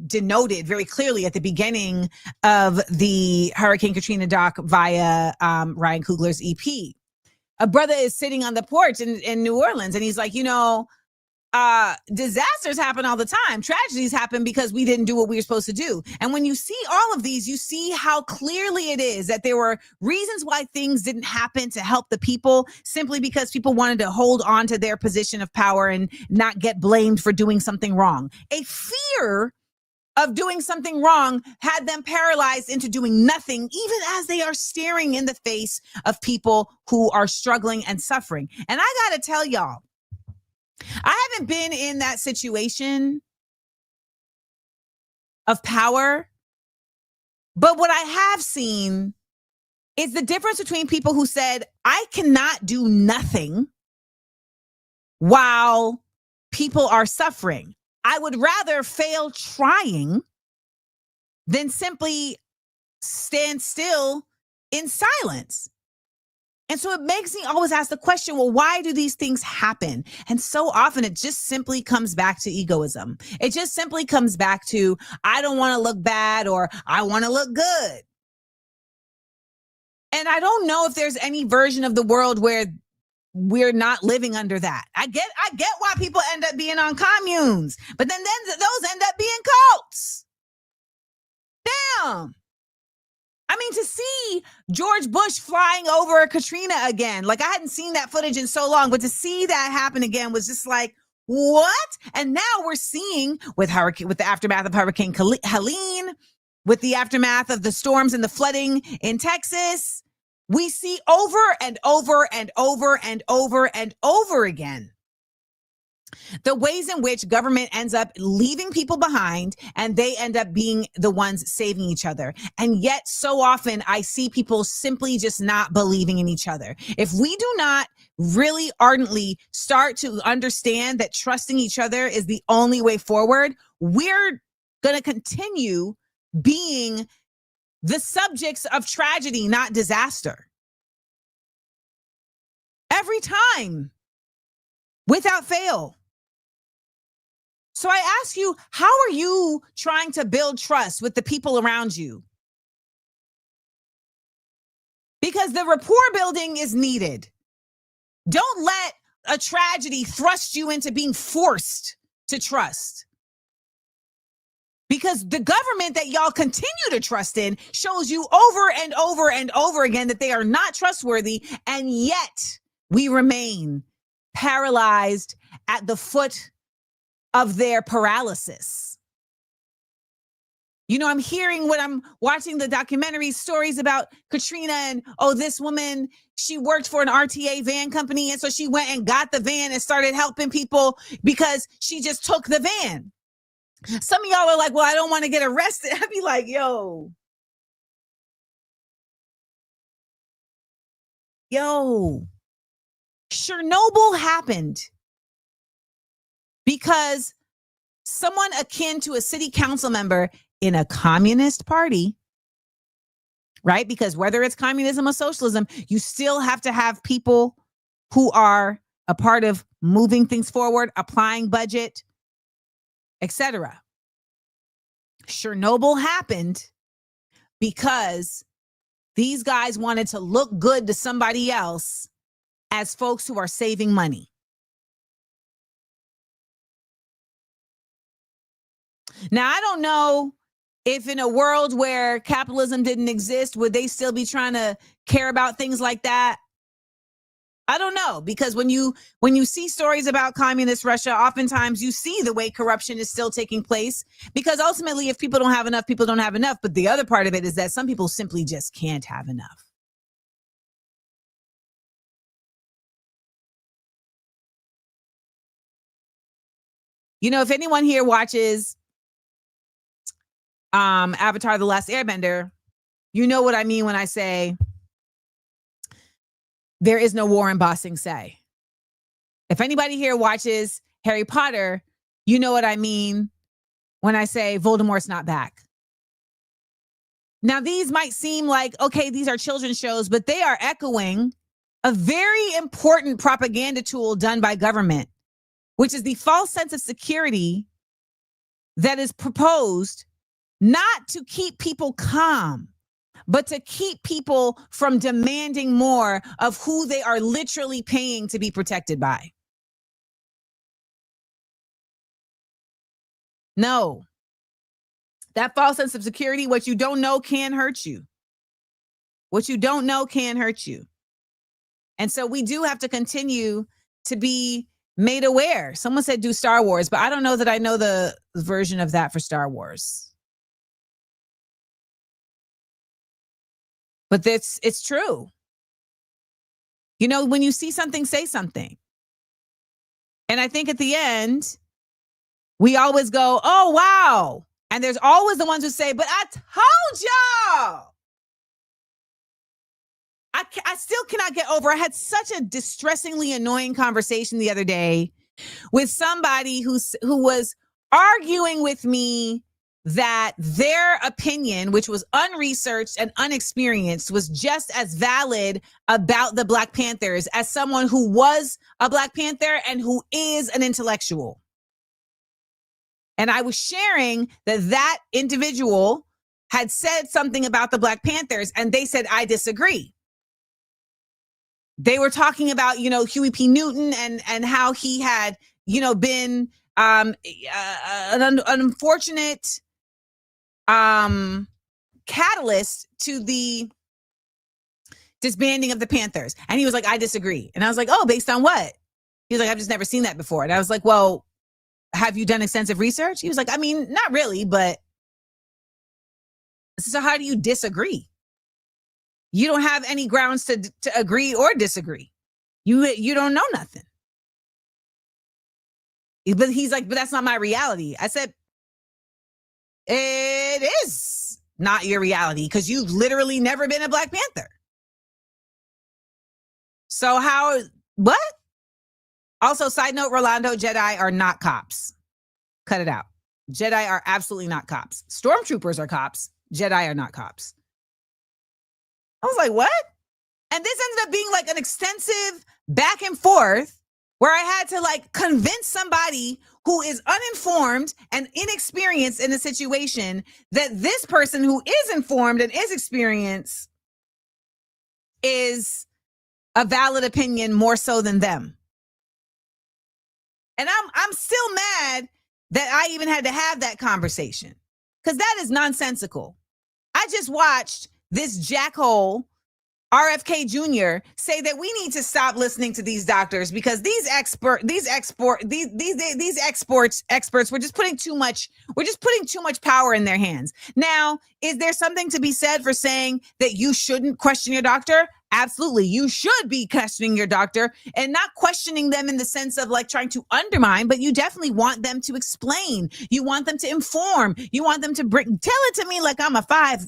denoted very clearly at the beginning of the Hurricane Katrina doc via Ryan Coogler's EP. A brother is sitting on the porch in New Orleans, and he's like, disasters happen all the time. Tragedies happen because we didn't do what we were supposed to do. And when you see all of these, you see how clearly it is that there were reasons why things didn't happen to help the people, simply because people wanted to hold on to their position of power and not get blamed for doing something wrong. A fear of doing something wrong had them paralyzed into doing nothing, even as they are staring in the face of people who are struggling and suffering. And I got to tell y'all, I haven't been in that situation of power, but what I have seen is the difference between people who said, I cannot do nothing while people are suffering. I would rather fail trying than simply stand still in silence. And so it makes me always ask the question, well, why do these things happen? And so often it just simply comes back to egoism. It just simply comes back to, I don't want to look bad, or I want to look good. And I don't know if there's any version of the world where we're not living under that. I get why people end up being on communes, but then those end up being cults. Damn. I mean, to see George Bush flying over Katrina again, I hadn't seen that footage in so long, but to see that happen again was just like, what? And now we're seeing with the aftermath of Hurricane Helene, with the aftermath of the storms and the flooding in Texas, we see over and over and over and over and over again the ways in which government ends up leaving people behind, and they end up being the ones saving each other. And yet so often I see people simply just not believing in each other. If we do not really ardently start to understand that trusting each other is the only way forward, we're going to continue being the subjects of tragedy, not disaster. Every time, without fail. So I ask you, how are you trying to build trust with the people around you? Because the rapport building is needed. Don't let a tragedy thrust you into being forced to trust. Because the government that y'all continue to trust in shows you over and over and over again that they are not trustworthy, and yet we remain paralyzed at the foot of their paralysis. You know, I'm hearing when I'm watching the documentary stories about Katrina and, oh, this woman, she worked for an RTA van company. And so she went and got the van and started helping people because she just took the van. Some of y'all are like, well, I don't want to get arrested. I'd be like, yo, Chernobyl happened because someone akin to a city council member in a communist party, right? Because whether it's communism or socialism, you still have to have people who are a part of moving things forward, applying budget, etc. Chernobyl happened because these guys wanted to look good to somebody else as folks who are saving money. Now, I don't know if in a world where capitalism didn't exist, would they still be trying to care about things like that? I don't know, because when you see stories about communist Russia, oftentimes you see the way corruption is still taking place, because ultimately, if people don't have enough, people don't have enough. But the other part of it is that some people simply just can't have enough. You know, if anyone here watches Avatar: The Last Airbender, you know what I mean when I say there is no war in Ba Sing Se. If anybody here watches Harry Potter, you know what I mean when I say Voldemort's not back. Now, these might seem like, okay, these are children's shows, but they are echoing a very important propaganda tool done by government, which is the false sense of security that is proposed not to keep people calm, but to keep people from demanding more of who they are literally paying to be protected by. No. That false sense of security, what you don't know can hurt you. What you don't know can hurt you. And so we do have to continue to be made aware. Someone said do Star Wars, but I don't know that I know the version of that for Star Wars. But it's true. You know, when you see something, say something. And I think at the end, we always go, oh, wow. And there's always the ones who say, but I told y'all. I still cannot get over. I had such a distressingly annoying conversation the other day with somebody who was arguing with me that their opinion, which was unresearched and unexperienced, was just as valid about the Black Panthers as someone who was a Black Panther and who is an intellectual. And I was sharing that individual had said something about the Black Panthers, and they said, I disagree. They were talking about, you know, Huey P. Newton and how he had, you know, been an unfortunate catalyst to the disbanding of the Panthers. And he was like, I disagree. And I was like, oh, based on what? He was like, I've just never seen that before. And I was like, well, have you done extensive research? He was like, I mean, not really, but so how do you disagree? You don't have any grounds to agree or disagree. You don't know nothing. But he's like, but that's not my reality. I said, it is not your reality because you've literally never been a Black Panther. So what? Also, side note, Rolando, Jedi are not cops. Cut it out. Jedi are absolutely not cops. Stormtroopers are cops. Jedi are not cops. I was like, what? And this ended up being like an extensive back and forth where I had to like convince somebody who is uninformed and inexperienced in a situation that this person who is informed and is experienced is a valid opinion more so than them. And I'm still mad that I even had to have that conversation because that is nonsensical. I just watched this jackhole RFK Jr. say that we need to stop listening to these doctors because these experts, we're just putting too much power in their hands. Now, is there something to be said for saying that you shouldn't question your doctor? Absolutely. You should be questioning your doctor and not questioning them in the sense of like trying to undermine, but you definitely want them to explain. You want them to inform. You want them to tell it to me like I'm a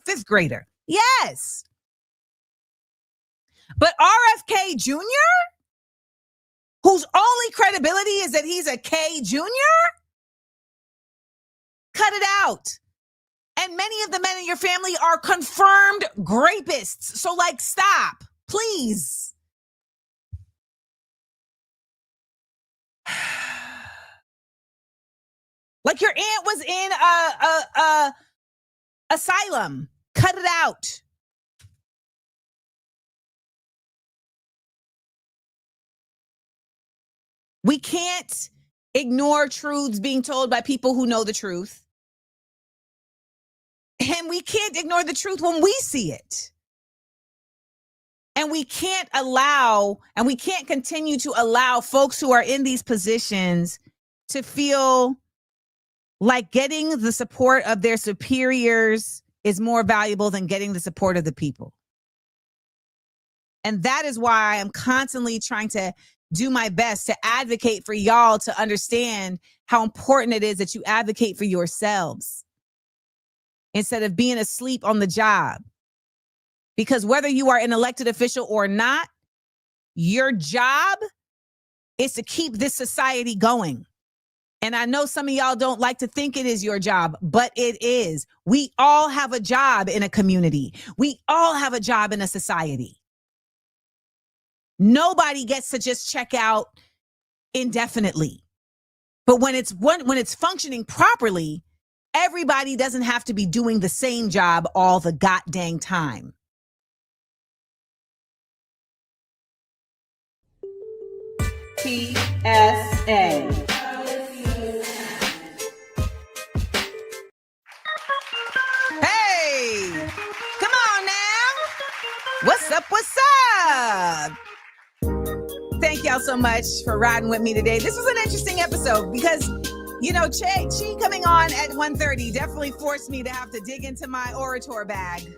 fifth grader. Yes. But RFK Jr., whose only credibility is that he's a K Jr., cut it out. And many of the men in your family are confirmed rapists. So, like, stop, please. Like your aunt was in a asylum. Cut it out. We can't ignore truths being told by people who know the truth. And we can't ignore the truth when we see it. And we can't continue to allow folks who are in these positions to feel like getting the support of their superiors is more valuable than getting the support of the people. And that is why I'm constantly trying to do my best to advocate for y'all to understand how important it is that you advocate for yourselves instead of being asleep on the job. Because whether you are an elected official or not, your job is to keep this society going. And I know some of y'all don't like to think it is your job, but it is. We all have a job in a community. We all have a job in a society. Nobody gets to just check out indefinitely. But when it's functioning properly, everybody doesn't have to be doing the same job all the goddamn time. TSA. Hey, come on now. What's up? What's up? Thank y'all so much for riding with me today. This was an interesting episode because, you know, Chi coming on at 1:30 definitely forced me to have to dig into my orator bag.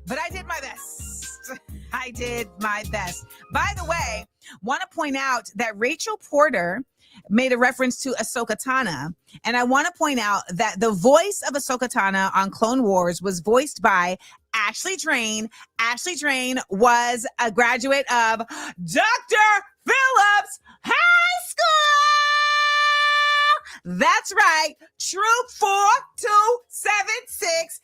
But I did my best. I did my best. By the way, want to point out that Rachel Porter made a reference to Ahsoka Tano. And I want to point out that the voice of Ahsoka Tano on Clone Wars was voiced by Ashley Drain. Ashley Drain was a graduate of Dr. Phillips High School. That's right. Troop 4276.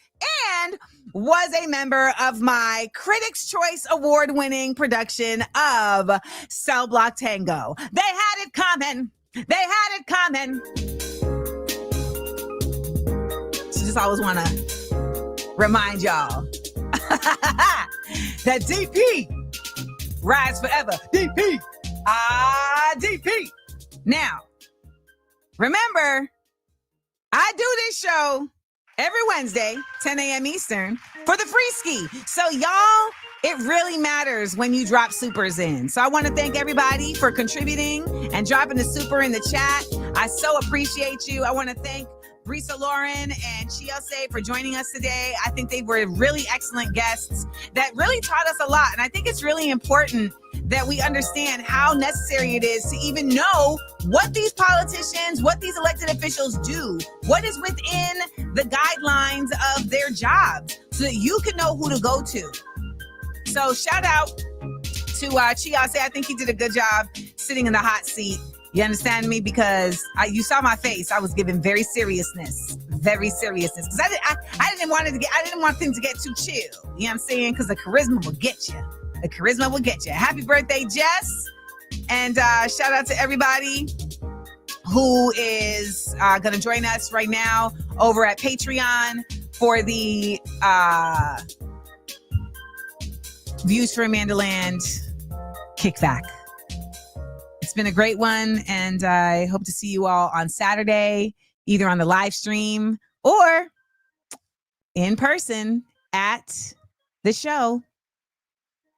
And was a member of my Critics' Choice Award-winning production of Cell Block Tango. They had it coming. They had it coming. So just always want to remind y'all that DP rides forever. DP. DP. Now, remember, I do this show every Wednesday, 10 a.m. Eastern, for the free ski. So y'all, it really matters when you drop supers in. So I want to thank everybody for contributing and dropping the super in the chat. I so appreciate you. I want to thank Brisa Lauren and Chi Osse for joining us today. I think they were really excellent guests that really taught us a lot. And I think it's really important that we understand how necessary it is to even know what these politicians, what these elected officials do, what is within the guidelines of their jobs so that you can know who to go to. So shout out to Chi Osse. I think he did a good job sitting in the hot seat. You understand me? Because you saw my face. I was giving very seriousness. Because I didn't want things to get too chill. You know what I'm saying? Because the charisma will get you. The charisma will get you. Happy birthday, Jess. And shout out to everybody who is going to join us right now over at Patreon for the Views for AmandaLand kickback. It's been a great one, and I hope to see you all on Saturday, either on the live stream or in person at the show.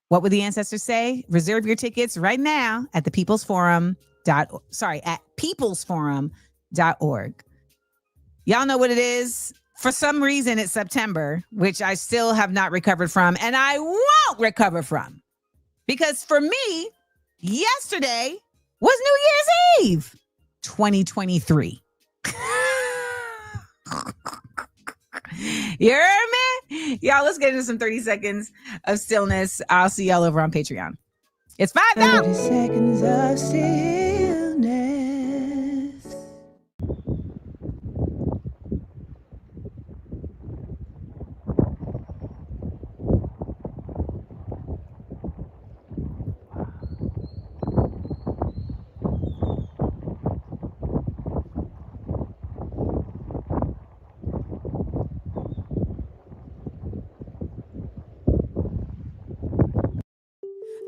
What would the ancestors say? Reserve your tickets right now at at peoplesforum.org. Y'all know what it is. For some reason, it's September, which I still have not recovered from, and I won't recover from. Because for me, yesterday was New Year's Eve, 2023. You heard me? Y'all, let's get into some 30 seconds of stillness. I'll see y'all over on Patreon. It's $5. 30 seconds of stillness.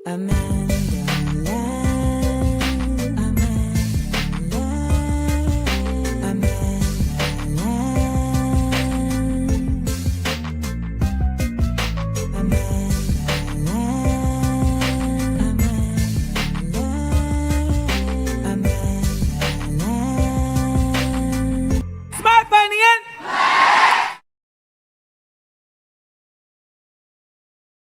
Amanda.